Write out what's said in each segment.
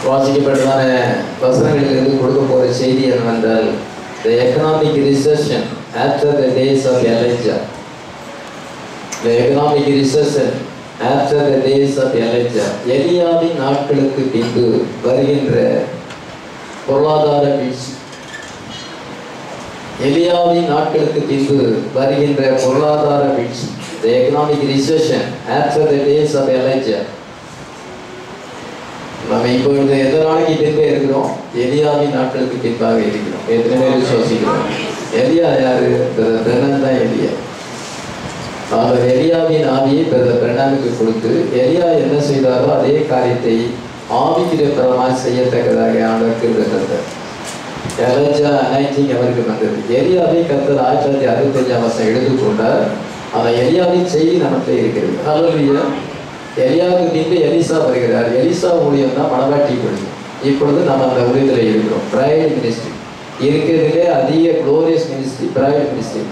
வாசிக்கப்பட்டதான வசனங்களிலிருந்து கொடுக்க போகிற செய்தி என்னவென்றால், the economic recession after the days of Elijah. The economic recession after the days of Elijah. எலியாவின் நாட்களுக்கு பின்பு வருகின்ற பொருளாதார வீழ்ச்சி. எலியாவின் நாட்களுக்கு பின்பு வருகின்ற பொருளாதார வீழ்ச்சி. The economic recession after the days of Elijah. நம்ம இப்பொழுது எந்த நாளைக்கு பின்பே இருக்கிறோம்? எலியாவின் நாட்களுக்கு பின்பாக இருக்கிறோம். எத்தனை பேர் விசுவாசிக்கிறோம்? எலியா யாரு? பிரதர் பிரணாம் தான் எலியா. அவர் எலியாவின் ஆவியை பிரதர் பிரணாமுக்கு கொடுத்து எலியா என்ன செய்தாரோ அதே காரியத்தை ஆவிக்குரியபரமாக செய்யத்தக்கதாக ஆண்டவர் கிருபை தந்தார். எலிஜா அனாயிண்டிங் அவருக்கு வந்தது. எலியாவை கர்த்தர் 1965 எடுத்துக்கொண்டார். அந்த எலியாவின் செய்தி நமக்கு இருக்கிறது. ஹல்லேலூயா. எலியாவுக்கு பின்பு எலிசா வருகிறார். எலிசா ஊழியம் தான் மணவாட்டி ஊழியம். இப்பொழுது நம்ம அந்த ஊழியத்தில் இருக்கிறோம். பிரைட் மினிஸ்ட்ரி இருக்கிறதுலே அதிக குளோரியஸ் மினிஸ்ட்ரி பிரைட் மினிஸ்ட்ரி.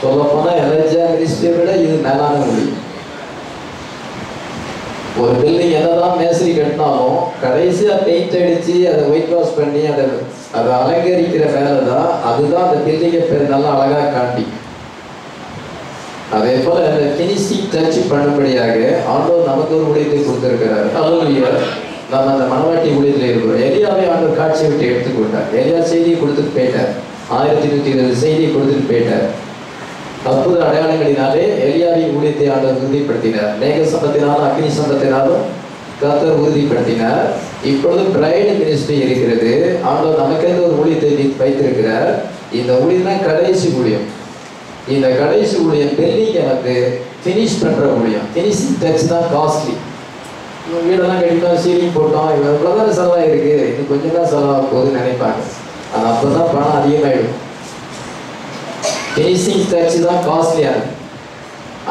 சொல்லப்போனால் எலிஜா மினிஸ்ட்ரியை விட இது மேலான ஊழியம். ஒரு பில்டிங் என்னதான் மேஸ்திரி கட்டினாலும் கடைசியாக பெயிண்ட் அடித்து அதை ஒயிட் வாஷ் பண்ணி அதை அலங்கரிக்கிற வேலை தான். அதுதான் அந்த பில்டிங்கை நல்லா அழகாக காண்பி. அதே போல அந்த ஃபினிஷிங் டச் பண்ணும்படியாக ஆண்டவர் நமக்கு ஒரு ஊழியத்தை கொடுத்திருக்கிறார். ஹல்லேலூயா. நம்ம அந்த மணவாட்டி ஊழியத்தில் இருக்கிறோம். எலியாவை ஆண்டவர் காட்சியை விட்டு எடுத்துக்கொண்டார். எலியா செய்தியை கொடுத்துட்டு போயிட்டார். 1120 செய்தியை கொடுத்துட்டு போயிட்டார். அற்புத அடையாளங்களினாலே எலியாவின் ஊழியத்தை ஆண்டவர் உறுதிப்படுத்தினார். மேக சம்பத்தினாலும் அக்னி சம்பத்தினாலும் கர்த்தர் உறுதிப்படுத்தினார். இப்பொழுது பிரைட் மினிஸ்ட்ரி இருக்கிறது. ஆண்டவர் நமக்கென்று ஒரு ஊழியத்தை வைத்திருக்கிறார். இந்த ஊழியம் தான் கடைசி ஊழியம். இந்த கடைசி ஊழியம் பில்டிங்கை வந்து ஃபினிஷ் பண்ணுற ஊழியம். ஃபினிஷிங் டச் தான் காஸ்ட்லி. வீடெல்லாம் கட்டிட்டோம், சீலிங் போட்டோம், இவ்வளோ தான் செலவாக இருக்குது, இன்னும் கொஞ்சம் தான் செலவாக போகுதுன்னு நினைப்பாங்க. அது அப்போ தான் பணம் அதிகமாகிடும். ஃபினிஷிங் டச் தான் காஸ்ட்லியானது.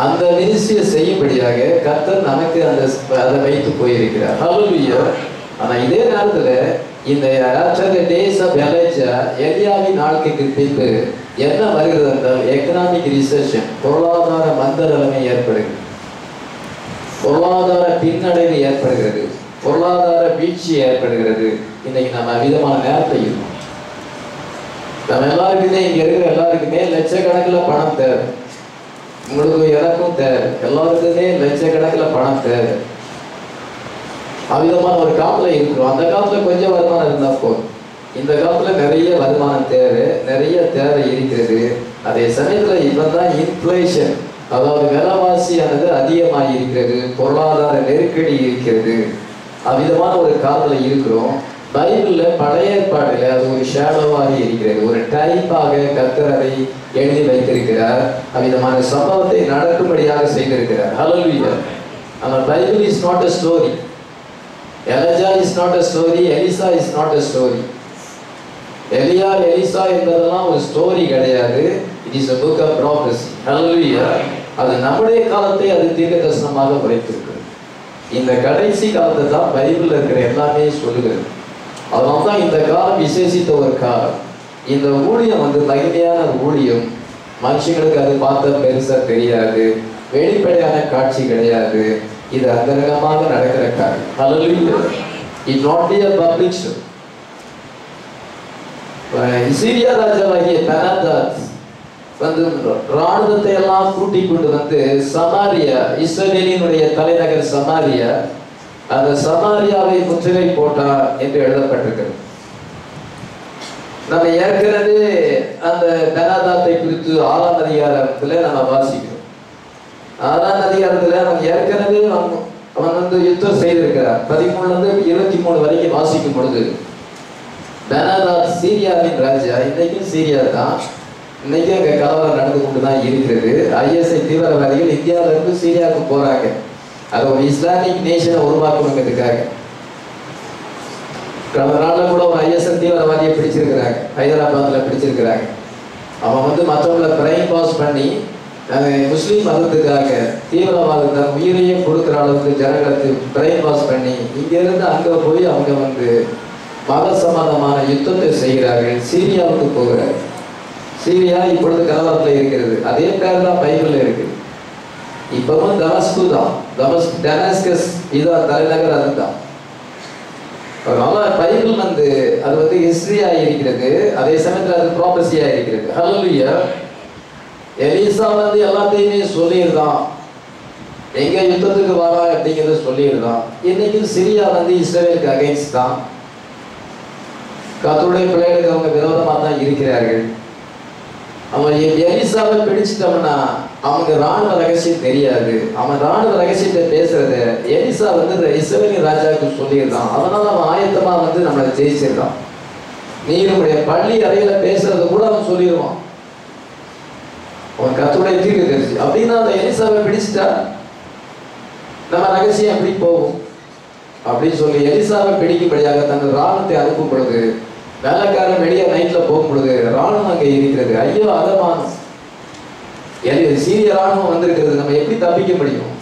அந்த மினிஸ்ட்ரியை செய்யும்படியாக கர்த்தர் நமக்கு அதை வைத்து போயிருக்கிறார். ஹல்லேலூயா. ஆனால் இதே நேரத்தில் இந்த after the days of Elijah, எலியாவின் நாட்களுக்கு பின்பு என்ன வருகிறது என்றால் எக்கனாமிக் ரிசெஷன், பொருளாதார மந்த நிலைமை ஏற்படுகிறது, பொருளாதார பின்னடைவு ஏற்படுகிறது, பொருளாதார வீழ்ச்சி ஏற்படுகிறது. இன்னைக்கு நம்ம விதமான நேரத்தை இருக்கும். நம்ம எல்லாருக்குமே இங்கே இருக்கிற எல்லாருக்குமே லட்சக்கணக்கில் பணம் தேவை. உங்களுக்கு எனக்கும் தேவை. எல்லாருக்குமே லட்சக்கணக்கில் பணம் தேவை. அவ்விதமான ஒரு காலத்தில் இருக்கிறோம். அந்த காலத்தில் கொஞ்சம் வருமானம் இருந்தால் போதும். இந்த காலத்தில் நிறைய வருமானம் தேவை, நிறைய தேவை இருக்கிறது. அதே சமயத்தில் இப்போ தான் இன்ஃப்ளேஷன், அதாவது விலைவாசியானது அதிகமாக இருக்கிறது, பொருளாதார நெருக்கடி இருக்கிறது. அவ்விதமான ஒரு காலத்தில் இருக்கிறோம். பைபிளில் பழைய ஏற்பாட்டில் அது ஒரு ஷேடோவாக இருக்கிறது, ஒரு டைப்பாக கர்த்தர் அதை எழுதி வைத்திருக்கிறார். அவ்விதமான சம்பவத்தை நடக்கும்படியாக செய்திருக்கிறார். ஹல்லேலூயா. அந்த Bible is not a story. Elijah is not a story. Elisa is not a story. எலியா எலிசா என்பதெல்லாம் ஒரு ஸ்டோரி கிடையாது. It is a book of prophecy. ஹல்லேலூயா. அது நம்முடைய காலத்தை அது தீர்க்கதரிசனமாக உரைத்திருக்கிறது. இந்த கடைசி காலத்தை தான் பைபிளில் இருக்கிற எல்லாமே சொல்லுகிறது. அதனால தான் இந்த காலம் விசேஷித்த ஒரு காலம். இந்த ஊழியம் வந்து மகிமையான ஊழியம். மனுஷங்களுக்கு அது பார்த்த பெருசாக தெரியாது, வெளிப்படையான காட்சி கிடையாது. இது அந்தரங்கமாக நடக்கிற காரியம். Hallelujah. It not be a public show. Syria ராஜாவாகிய பெனாதாத் வந்து ராணுவத்தை எல்லாம் கூட்டி கொண்டு வந்து சமாரியா, இஸ்ரவேலினுடைய தலைநகர் சமாரியா, அந்த சமாரியாவை முற்றுகை போட்டார் என்று எழுதப்பட்டிருக்கிறது. நம்ம ஏற்கனவே அந்த பெனாதாத்தை குறித்து 6ஆம் அதிகாரத்தில் நம்ம வாசிக்கிறோம். 6ஆம் அதிகாரத்தில் அவன் ஏற்கனவே அவன் வந்து யுத்தம் செய்திருக்கிறார். 13 இருந்து 23 வரைக்கும் வாசிக்கும் பொழுது பெனாதாத் சீரியாவின் ராஜா. இன்னைக்கும் சீரியா தான். இன்னைக்கும் அங்கே கலவரம் நடந்து கொண்டு தான் இருக்கிறது. ISI தீவிரவாதிகள் இந்தியாவிலிருந்து சீரியாவுக்கு போறாங்க. அதை ஒரு இஸ்லாமிக் நேஷனை உருவாக்கணுங்கிறதுக்காக. கடந்த நாளில் கூட ஒரு ISI தீவிரவாதியை பிடிச்சிருக்கிறாங்க, ஹைதராபாத்தில் பிடிச்சிருக்கிறாங்க. அவன் வந்து மற்றவங்களை பிரைன் பாஸ் பண்ணி முஸ்லீம் மதத்துக்காக தீவிரவாதத்தை உயிரையே கொடுக்குற அளவுக்கு ஜனங்களுக்கு பிரைன் வாஷ் பண்ணி இங்கிருந்து அங்கே போய் அவங்க வந்து மத சம்பந்தமான யுத்தத்தை செய்கிறார்கள். சீரியாவுக்கு போகிறார்கள். சீரியா இப்பொழுது கலவரத்தில் இருக்கிறது. அதே பேர் தான் பைபிளில் இருக்குது. இப்பவும் தமஸ்கு தான், டெமாஸ்கஸ் இதான் தலைநகர். அதுதான் அதனால பைபிள் வந்து அது வந்து ஹிஸ்டரியா இருக்கிறது, அதே சமயத்தில் அது ப்ராபஸியா இருக்கிறது. ஹல்லேலூயா. எலிசா வந்து எல்லாத்தையுமே சொல்லியிருந்தான், எங்க யுத்தத்துக்கு வரா அப்படிங்கிறத சொல்லியிருந்தான். இன்னைக்கு சிரியா வந்து இஸ்ரேலுக்கு அகைன்ஸ்ட் தான், கர்த்தருடைய பிள்ளைகளுக்கு அவங்க விரோதமாக தான் இருக்கிறார்கள். அவன் எலிசாவை பிடிச்சிட்டோம்னா அவங்க ராணுவ ரகசியம் தெரியாது. அவன் ராணுவ ரகசியத்தை பேசுறத எலிசா வந்து இஸ்ரவேலின் ராஜாவுக்கு சொல்லியிருந்தான். அதனால அவன் ஆயத்தமா வந்து நம்மளை ஜெயிச்சிருக்கான். நீருடைய பள்ளி அறையில பேசுறத கூட அவன் சொல்லிடுவான். அவன் கர்த்தருடைய தீர்க்கதரிசி அப்படின்னா அந்த எலிசாவை பிடிச்சிட்டா நம்ம ரகசியம் எப்படி போகும் அப்படின்னு சொல்லி எலிசாவை பிடிக்கும்படியாக தங்கள் ராணுவத்தை அனுப்பும் பொழுது, வேலைக்காரன் வெளியே நைட்ல போகும் பொழுது ராணுவம் அங்கே இருக்கிறது. ஐயோ அதமானம், சீரிய ராணுவம் வந்திருக்கிறது, நம்ம எப்படி தப்பிக்க முடியும்?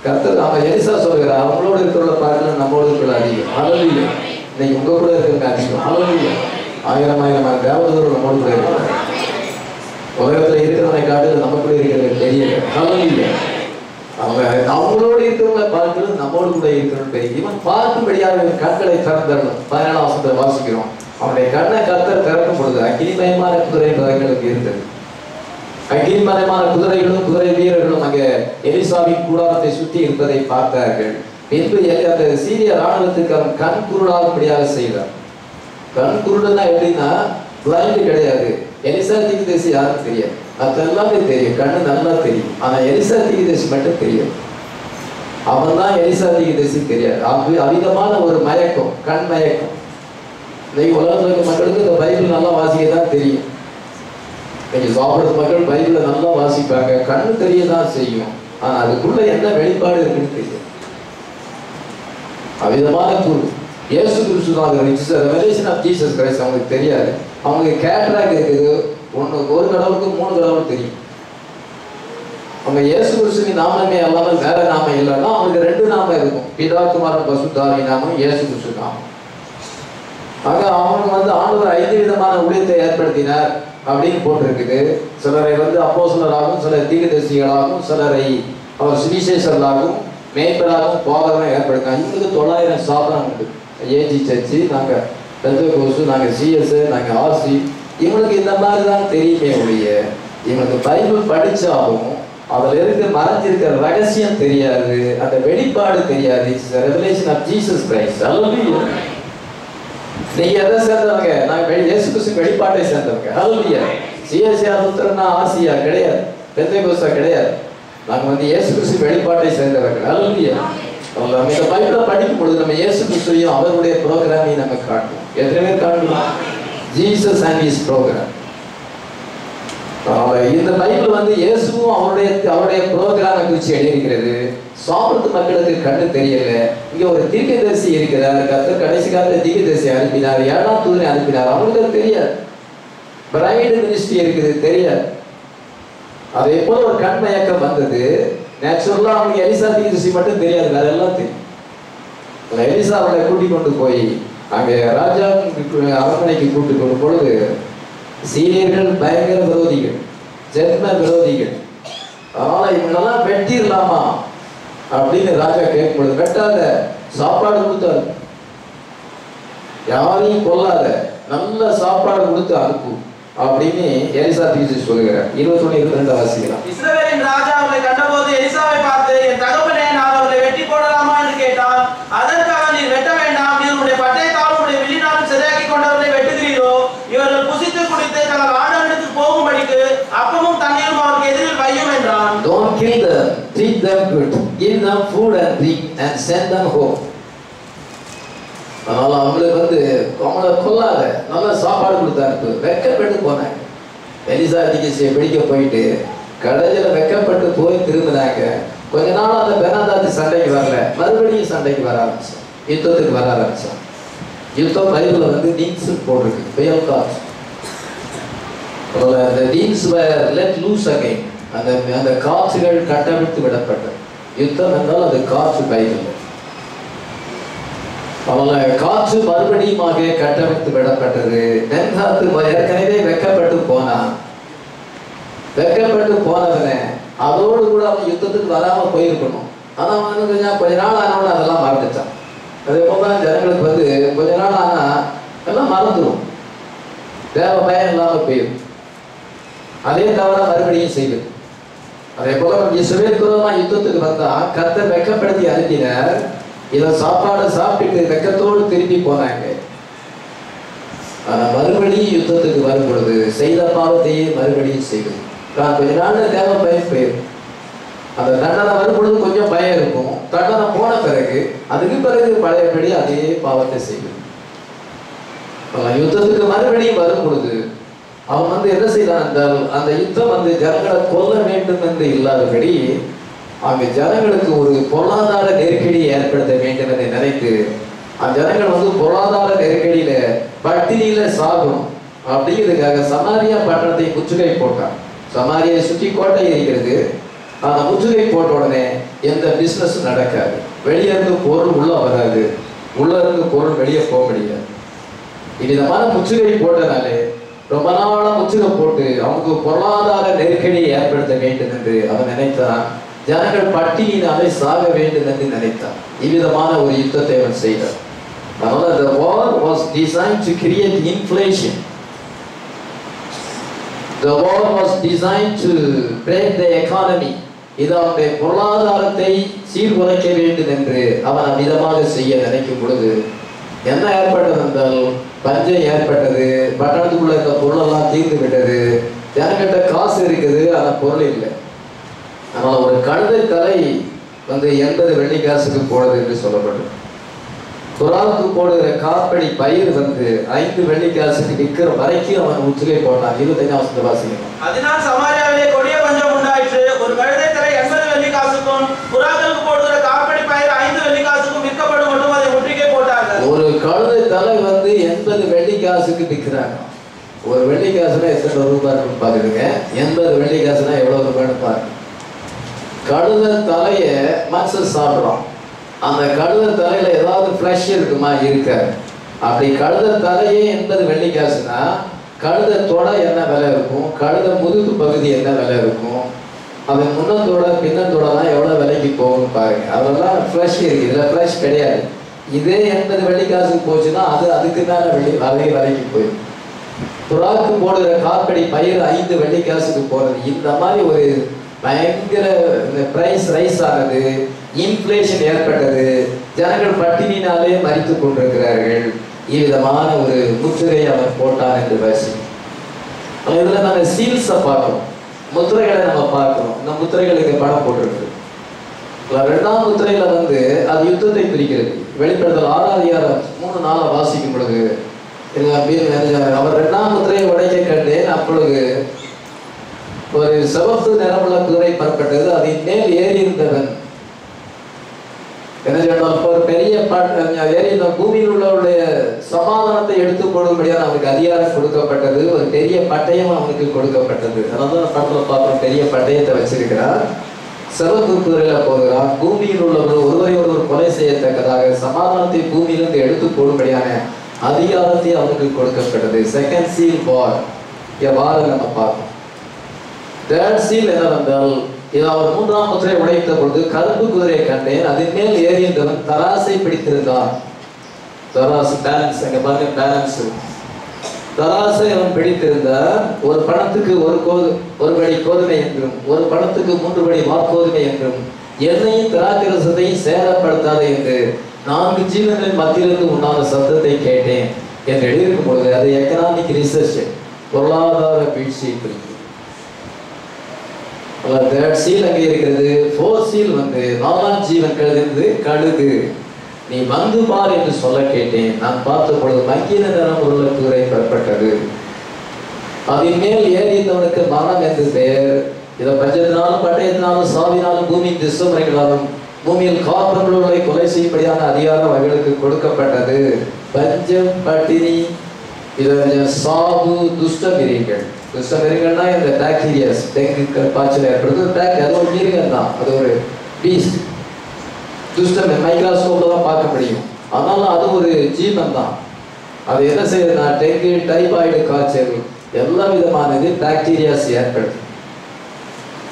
கர்த்தர் அவன் எலிசா சொல்கிறார், அவங்களோட இருக்கிற பார்க்கல நம்மளோட இருக்கிற அதிகம். ஹல்லேலூயா. இன்னைக்கு உங்க கூட இருக்கிறவங்க அதிகம். ஹல்லேலூயா. ஆயிரம் ஆயிரம் தேவதூர் நம்மோடு கூட இருக்கிறார். உலகத்துல இருக்கிறவனை காட்டு நம்ம கூட இருக்கிறது தெரியல. ஹல்லேலூயா. அவங்க அவங்களோட இருக்கிறவங்க பார்க்கிறது நம்மோடு கூட இருக்கிறவங்க தெரியும். இவன் பார்க்கும்படியாக கண்களை திறந்தரணும். 17ஆம் வசனத்தை வாசிக்கிறோம். அவனுடைய கண்ணை கர்த்தர் திறக்கும் பொழுது அக்கினிமயமான குதிரை பதங்களுக்கு இருந்தது. அக்கினிமயமான குதிரைகளும் குதிரை வீரர்களும் அங்கே எலிசாவின் கூடாரத்தை சுற்றி இருப்பதை பார்த்தார்கள். பின்பு அந்த சீரிய ராணுவத்துக்கு அவன் கண் குருடாகும்படியாக செய்தார். கண் குருடுனா எப்படின்னா பிளைண்டு கிடையாது. எலிசா தீர்க்கதரிசி யாருக்கும் தெரியாது, அது எல்லாமே தெரியும், கண்ணு நல்லா தெரியும். ஆனா எலிசா தீர்க்கதரிசி மட்டும் தெரியும். அவன் தான் எலிசா தீர்க்கதரிசி தெரியாது. அவிதமான ஒரு மயக்கம், கண் மயக்கம். இன்னைக்கு உலகத்தில் இருக்க மக்களுக்கு இந்த பைபிள் நல்லா வாசிக்க தான் தெரியும். இன்னைக்கு சாப்பிட்ற மக்கள் பைபிளை நல்லா வாசிப்பாங்க, கண்ணு தெரியதான் செய்யும். ஆனா அதுக்குள்ள என்ன வெளிப்பாடு இருக்குன்னு தெரியும். அவிதமான குரு இயேசு கிறிஸ்து தான் ரெவலேஷன் ஆஃப் ஜீசஸ் கிரைஸ்ட் அவங்களுக்கு தெரியாது. அவங்களுக்கு கேட்ராக் இருக்குது, ஒரு கடவுளுக்கு 3 கடவுள் தெரியும். அவங்க இயேசு கிறிஸ்துவின் நாமமே அல்லாமல் வேற நாமம் இல்லைன்னா அவங்களுக்கு 2 நாமம் இருக்கும், பிதா குமாரன் பசுத்தாவின் நாமம், இயேசு கிறிஸ்து நாமம். ஆக அவங்க வந்து ஆண்டவர் 5 விதமான ஊழியத்தை ஏற்படுத்தினார் அப்படின்னு போட்டிருக்குது. சிலரை வந்து அப்போஸ்தலராகவும், சிலர் தீர்க்கதரிசிகளாகவும், சிலரை அவர் சுவிசேஷர்களாகவும், மேய்ப்பராகவும், போதகராகவும் ஏற்படுத்தினார். இவங்களுக்கு 900 ஸ்தாபனம் உண்டு. ஏஜி சர்ச்சு, நாங்கள் பெந்தகோஸ்து, நாங்கள் சிஎஸ், நாங்கள் ஆர்சி. இவங்களுக்கு இந்த மாதிரி தான் தெரியுமே ஒழிய இவங்களுக்கு பைபிள் படித்தாலும் அதில் இருக்க மறைஞ்சிருக்கிற ரகசியம் தெரியாது, அந்த வெளிப்பாடு தெரியாது. It's revelation of Jesus Christ. Hallelujah. நீங்க எதை சேர்ந்தவங்க? நாங்கள் இயேசு கிறிஸ்து வெளிப்பாட்டை சேர்ந்தவங்க. ஹல்லேலூயா. சிஎஸ்சியா புத்திரனா ஆசியா கிடையாது, பெந்தகோஸ்தா கிடையாது. நாங்கள் வந்து இயேசு கிறிஸ்து வெளிப்பாட்டை சேர்ந்தவர்கள். ஹல்லேலூயா. நம்ம இந்த பைபிளை படிக்கும் பொழுது நம்ம இயேசு கிறிஸ்துவையும் அவருடைய ப்ரோக்ராமையும் நம்ம காட்டுவோம். எத்தனை பேர் காட்டுவோம்? Jesus and his programme. இந்த பைபிள் வந்து இயேசுவும் அவருடைய ப்ரோக்ராமை குறித்து எழுதியிருக்கிறது. சாப்பிட்டு மக்களுக்கு கண்ணு தெரியல. இங்க ஒரு தீர்க்கதரிசி இருக்கிறார், கர்த்தர் கடைசி காலத்துல தீர்க்கதரிசி அனுப்பினார், 7ஆம் தூதனை அனுப்பினார், அவங்களுக்கு தெரியாது. பிரைடு மினிஸ்ட்ரி இருக்குது, தெரியாது. அதே போல ஒரு கண் மயக்கம் வந்தது. நேச்சுரலா அவங்களுக்கு எலிசா தீர்க்கதரிசி மட்டும் தெரியாது, வேற எல்லாம் தெரியும். எலிசா அவளை கூட்டிக் கொண்டு போய் அங்கே ராஜா அரண்மனைக்கு கூட்டிக் கொண்டு பொழுது சீனியர்கள் பயங்கர விரோதிகள், ஜென்ம விரோதிகள். அதனால இவங்களெல்லாம் வெட்டிடலாமா அப்படின்னு ராஜா கேட்கும் பொழுது, வெட்டாத, சாப்பாடு கொடுத்தாரு, யாரையும் கொல்லாத, நல்ல சாப்பாடு கொடுத்து அனுப்பு அப்படின்னு எலிசா தீர்க்கதரிசி சொல்லுகிறார். 21-22 வாசிக்கலாம். இஸ்ரவேலின் ராஜா அவரை கண்டபோது எலிசாவை பார்த்து, என் தகப்பனே, நான் அவரை வெட்டி போடலாமா என்று கேட்டான். அதற்காக, நீர் வெட்ட வேண்டாம், நீர் உடைய பட்டயத்தாலும் உடைய வில்லினாலும் சிறையாக்கி கொண்டவர்களை வெட்டுகிறீரோ? இவர்கள் புசித்து குடித்து தங்கள் ஆண்டவனுக்கு போகும்படிக்கு அப்பமும் தண்ணீரும் அவருக்கு எதிரில் வையும் என்றான். Don't kill them, treat them good, give them food and drink and send them home. அதனால அவங்களுக்கு வந்து அவங்கள கொல்லாத, நல்ல சாப்பாடு கொடுத்தாரு. வெக்கப்பட்டு போனாங்க. எலிசா தீர்க்கதரிசியை பிடிக்க போயிட்டு கடைசியில் வெக்கப்பட்டு போய் திரும்பினாங்க. கொஞ்ச நாள் அந்த பெனாதாத்து சண்டைக்கு வரல, மறுபடியும் சண்டைக்கு வர ஆரம்பிச்சான், யுத்தத்துக்கு வர ஆரம்பிச்சான். யுத்தம் பைபிள்ல வந்து டீன்ஸ் போட்டிருக்கு, புயல் காற்று. அந்த டீன்ஸ் லெட் லூஸ் அகைன், அந்த காற்றுகள் கட்டமைத்து விடப்பட்டது. யுத்தம் என்றால் அது காற்று பைபிள். அவங்கள காற்று மறுபடியுமாக கட்டமைத்து விடப்பட்டது. நென்காத்து ஏற்கனவே வெக்கப்பட்டு போனான். வெக்கப்பட்டு போனவன அதோடு கூட அவன் யுத்தத்துக்கு வராம போயிருக்கணும். ஆனா அவன் கொஞ்ச நாள் ஆனவன அதெல்லாம் மறந்துட்டான். அதே போல ஜனங்களுக்கு வந்து கொஞ்ச நாள் மறந்துடும், தேவ பயம் இல்லாமல் போயிடும். அதே தவிர மறுபடியும் செய்வது. அதே போல இஸ்ரவேல் விரோதமா யுத்தத்துக்கு வந்தா கர்த்தர் வெட்கப்படுத்தி அனுப்பினார். இதை சாப்பாடு சாப்பிட்டு வெட்கத்தோடு திரும்பி போனாங்க. ஆனா மறுபடியும் யுத்தத்துக்கு வரும் பொழுது செய்த பாவத்தையே மறுபடியும் செய்வது. கொஞ்ச நாள்ல தேவ பயம் போயிடும். அந்த தண்டனை வரும் பொழுது கொஞ்சம் பயம் இருக்கும். தண்டனை போன பிறகு அதுக்கு பிறகு பழையபடி அதே பாவத்தை செய்வது. யுத்தத்துக்கு மறுபடியும் வரும் பொழுது அவன் என்ன செய்தான் என்றால், அந்த யுத்தம் ஜனங்களை கொல்ல வேண்டும் என்று இல்லாதபடி அங்க ஜனங்களுக்கு ஒரு பொருளாதார நெருக்கடியை ஏற்படுத்த வேண்டும் என்று நினைத்து அந்த ஜனங்கள் பொருளாதார நெருக்கடியில பட்டினியில சாகணும் அப்படிங்கிறதுக்காக சமாரியா பட்டணத்தை முற்றுகை போட்டான். சமாரியை சுற்றி கோட்டை இருக்கிறது. அந்த முற்றுகை போட்ட உடனே எந்த பிசினஸ் நடக்காது. வெளியே இருந்து பொருள் உள்ள வராது, உள்ள இருந்து பொருள் வெளியே போக முடியாது. இவ்விதமான முற்றுகை போட்டனாலே ரொம்ப நாளா முற்றுகை போட்டு அவனுக்கு பொருளாதார நெருக்கடியை ஏற்படுத்த வேண்டும் என்று அவன் நினைத்தான். ஜனங்கள் பட்டினியினாலே சாக வேண்டும் என்று நினைத்தான். இவ்விதமான ஒரு யுத்தத்தை அவன் செய்தான். அதனால the war was designed to create inflation. The war was designed to break the economy. இது அவனுடைய பொருளாதாரத்தை சீர்குலைக்க வேண்டும் என்று அவன் அவ்விதமாக செய்ய நினைக்கும் பொழுது என்ன ஏற்பட்டது என்றால், பஞ்சம் ஏற்பட்டது. பட்டணத்துக்குள்ள இருக்க பொருளெல்லாம் தீர்ந்து விட்டது. ஜனங்கிட்ட காசு இருக்குது, ஆனா பொருள் இல்லை. ஆனால் ஒரு கழுதை தலை 80 வெள்ளிக்காசுக்கு போடுது என்று சொல்லப்பட்டது. புறாவுக்கு போடுகிற காப்படி பயிர் 5 வெள்ளிக்காசுக்கு விற்கிற வரைக்கும் அவன் முற்றுகை போட்டான். 25 வாசிக்கணும். அதனால் சமாரியாவிலே கொடிய பஞ்சம் உண்டாயிற்று. ஒரு கழுதை தலை 80 வெள்ளிக்காசுக்கும் புறாக்களுக்கு போடுகிற காப்படி பயிர் 5 வெள்ளிக்காசுக்கும் விற்கப்படும் மட்டும் அதை முற்றுகை போட்டார்கள். ஒரு கழுதை தலை 80 வெள்ளிக்காசுக்கு விற்கிறாங்க. ஒரு வெள்ளிக்காசுனா எத்தனை ரூபாய்னு பாருங்க. 80 வெள்ளிக்காசுனா எவ்வளவு ரூபாய்னு பாருங்க. கழுதை தலைய மனுஷன் சாப்பிடுறோம். அந்த கழுதை தலையில ஏதாவது ஃப்ளஷ் இருக்குமா? இருக்காது. அப்படி கழுதை தலையே 80 வெள்ளிக்காசுனா கழுதை தொடை என்ன விலை இருக்கும்? கழுதை முதுகு பகுதி என்ன விலை இருக்கும்? அவன் முன்னத்தோட பின்னத்தோடலாம் எவ்வளோ விலைக்கு போகும்னு பாருங்க. அதெல்லாம் ஃப்ளஷ் இருக்கு. இதில் ஃப்ளஷ் கிடையாது. இதே 80 வெள்ளிக்காசுக்கு போச்சுன்னா அதுக்கு மேலே விலைக்கு போயிடும். புறாக்கு போடுகிற காப்படி பயிர் 5 வெள்ளிக்காசுக்கு போகிறது. இந்த மாதிரி ஒரு பயங்கர பிரைஸ் ரைஸ் ஆனது, இன்ஃப்ளேஷன் ஏற்பட்டது. ஜனங்கள் பட்டினினாலே மறித்து கொண்டிருக்கிறார்கள். இவ்விதமான ஒரு முத்திரை அவன் போட்டான் என்று பேசி இதுல நாங்கள் சீல்ஸை பார்க்கிறோம், முத்திரைகளை நம்ம பார்க்கிறோம். இந்த முத்திரைகளுக்கு படம் போட்டிருக்கு. 2ஆம் முத்திரையில அது யுத்தத்தை பிரிக்கிறது. வெளிப்படுத்தல் 6ஆம் அதிகாரம் 3-4 வாசிக்கும் பொழுது அவர் 2ஆம் முத்திரையை உடைக்க கண்டேன். அப்பொழுது ஒரு சிவப்பு நிறமுள்ள குதிரை புறப்பட்டது. அதன் மேல் ஏறி இருந்தவன் என்ன சொன்னால், ஒரு பெரிய ஏறி இந்த பூமியில் உள்ளவருடைய சமாதானத்தை எடுத்துக் கொள்ளும்படியான அவனுக்கு அதிகாரம் கொடுக்கப்பட்டது. ஒரு பெரிய பட்டயம் அவனுக்கு கொடுக்கப்பட்டது. அதனால படத்தில் பார்க்கிறோம், பெரிய பட்டயத்தை வச்சிருக்கிறார். சிவப்பு குதிரையில போகிறார். பூமியில் உள்ளவர்கள் ஒருவரை ஒருவர் கொலை செய்யத்தக்கதாக சமாதானத்தை பூமியிலிருந்து எடுத்துக் கொள்ளும்படியான அதிகாரத்தை அவனுக்கு கொடுக்கப்பட்டது. செகண்ட் சீல் வார் வாரம் நம்ம பார்க்கணும். தேர்ட் சீல் என்னவென்றால், அவர் 3ஆம் முத்திரை உடைத்த பொழுது கருப்பு குதிரையை கண்டேன். அதன் மேல் ஏறியவன் தராசை பிடித்திருந்தான். தராசு பேலன்ஸ், அங்க பாருங்க பேலன்ஸ். தராசை அவன் பிடித்திருந்தார். ஒரு பணத்துக்கு ஒரு படி கோதுமை என்றும், ஒரு பணத்துக்கு 3 படி வாக்கோதுமை என்றும், எண்ணெயும் திராட்சரசத்தையும் சேதப்படுத்தாது என்று 4 ஜீவன்களின் மத்தியிலிருந்து உண்டான சத்தத்தை கேட்டேன் என்று எழுதியிருக்கும் பொழுது அது எக்கனாமிக் ரிசர்ச், பொருளாதார வீழ்ச்சியை குறிக்கும். தேர்ட் சீல் அங்கே இருக்கிறது. 4th சீல் 4ஆம் ஜீவன்களிலிருந்து கழுகு, நீ வந்து பார் என்று சொல்ல கேட்டேன். நான் பார்த்த பொழுது மங்கின நிறம் உள்ள குதிரை புறப்பட்டது. அதன் மேல் ஏறியவனுக்கு மரணம் என்று பெயர். இதை பஞ்சத்தினாலும் பட்டயத்தினாலும் சாவினாலும் பூமியின் திசுமுறைகளாலும் பூமியில் காப்பவர்களை கொலை செய்யும்படியான அதிகாரம் அவர்களுக்கு கொடுக்கப்பட்டது. பஞ்சம், பட்டினி, சாவு, துஷ்டமிரிகள். துஷ்டமிரிகள்னா இந்த பாக்டீரியாஸ், டெங்கு காய்ச்சல் ஏற்படுது. அது ஒரு மிருகம் தான், அது ஒரு பீஸ்ட். துஷ்டம் மைக்ரோஸ்கோப்ல தான் பார்க்க முடியும். ஆனாலும் அது ஒரு ஜீவன் தான். அது என்ன செய்யுதுன்னா டெங்கு, டைபாய்டு காய்ச்சல் எல்லா விதமானது பாக்டீரியாஸ் ஏற்படுது.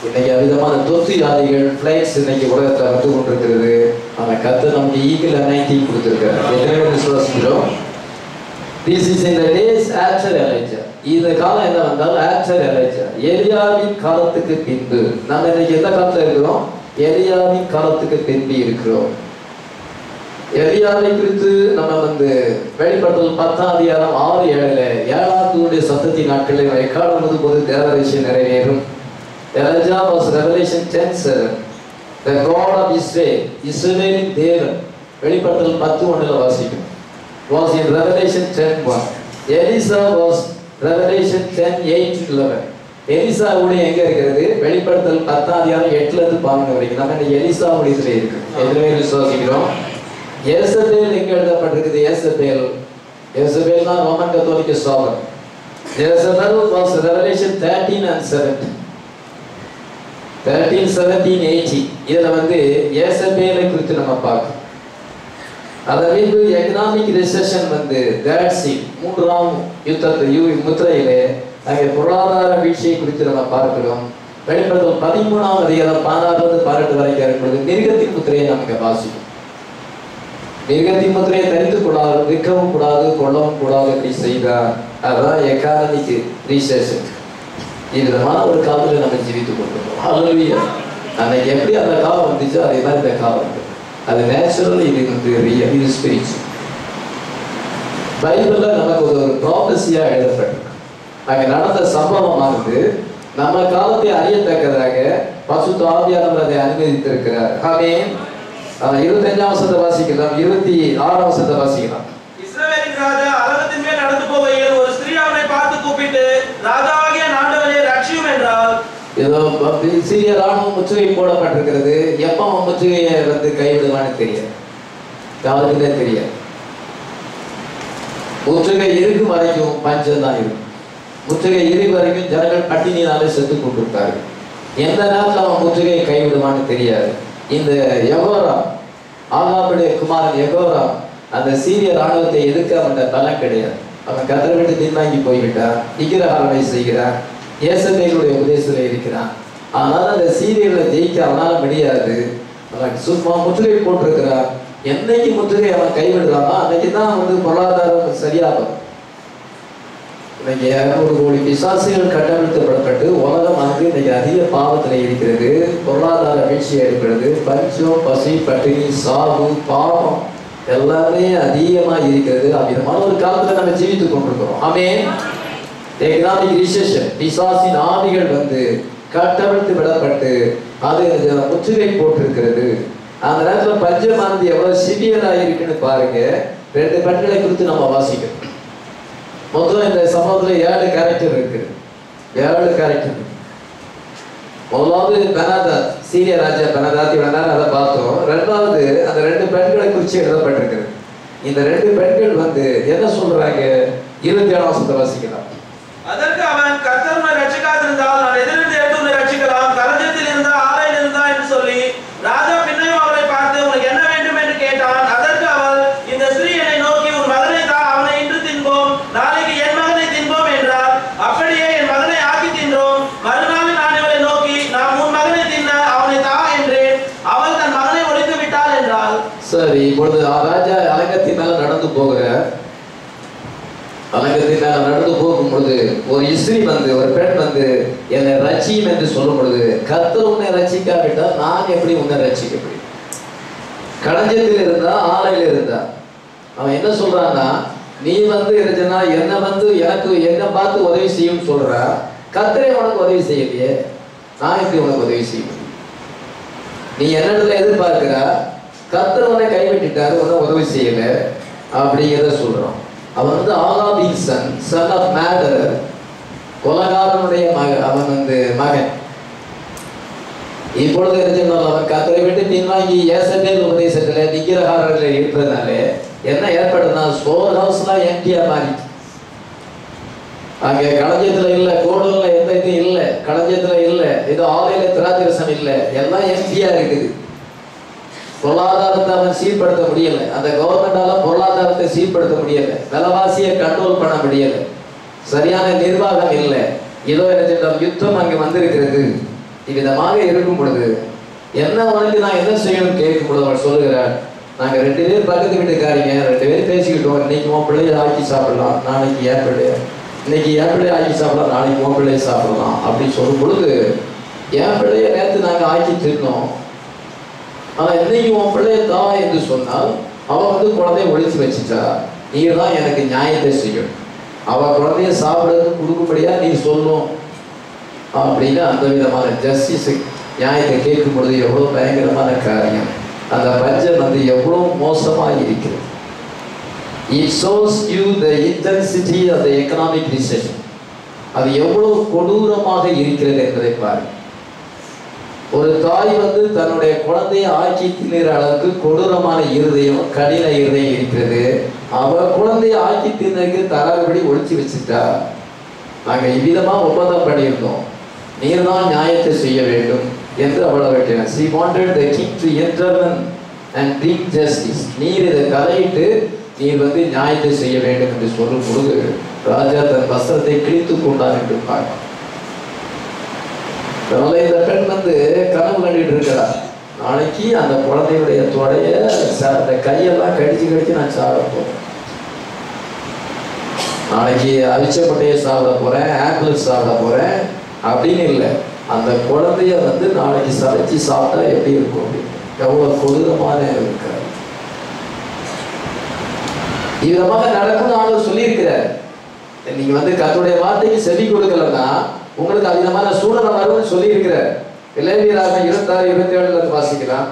இன்னைக்கு அவ்விதமான தொற்று வியாதிகள், பிளைட்ஸ் இன்னைக்கு உலகத்தில் வந்து கொண்டிருக்கிறது. அந்த கத்து நமக்கு ஈகிள் அனைத்தையும் கொடுத்துருக்காரு. எத்தனை விசுவாசிக்கிறோம்? This is in the days after Elijah. இந்த காலம் என்ன வந்தால் after Elijah. எலியாவின் காலத்துக்கு பின்பு. நம்ம இன்னைக்கு எந்த காலத்துல இருக்கிறோம்? எலியாவின் காலத்துக்கு பின்பு இருக்கிறோம். எலியாவை குறித்து நம்ம வெளிப்படுத்தல் 10ஆம் அதிகாரம் 6-7 ஏழாம் தூதனுடைய சத்தத்தின் நாட்களில் ரெக்கார்டு போது தேவதரிசனம் நிறைவேறும். Elijah was Revelation 10:7. The God of Israel, இஸ்ரவேலின் தேவன், வெளிப்படுத்தல் 10:1 வாசிக்கும். Was in Revelation 10:1. Elisa was Revelation 10:8-11. எலிசாவுடைய எங்க இருக்கிறது? வெளிப்படுத்தல் 10ஆம் அதிகாரம் 8ல இருந்து 12 வரைக்கும். நம்ம இந்த எலிசாவுடைய இதுல இருக்கு. எதுவே விசுவாசிக்கிறோம். எசபேல் எங்க எழுதப்பட்டிருக்குது? எசபேல் தான் ரோமன் கத்தோலிக்க sober. Jezebel was Revelation 13 and 17. 13, 17, 18. இதுல எசபேலை குறித்து நம்ம பார்க்கணும். அதற்கு எகனாமிக் ரிசெஷன் மூன்றாம் முத்திரையிலே அங்கே பொருளாதார வீழ்ச்சியை குறித்து நம்ம பார்க்கிறோம். வெளிப்படுத்தல் 13ஆம் அதிகாரம் 16-18 வரைக்கும் இருக்கிறது. மிருகத்தின் முத்திரையை நமக்கு வாசிக்கும். மிருகத்தின் முத்திரையை தரித்து கூடாது, விற்கவும் கூடாது, கொள்ளவும் கூடாது, அப்படி செய்தார். அதுதான் எகானமிக் ரிசெஷன். விதமான ஒரு காலத்துல நம்ம ஜீவித்துக் கொண்டிருக்கோம். ஹல்லேலூயா. அன்னைக்கு எப்படி அந்த காலம் வந்துச்சோ அதே மாதிரி இந்த காலம் வந்து அது நேச்சுரல், இது ரியல், இது ஸ்பிரிச்சுவல். பைபிள்ல நமக்கு ஒரு ப்ராபசியா எழுதப்பட்டிருக்கு. அங்கே நடந்த சம்பவமானது நம்ம காலத்தை அறியத்தக்கதாக பரிசுத்த ஆவியானவர் அதை அனுமதித்திருக்கிறார். ஆமென். 25ஆம் வசனத்தை வாசிக்கலாம், 26ஆம் வசனத்தை வாசிக்கலாம். இஸ்ரவேலின் ராஜா அலங்கத்தின் மேல் நடந்து போகையில் ஒரு ஸ்திரீ அவனை பார்த்து கூப்பிட்டு, ராஜாவாகிய ஆண்டவரே ரட்சியும் என்றாள். ஏதோ சீரிய ராணுவம் முற்றுகை போடப்பட்டிருக்கிறது. எப்ப அவன் முற்றுகையை கைவிடுவான்னு தெரியாது, யாருக்குமே தெரியாது. முற்றுகை இருக்கும் வரைக்கும் பஞ்சம் தான் இருக்கும். முற்றுகை இருக்கும் வரைக்கும் ஜனங்கள் பட்டினியினாலே செத்து கொண்டிருக்காரு. எந்த நேரத்தில் அவன் முற்றுகையை கைவிடுவான்னு தெரியாது. இந்த யெகோரா, ஆகாபுடைய குமாரன் யெகோரா, அந்த சீரிய ராணுவத்தை எதிர்க்க அவன் பலம் கிடையாது. அவன் கத்தரை விட்டு பின்வாங்கி போய்விட்டான், விக்கிரகாரனை செய்கிறான், இயேசுடைய உபதேசத்தில் இருக்கிறான். ஆனால் அந்த சீரியர்களை ஜெயிக்க அவனால் முடியாது. அவன் சும்மா முற்றுகை போட்டிருக்கிறான். என்னைக்கு முற்றுகை அவன் கைவிடுறானோ அன்னைக்கு தான் பொருளாதாரம் சரியாகும். இன்னைக்கு 200 கோடி பிசாசுகள் கட்டமைக்கப்படப்பட்டு உலகம் இன்னைக்கு அதிக பாவத்தில் இருக்கிறது. பொருளாதார வீழ்ச்சி ஏற்படுது. பஞ்சம், பசி, பட்டினி, சாவு, பாவம் எல்லாமே அதிகமா இருக்கிறது. அவ்விதமான ஒரு காலத்துல நம்ம ஜீவித்துக் கொண்டிருக்கிறோம். ஆமென். எகனாமிக் ரிசெஷன், பிசாசின் ஆவிகள் கட்டமைத்து விடப்பட்டு அது முற்றுகை போட்டிருக்கிறது. அந்த நேரத்தில் பஞ்சமானது எவ்வளவு சிவியரா இருக்குன்னு பாருங்க. 2 பெண்களை குறித்து நம்ம வாசிக்கிறோம். மொத்தம் இந்த சம்பவத்துல 7 கேரக்டர் இருக்கு. 7 கேரக்டர். முதலாவது பெனாதாத், சீரிய ராஜா பெனாதாத், இவ்வளவு நேரம் அதை பார்த்தோம். 2வது அந்த 2 பெண்களை குறித்து எழுதப்பட்டிருக்கிறது. இந்த 2 பெண்கள் என்ன சொல்றாங்க? 27ஆம் வசனத்தை வாசிக்கலாம். அதற்கு அவன், கர்த்தர் உன்னை ரட்சிக்காதிருந்தால் நான் எதிலிருந்து எடுத்து உன்னை ரட்சிக்கலாம்? களஞ்சியத்தில் இருந்தா, ஆலையில் இருந்தா என்று சொல்லி ராஜா பின்னையும் அவளை பார்த்து, உனக்கு என்ன வேண்டும் என்று கேட்டான். அதற்கு அவள், இந்த ஸ்திரீ என்னை நோக்கி, உன் மகனை தா, அவனை இன்று தின்போம், நாளைக்கு என் மகனை தின்போம் என்றார். அப்படியே என் மகனை ஆக்கி தின்றோம். மறுநாள் நான் இவளை நோக்கி, நான் உன் மகனை தின்ன, அவனை தா என்றேன். அவள் தன் மகனை ஒழித்து விட்டாள் என்றாள். சரி, இப்பொழுது ராஜா அலங்கத்தின் மேல நடந்து போகிறார். அலங்கத்தின் மேல நடந்து போகும் பொழுது ஒரு இஸ்ரீ ஒரு பெண் என்னை ரட்சியும் என்று சொல்லும் பொழுது, கர்த்தர் உன்னை ரட்சிக்காவிட்டால் நான் எப்படி உன்னை ரட்சிக்க முடியும்? களஞ்சியத்தில் இருந்தா, ஆலையில் இருந்தா, அவன் என்ன சொல்றான்னா, நீ இருந்துன்னா என்ன எனக்கு என்ன பார்த்து உதவி செய்யும் சொல்ற, கர்த்தரே உனக்கு உதவி செய்யலையே, நான் எப்படி உனக்கு உதவி செய்ய முடியும்? நீ என்னிடத்துல எதிர்பார்க்கிற, கர்த்தர் உன்னை கைவிட்டுட்டாரு, உன்னை உதவி செய்யல அப்படிங்கிறத சொல்றான். அவன் ஆகாபின் சன் ஆஃப் மேடர், கொலகாரனுடைய அவன் மகன். இப்பொழுது அவன் கர்த்தரை விட்டு பின்வாங்கி ஏசபேல் உபதேசத்துல விக்கிரகாரர்கள் இருக்கிறதுனால என்ன ஏற்படுதுன்னா, ஸ்டோர் ஹவுஸ்லாம் எம்டியா மாறிட்டு, அங்க களஞ்சியத்துல இல்ல, கோடூர்ல எந்த இதுவும் இல்ல, களஞ்சியத்துல இல்ல, இது ஆலையில திராட்சரசம் இல்ல, எல்லாம் எம்டியா இருக்குது. பொருளாதாரத்தை அவன் சீர்படுத்த முடியல. அந்த கவர்மெண்டால பொருளாதாரத்தை சீர்படுத்த முடியல. விலைவாசியை கண்ட்ரோல் பண்ண முடியல. சரியான நிர்வாகம் இல்லை. ஏதோ யுத்தம் அங்கே வந்திருக்கிறது. இவ்விதமாக இருக்கும் பொழுது என்ன உனக்கு நான் என்ன செய்யணும் கேட்கும் பொழுது அவள் சொல்லுகிறார், நாங்க 2 பேர் பக்கத்து வீட்டுக்காரிங்க, 2 பேர் பேசிக்கிட்டு வச்சுக்கோ, இன்னைக்கு உன் பிள்ளைய ஆக்கி சாப்பிடலாம், நாளைக்கு என் பிள்ளைய, இன்னைக்கு என் பிள்ளைய ஆக்கி சாப்பிடலாம், நாளைக்கு உன் பிள்ளைய சாப்பிடலாம் அப்படின்னு சொல்லும் பொழுது, என் பிள்ளைய நேற்று நாங்கள் ஆக்கி தின்னோம், ஆனால் இன்னைக்கு உன் பிள்ளைய தான் என்று சொன்னால் அவன் வந்து குழந்தைய ஒழிச்சு வச்சுட்டா, நீ தான் எனக்கு நியாயத்தை செய்யும், அவன் குழந்தைய சாப்பிடுறதுக்கு கொடுக்கும்படியா நீ சொல்லும் அப்படின்னு அந்த விதமான ஜஸ்டிஸ் நியாயத்தை கேட்கும் பொழுது எவ்வளோ பயங்கரமான காரியம். அந்த பஞ்சம் வந்து எவ்வளோ மோசமாக இருக்கிறது. It shows you the intensity of the economic recession. அது எவ்வளவு கொடூரமாக இருக்கிறது என்பதை பாருங்கள். ஒரு தாய் வந்து தன்னுடைய குழந்தையை ஆக்கி தின்னுற அளவுக்கு கொடூரமான இருதயம், கடின இருதயம் இருக்கிறது. அவ குழந்தையை ஆக்கி தின்னக்கு தராதபடி ஒழிச்சு வச்சுட்டா, நாங்கள் இவ்விதமா ஒப்பந்தம் பண்ணியிருந்தோம், நீர் தான் நியாயத்தை செய்ய வேண்டும் என்று அவளை வைக்கிறார். She wanted the king to intervene and bring justice. நீர் இதை கலையிட்டு நீர் வந்து நியாயத்தை செய்ய வேண்டும் என்று சொல்லும் பொழுது ராஜா தன் வஸ்திரத்தை கிழித்து கொண்டார் என்று பார்க்கலாம். இந்த பெண் வந்து கனவு கண்டுட்டு இருக்கிறார், நாளைக்கு அந்த குழந்தையுடைய தொடைய அந்த கையெல்லாம் கடிச்சு நான் சாப்பிட போறேன், நாளைக்கு அவிச்சப்பட்டையை சாப்பிட போறேன், ஆப்பிள் சாப்பிட போறேன் அப்படின்னு இல்லை, அந்த குழந்தைய வந்து நாளைக்கு சமைச்சு சாப்பிட்டா எப்படி இருக்கும் அப்படின்னு எவ்வளவு கொடூரமான இருக்காரு. இவ்விதமாக நடக்கும்னு ஆண்டவர் சொல்லியிருக்கிறார். நீங்க வந்து கர்த்தருடைய வார்த்தைக்கு செவி கொடுக்கலன்னா உங்களுக்கு அதிகமான சூழலை வரும்னு சொல்லி இருக்கிறார். இளைஞராக 26-27 வாசிக்கலாம்.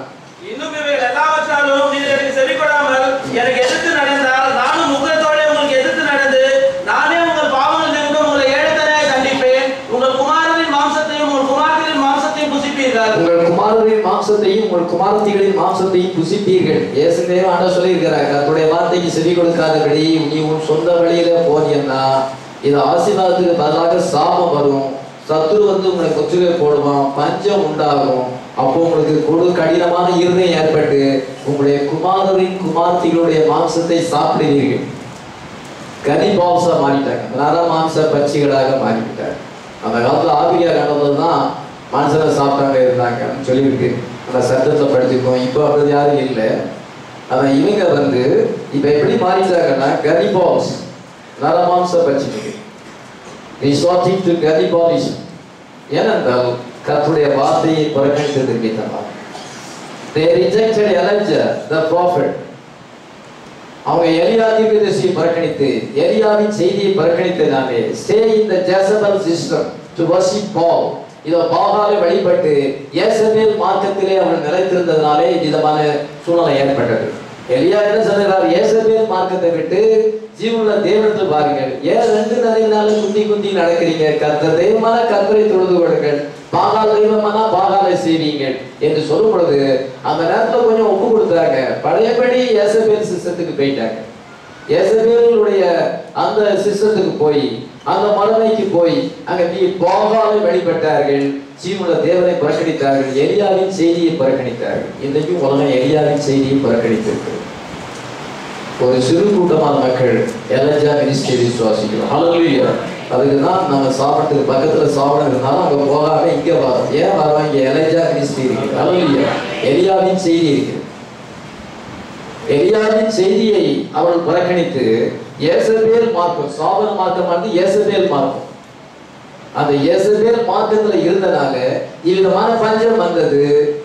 இன்னும் இவைகள் எல்லாவற்றாலும் நீங்கள் எனக்கு செவி கொடாமல் எனக்கு எதிர்த்து நடந்தால், நானும் உங்களோட உங்களுக்கு எதிர்த்து நடந்து நானே உங்கள் பாவங்கள் நிமித்தம் உங்களை ஏழத்தனையாய் தண்டிப்பேன். உங்கள் குமாரரின் மாம்சத்தையும் உங்கள் குமாரத்திகளின் மாம்சத்தையும் புசிப்பீர்கள். உங்கள் குமாரரின் மாம்சத்தையும் உங்கள் குமாரத்திகளின் மாம்சத்தையும் புசிப்பீர்கள். ஏசுதேவ ஆண்டவர் சொல்லி இருக்கிறார், கர்த்தருடைய வார்த்தைக்கு செவி கொடுக்காதபடி நீ உன் சொந்த வழியில போனீன்னா இது ஆசீர்வாதத்துக்கு பதிலாக சாபம் வரும், சத்துரு வந்து உங்களை கொச்சுகை போடுவான், பஞ்சம் உண்டாகும். அப்போ உங்களுக்கு கடினமான இருதயம் ஏற்பட்டு உங்களுடைய குமாரரின் குமார்த்திகளுடைய மாம்சத்தை சாப்பிடுவீர்கள். கனிபாம்சா மாறிட்டாங்க, நர மாம்ச பட்சிகளாக மாறிவிட்டாங்க. அந்த காலத்துல ஆபிரியா கண்டது தான் மனுஷனை சாப்பிட்டாங்க இருந்தாங்கன்னு சொல்லியிருக்கு. அந்த சட்டத்தை படிச்சுக்கோம். இப்போ அப்படி யாரும் இல்லை. ஆனால் இவங்க வந்து இப்போ எப்படி மாறிட்டாங்கன்னா கனிபாம்ஸ், நரமாம்ச பட்சிகள், resorting to cannibalism. ஏனென்றால் கர்த்தருடைய வார்த்தையை புறக்கணித்தது நிமித்தமாக. They rejected Elijah the prophet. அவங்க எலியா தீர்க்கதரிசியை புறக்கணித்து எலியாவின் செய்தியை புறக்கணித்ததாலே stay in the Jezebel system to worship Baal. இதோ பாகாலை வழிபட்டு யேசபேல் மார்க்கத்திலே அவர்கள் நிலைத்திருந்ததனாலே விதமான சூழ்நிலை ஏற்பட்டது. எலியா என்ன சொல்கிறார்? யேசபேல் மார்க்கத்தை விட்டு ஜீவனுள்ள தேவனத்தில் பாருங்கள், ஏன் 2 நிலையினால குந்தி நடக்கிறீங்க? கர்த்தர் தெய்வமான கர்த்தரை தொழுது கொள்ளுங்கள், பாகால் தெய்வமான பாகாலை செய்வீங்கள் என்று சொல்லும் பொழுது அந்த நேரத்தில் கொஞ்சம் ஒப்பு கொடுத்தாங்க. பழையபடி யேசபேல் சிஸ்டத்துக்கு போயிட்டாங்க. யேசபேலுடைய அந்த சிஸ்டத்துக்கு போய் அந்த மறுமைக்கு போய் அங்க பாகாலை வழிபட்டார்கள், ஜீவனுள்ள தேவனை புறக்கணித்தார்கள், எலியாவின் செய்தியை புறக்கணித்தார்கள். இன்றைக்கும் உலகம் எலியாவின் செய்தியை புறக்கணித்திருக்கு. ஒரு சிறு கூட்டமான மக்கள் எலஜா மினிஸ்ட்ரி விசுவாசிக்கிறோம். ஹல்லேலூயா. அதுக்கு தான் நம்ம சாப்பிட்றதுக்கு பக்கத்துல சாப்பிட இருந்தாலும் அங்க போகாம இங்க வரோம். ஏன் வரோம்? இங்க எலஜா மினிஸ்ட்ரி இருக்கு. ஹல்லேலூயா. எலியாவின் செய்தி இருக்கு. எலியாவின் செய்தியை அவள் புறக்கணித்து யேசபேல் மார்க்கம், சாபன மார்க்கம் வந்து யேசபேல் மார்க்கம், அந்த யேசபேல் மார்க்கத்துல இருந்தனால இவ்விதமான பஞ்சம் வந்தது.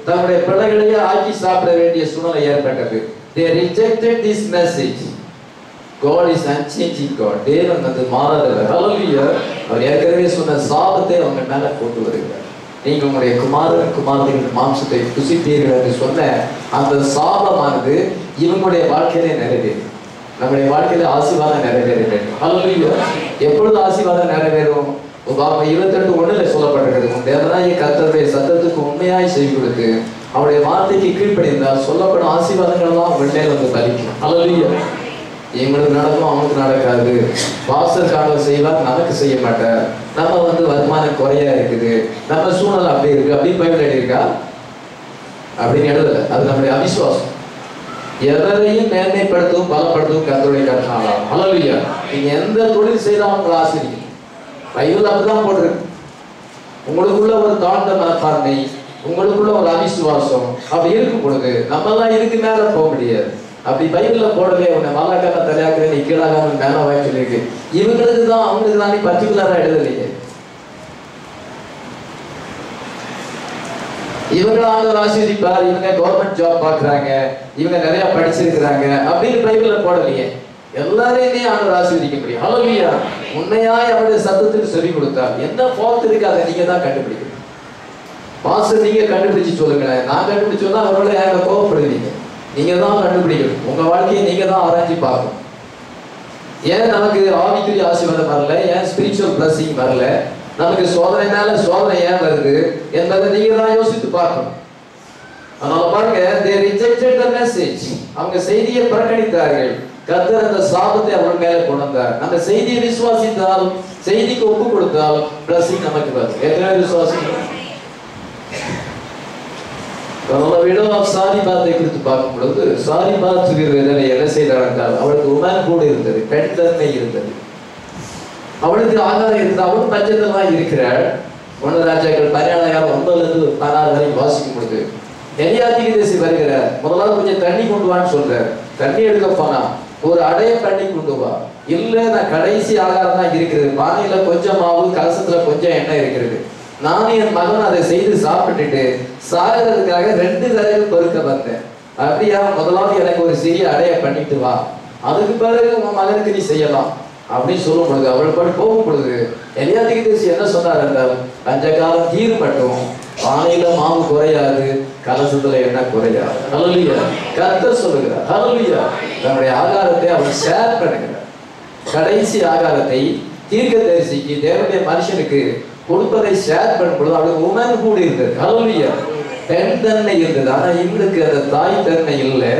தன்னுடைய பிள்ளைகளையே ஆக்கி சாப்பிட வேண்டிய சூழ்நிலை ஏற்பட்டது. They rejected this message. God is unchanging God. தேவன் வந்து மாறாதவர். ஹல்லேலூயா. அவர் ஏற்கனவே சொன்ன சாபத்தை அவங்க மேல கொண்டு வருகிறார். நீங்க உங்களுடைய குமாரத்தின் மாம்சத்தை புசிப்பீர்கள் என்று சொன்ன அந்த சாபமானது இவங்களுடைய வாழ்க்கையிலே நிறைவேறும். நம்முடைய வாழ்க்கையில ஆசீர்வாதம் நிறைவேற வேண்டும். ஹல்லேலூயா. எப்பொழுது ஆசீர்வாதம் நிறைவேறும்? உபாகமம் 28:1 சொல்லப்பட்டிருக்கிறது, உன் தேவனாகிய கர்த்தருடைய சத்தத்துக்கு உண்மையாய் செவி கொடுத்து அவருடைய வார்த்தைக்கு கீழ்ப்படிந்தால் சொல்லப்படும் ஆசீர்வாதங்கள் எல்லாம் உங்கள் மேல் வந்து பலிக்கும். ஹல்லேலூயா. எங்களுக்கு நடக்கும், அவனுக்கு நடக்காது. பாஸ்டர் காரணம் செய்வார், நமக்கு செய்ய மாட்டார். நம்ம வந்து வருமானம் குறையா இருக்குது, நம்ம சூழ்நிலை அப்படி இருக்கு அப்படின்னு பைபிள் எழுதியிருக்கா? அப்படின்னு எழுதல. அது நம்முடைய அவிசுவாசம். எவரையும் மேன்மைப்படுத்தவும் பலப்படுத்தவும் கர்த்தருடைய கட்டளையாம். ஹல்லேலூயா. நீங்க எந்த தொழில் செய்தாலும் உங்களை ஆசீர்வதிக்கும். பைபிள் அப்படிதான் போட்டிருக்கு. உங்களுக்குள்ள ஒரு தாழ்ந்த மனப்பான்மை, உங்களுக்குள்ள ஒரு அவிசுவாசம் அப்படி இருக்கும் பொழுது நம்ம எல்லாம் இதுக்கு மேல போக முடியாது. அப்படி பைபிள்ல போடவே உன்னை மாலாக்கான தலையாக்குவே நீ கீழாகாம மேல வாய் சொல்லியிருக்கு. இவங்களுக்கு தான் அவங்களுக்கு தான் நீ பர்டிகுலரா எழுதலையே. இவங்க ஆண்டவர் ஆசீர்வதிப்பார், இவங்க கவர்மெண்ட் ஜாப் பாக்குறாங்க, இவங்க நிறைய படிச்சிருக்கிறாங்க அப்படின்னு பைபிள்ல போடலையே. எல்லாரையுமே ஆண்டவர் ஆசீர்வதிக்க முடியும். ஹல்லேலூயா. உண்மையாய் அவருடைய சத்தத்துக்கு சொல்லி கொடுத்தார். என்ன ஃபால்ட் இருக்கு அதை நீங்க தான் கண்டுபிடிக்கணும். பாஸ்டர் நீங்க கண்டுபிடிச்சு சொல்லுங்களேன். நான் கண்டுபிடிச்சோன்னா அவரோட ஏங்க கோவப்படுவீங்க. நீங்க தான் கண்டுபிடிக்கணும். உங்க வாழ்க்கையை நீங்க தான் ஆராய்ச்சி பார்க்கணும். ஏன் நமக்கு ஆவிக்குரிய ஆசீர்வாதம் வரல, ஏன் ஸ்பிரிச்சுவல் பிளஸிங் வரல, நமக்கு சோதனை மேல சோதனை ஏன் வருது என்பதை நீங்க தான் யோசித்து பார்க்கணும். அதனால பாருங்க, they rejected the message. அவங்க செய்தியை புறக்கணித்தார்கள். கர்த்தர் அந்த சாபத்தை அவர்கள் மேல கொண்டு வந்தார். நம்ம செய்தியை விசுவாசித்தால், செய்திக்கு ஒப்பு கொடுத்தால் பிளஸிங் நமக்கு வரும். எத்தனை விசுவாசிக்கிறோம்? சாரிபாத்தை குறித்து பார்க்கும் பொழுது, சாரிபாத் என்ன செய்தார் என்றால், அவளுக்கு உமன் கூட இருந்தது, பெண் தன்மை இருந்தது, அவளுக்கு ஆகாரம் இருந்தது, அவளும் பஞ்சத்தெல்லாம் இருக்கிறாள். 1 ராஜாக்கள் 17-16 வரை வாசிக்கும் பொழுது எலியா தீர்க்கதரிசி வருகிறார். முதலாவது கொஞ்சம் தண்ணி கொண்டு வான்னு சொல்றார். தண்ணி எடுக்க போனா ஒரு அடைய தண்ணி கொண்டு வா. இல்ல நான் கடைசி ஆகாரம் தான் இருக்கிறது, பானையில கொஞ்சம் மாவு, கலசத்துல கொஞ்சம் எண்ணெய் இருக்கிறது, நானும் என் மகன் அதை செய்து சாப்பிட்டுட்டு சாகிறதுக்காக 2 தடவை பொறுக்க வந்தேன். அப்படியா, முதலாவது எனக்கு ஒரு சிறிய அடைய பண்ணிட்டு வா, அதுக்கு பிறகு உன் மகனுக்கு நீ செய்யலாம் அப்படின்னு சொல்லும் பொழுது, அவள் படி போகும் பொழுது எலியா தீர்க்கதரிசி என்ன சொன்னார் என்றால், பஞ்ச காலம் தீர் மட்டும் பானையில மாவு குறையாது, கலசத்துல எண்ணெய் குறையாது. ஹல்லேலூயா. கர்த்தர் சொல்லுகிறார். ஹல்லேலூயா. தன்னுடைய ஆகாரத்தை அவர் ஷேர் பண்ணுகிறார். கடைசி ஆகாரத்தை தீர்க்கதரிசிக்கு, தேவனுடைய மனுஷனுக்கு கொடுப்பதை ஷேர் பண்ணும் பொழுது அவளுக்கு உமன் கூட இருந்தது. ஹல்லேலூயா. பெண் தன்மை இருந்தது. ஆனா இவங்களுக்கு அந்த தாய் தன்மை இல்லை,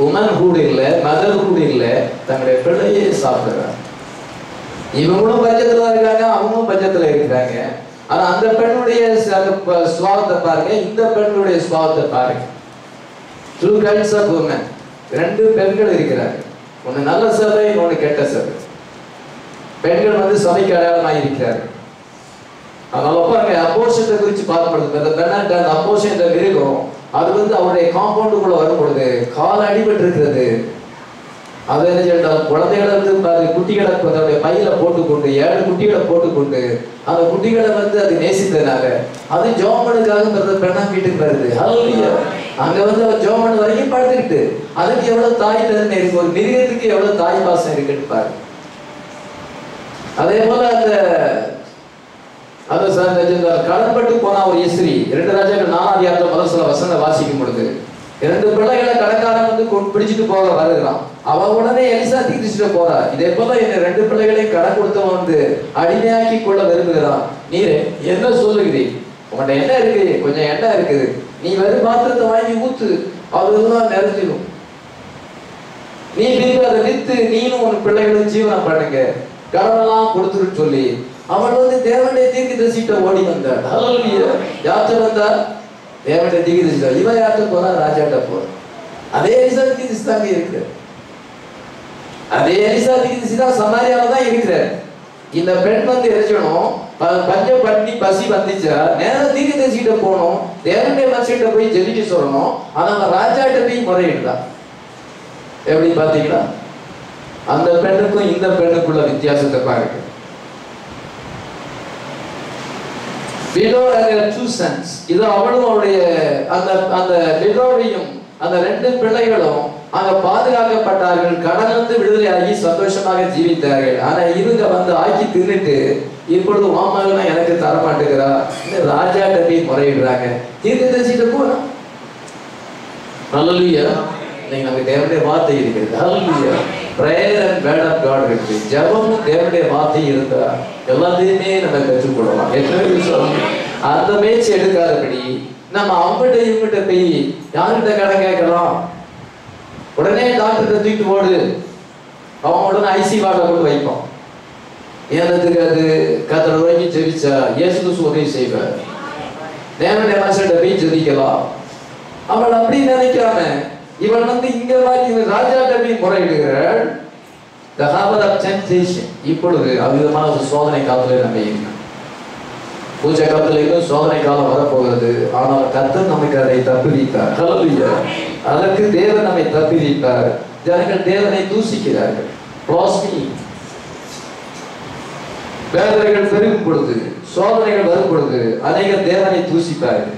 உமன் கூட இல்லை, மதர் கூட இல்லை. தன்னுடைய பிள்ளையை சாப்பிடுறாங்க. இவங்களும் பட்சத்துல இருக்காங்க, அவங்களும் பட்சத்துல இருக்கிறாங்க. ஆனா அந்த பெண்ணுடைய சுவாபத்தை பாருங்க, இந்த பெண்ணுடைய சுவாபத்தை பாருங்க. 2 kinds of women. 2 பெண்கள் இருக்கிறாங்க. ஒண்ணு நல்ல சபை, இன்னொன்னு கெட்ட சபை. பெண்கள் வந்து சபைக்கு அடையாளமாக இருக்கிறார்கள். அதனால பாருங்க, அப்போஷத்தை குறித்து பார்க்கும்பொழுது, அந்த அப்போஷன் என்ற மிருகம் அது வந்து அவருடைய காம்பவுண்டுக்குள்ள வரும் பொழுது கால் அடிபட்டு இருக்கிறது. அது என்ன செய்யணும், குழந்தைகளை வந்து குட்டிகளை அதனுடைய பையில போட்டுக்கொண்டு 7 குட்டிகளை போட்டுக்கொண்டு அந்த குட்டிகளை வந்து அது நேசித்தனால அது ஜோமனுக்காக பெண்ணா வீட்டுக்கு வருது. ஹல்லேலூயா. அங்க வந்து அவர் ஜோமன் வரைக்கும் படுத்துக்கிட்டு அதுக்கு எவ்வளவு தாய் தன்மை இருக்கு, ஒரு மிருகத்துக்கு எவ்வளவு தாய் பாசம் இருக்குன்னு பாரு. அதே போல அந்த கடன்பட்டு போனா ஒரு எஸ்ரி 2 ராஜாக்கள் 4ஆம் அதிகாரத்துல முதல் சில வசனங்களை வாசிக்கும் பொழுது 2 பிள்ளைகளை கடற்காரன் வந்து பிடிச்சிட்டு போக வருகிறான். அவன் உடனே எலிசா தீர்த்துட்டு போறா. இதே போல என்ன 2 பிள்ளைகளையும் கடன் கொடுத்தவன் வந்து அடிமையாக்கி கொள்ள விரும்புகிறான். நீர் என்ன சொல்லுகிறீர்? உன்கிட்ட என்ன இருக்கு? கொஞ்சம் எண்ணெய் இருக்குது, நீ வெறும் பாத்திரத்தை வாங்கி ஊத்து, அதுதான் நிறைஞ்சிடும். நீ பிரிவு அதை வித்து நீனும் உன் பிள்ளைகளும் ஜீவனம் பண்ணுங்க, கடனெல்லாம் கொடுத்துருன்னு சொல்லி அவன் வந்து தேவனுடைய தீர்க்கதரிசிட்ட ஓடி வந்தார். ஹல்லேலூயா. யார்கிட்ட வந்தார்? தேவனுடைய தீர்க்கதரிசி. இவன் யார்கிட்ட போறா? ராஜாட்ட போற. அதே எலிசா தீர்க்கதரிசி தாங்க இருக்கு. அதே எலிசா தீர்க்கதரிசி தான் சமாரியால தான் இருக்கிறார். இந்த பெண் வந்து எரிச்சணும், பஞ்சம் பண்ணி பசி வந்துச்சா நேரம் தீர்க்கதரிசிட்ட போகணும், தேவனுடைய மனுஷன்கிட்ட போய் ஜெபிக்க சொல்லணும். ஆனா அந்த ராஜாட்ட போய் முறையிடுதான். எப்படி பாத்தீங்களா? அந்த பெண்ணுக்கும் இந்த பெண்ணுக்குள்ள வித்தியாசத்தை பாருங்க. Widow and 2 sons. இது அவளும் அவருடைய அந்த விடோவையும் அந்த 2 பிள்ளைகளும் அங்க பாதுகாக்கப்பட்டார்கள். கடலிருந்து விடுதலையாகி சந்தோஷமாக ஜீவித்தார்கள். ஆனா இவங்க வந்து ஆக்கி தின்னுட்டு இப்பொழுது மாமகனா எனக்கு தர மாட்டேங்கிறா, ராஜாட்ட போய் முறையிடுறாங்க. தீர்க்கதரிசிட்ட போனா. ஹல்லேலூயா. இன்னைக்கு நமக்கு தேவனுடைய வார்த்தை இருக்கிறது. ஹல்லேலூயா. prayer and word of God இருக்கு. ஜெபமும் தேவனுடைய வார்த்தை இருந்தா எல்லாத்தையுமே நம்ம கற்றுக்கொள்ளலாம். அந்த முயற்சி எடுக்காதபடி நம்ம அவங்ககிட்ட இவங்ககிட்ட போய் யார்கிட்ட கடன் கேட்கலாம், உடனே டாக்டர் தூக்கிட்டு ஓடு, அவன் உடனே ஐசி வார்டில் கொண்டு வைப்பான். ஏனத்துக்கு அது கத்தர் வரைக்கும் ஜெபிச்சா இயேசு கிறிஸ்து உதவி செய்வார். தேவனுடைய மனுஷன்கிட்ட போய் ஜெபிக்கலாம். அவள் அப்படி நினைக்காம இவன் வந்து இங்க மாதிரி ராஜாட்ட போய் முறையிடுகிறாள். The hour of temptation. இப்பொழுது அவ்விதமான ஒரு சோதனை காலத்தில் நம்ம இருக்கோம். பூஜை காலத்தில் இன்னும் சோதனை காலம் வரப்போகிறது. ஆனால் கர்த்தர் நமக்கு அதை தப்புவித்தார். ஹல்லேலூயா. அதற்கு தேவன் நம்மை தப்புவித்தார். ஜனங்கள் தேவனை தூசிக்கிறார்கள். வேதனைகள் பெருகும் பொழுது, சோதனைகள் வரும் பொழுது அநேக தேவனை தூசிப்பார்கள்.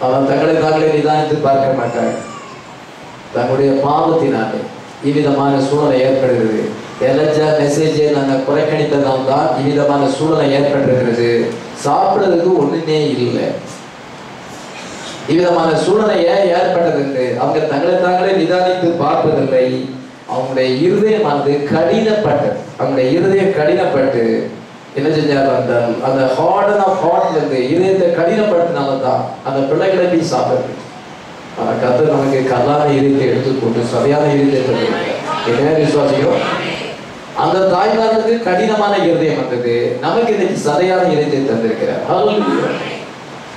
அவன் தங்களை தாங்களே நிதானித்து பார்க்க மாட்டார்கள். தங்களுடைய பாவத்தினாலே இவ்விதமான சூழ்நிலை ஏற்படுகிறது. எலஜா மெசேஜை நாங்கள் புறக்கணித்ததால் தான் இவ்விதமான சூழ்நிலை ஏற்பட்டிருக்கிறது. சாப்பிடுறதுக்கு ஒண்ணுமே இல்லை. இவ்விதமான சூழ்நிலையை ஏற்பட்டது என்று அவங்க தங்களை தாங்களே நிதானித்து பார்ப்பதில்லை. அவங்களுடைய இருதயமானது கடினப்பட்டது. அவங்களுடைய இருதயம் கடினப்பட்டு என்ன செஞ்சார் வந்தால் அந்த ஹார்டன் ஆஃப் ஹார்ட்ல இருந்து இருதயத்தை கடினப்படுத்தினால்தான் அந்த பிள்ளைகளை போய் சாப்பிடுறது. ஆனால் கர்த்தர் நமக்கு கல்லான இருதயத்தை எடுத்துக்கொண்டு சதையான இருதயத்தை என்ன விசுவாசிக்கிறோம்? அந்த தாய்மார்களுக்கு கடினமான இருதயம் வந்தது, நமக்கு இன்னைக்கு சதையான இருதயத்தை தந்திருக்கிறார்.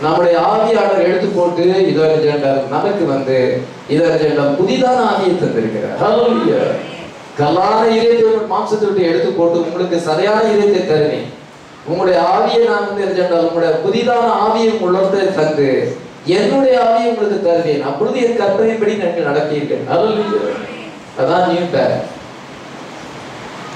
நம்முடைய ஆவியாளர் எடுத்துக்கொண்டு நமக்கு இதற்கு புதிதான ஆவியை தந்திருக்கிறார். கல்லான இதயத்தை மாம்சத்தை விட்டு எடுத்துக்கொண்டு உங்களுக்கு சதையான இதயத்தை தருவேன். உங்களுடைய ஆவியை நான் உங்களுடைய புதிதான ஆவியை உள்ளத்தை தந்து என்னுடைய ஆவியை உங்களுக்கு தருவேன். அப்பொழுது என் கற்பனைப்படி நீங்கள் நடப்பீர்கள். அதான் நியூ பேரண்ட்,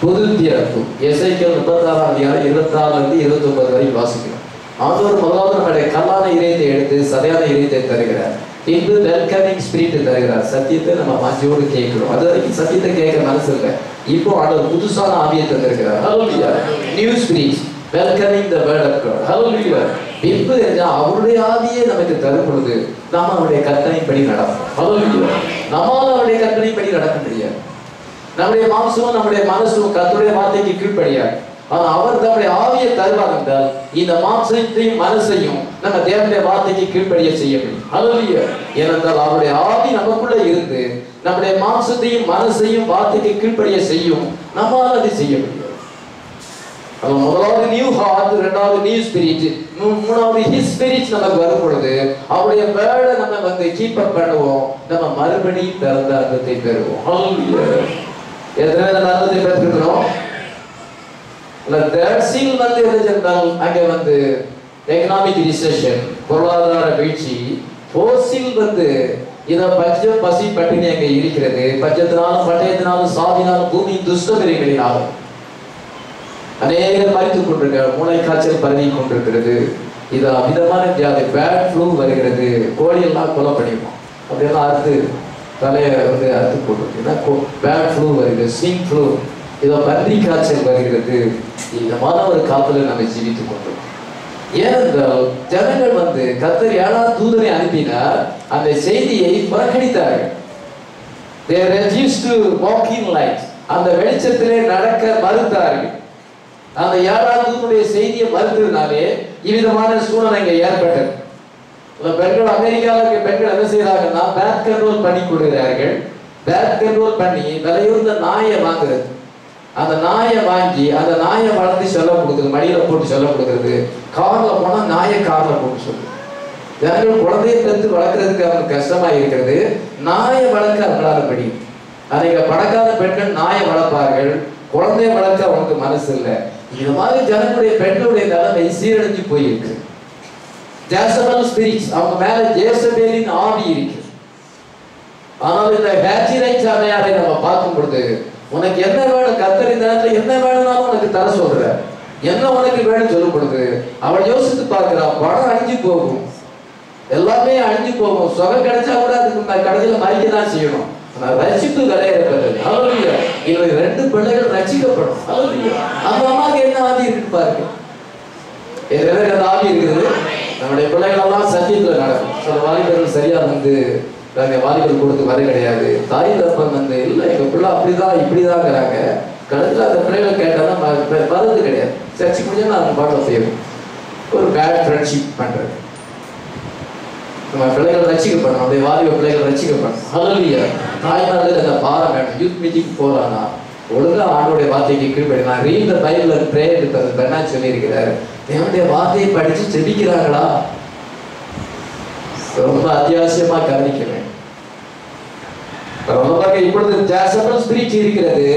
புது பிறப்பு. எசேக்கியேல் 36:26-29 வரை வாசிக்கிறோம். ஆண்டவர் முதலாவது நம்முடைய கல்லான இதயத்தை எடுத்து சதையான இதயத்தை தருகிறார். பின்பு வெல்கமிங் ஸ்பிரிட் தருகிறார். சத்தியத்தை நம்ம வாஞ்சியோடு கேட்கிறோம். அது வரைக்கும் சத்தியத்தை கேட்க மனசு இல்லை. இப்போ ஆண்டவர் புதுசான ஆவியை தந்திருக்கிறார். Hallelujah. New spirit welcoming the word of God. Hallelujah. பின்பு அவருடைய ஆவியை நமக்கு தரும் பொழுது நாம் அவருடைய கற்பனைப்படி நடப்போம். ஹல்லேலூயா. நம்மால் அவருடைய கற்பனைப்படி நடக்க முடியாது. நம்முடைய மாம்சமும் நம்முடைய மனசும் கர்த்தருடைய வார்த்தைக்கு கீழ்ப்படியாது. ஆனால் அவர் நம்முடைய ஆவியை தருவார் என்றால் இந்த மாம்சத்தையும் மனசையும் நம்ம தேவனுடைய வார்த்தைக்கு கீழ்ப்படிய செய்ய முடியும். ஹல்லேலூயா. ஏனென்றால் அவருடைய ஆவி நமக்குள்ள இருந்து நம்முடைய மாம்சத்தையும் மனசையும் வார்த்தைக்கு கீழ்ப்படிய செய்யும். நம்மால் அதை செய்ய முடியும். முதலாவது நியூ ஹார்ட், இரண்டாவது நியூ ஸ்பிரிட், மூணாவது ஹிஸ் ஸ்பிரிட் நமக்கு வரும் பொழுது அவருடைய வேர்டை நம்ம கீப் அப் பண்ணுவோம். நம்ம மறுபடியும் பிறந்த அர்த்தத்தை பெறுவோம். ஹல்லேலூயா. எத்தனை அர்த்தத்தை பெற்றுக்கிறோம்? அங்கே எகனாமிக் ரிசெஷன், பொருளாதார வீழ்ச்சி, இத பஞ்சம் பசி பட்டினி அங்க இருக்கிறது. பஞ்சத்தினாலும் பட்டயத்தினாலும் சாவினாலும் பூமியின் துஷ்டமிருகங்களினாலும் அநேகர் மறித்துக் கொண்டிருக்கிறார். மூளை காய்ச்சல் பரவி கொண்டிருக்கிறது. இது அமிதமான வியாதி, பேட் ஃப்ளூ வருகிறது. கோழியெல்லாம் கொலை பண்ணிடுவோம். அப்படியெல்லாம் அறுத்து தலையை அறுத்து போட்டுருக்கு. பேட் ஃப்ளூ வருகிறது, ஸ்விங் ஃப்ளூ, இதோ பன்றி காய்ச்சல் வருகிறது. இந்த மாதிரி ஒரு காலத்துல நம்ம ஜீவித்துக் கொண்டோம். ஏனென்றால் ஜனங்கள் கர்த்தர் 7ஆம் தூதனை அனுப்பினார், அந்த செய்தியை புறக்கணித்தார்கள். They refused to walk in light. அந்த வெளிச்சத்திலே நடக்க மறுத்தார்கள். அந்த 7ஆம் தூதனுடைய செய்தியை மறுத்ததுனாலே இவ்விதமான சூழ்நிலை இங்கே ஏற்பட்டது. பெண்கள் அமெரிக்காவில் பெண்கள் என்ன செய்யறாங்கன்னா பேட் கண்ட்ரோல் பண்ணி கொடுக்கிறார்கள். பேட் கண்ட்ரோல் பண்ணி விலையுறந்த நாயை வாங்குறது. அந்த நாயை வாங்கி அந்த நாயை வளர்த்து சொல்ல கொடுக்குறது, மடியில போட்டு சொல்ல கொடுக்குறது. கார்ல போனா நாயை கார்ல போட்டு சொல்லுது. ஜனங்கள் குழந்தையை பெற்று வளர்க்கறதுக்கு அவங்களுக்கு கஷ்டமா இருக்கிறது, நாயை வளர்க்க அவங்களால முடியும். அன்னைக்கு பணக்கார பெண்கள் நாயை வளர்ப்பார்கள், குழந்தைய வளர்க்க அவங்களுக்கு மனசு இல்லை. இது மாதிரி ஜனங்களுடைய பெண்களுடைய நிலைமை சீரழிஞ்சு போயிருக்கு. ஜேசபல் ஸ்பிரிட்ஸ், அவங்க மேல ஜேசபேலின் ஆவி இருக்கு. ஆனால் இந்த ஹேச்சிரைட்ஸ் அம்மையாரை நம்ம பார்க்கும் பொழுது உனக்கு என்ன வேணும், கர்த்தர் இந்த நேரத்தில் என்ன வேணும்னாலும் உனக்கு தர சொல்ற, என்ன உனக்கு வேணும் சொல்லும் பொழுது அவள் யோசித்து பார்க்கிறா. பணம் அழிஞ்சு போகும், எல்லாமே அழிஞ்சு போகும். சுகம் கிடைச்சா கூட அதுக்கு கடைசியில மறிக்கதான் செய்யணும். ரட்சிப்பு கிடையாது. ஹல்லேலூயா. இவங்க 2 பிள்ளைகள் ரட்சிக்கப்படும். ஹல்லேலூயா. அந்த அம்மாவுக்கு என்ன ஆவி இருக்கு பாருங்க. அந்த ஆவி இருக்குது. நம்முடைய பிள்ளைகள் எல்லாம் சத்தியத்துல நடக்கும். சில வாலிபர்கள் சரியா வாலிபர் கொடுத்து வர கிடையாது. தாய் தப்பன் இல்லை எங்க பிள்ளை அப்படிதான் இப்படிதாங்கிறாங்க. கடைசியில் அந்த பிள்ளைகள் கேட்டாலும் வரது கிடையாது. சர்ச்சை முடிஞ்சா நான் பாட்டில் செய்யணும். ஒரு பேட் ஃப்ரெண்ட்ஷிப் பண்றது. நம்ம பிள்ளைகள் ரசிக்கப்படணும், அப்படியே வாலிப பிள்ளைகள் ரசிக்கப்படணும். ஹல்லேலூயா. தாய்மார்கள் அந்த பாரம் வேணும். யூத் மீட்டிங் போறானா ஒழுங்கா ஆண்டோடைய வார்த்தைக்கு கீழ்படி. நான் read the Bible and pray இருக்கிறது பெண்ணா சொல்லியிருக்கிறாரு. தேவனுடைய வார்த்தையை படிச்சு செபிக்கிறாங்களா? ரொம்ப அத்தியாவசியமா கவனிக்க வேண்டும். இப்பொழுது ஜேசபல் ஸ்பிரிட் இருக்கிறது.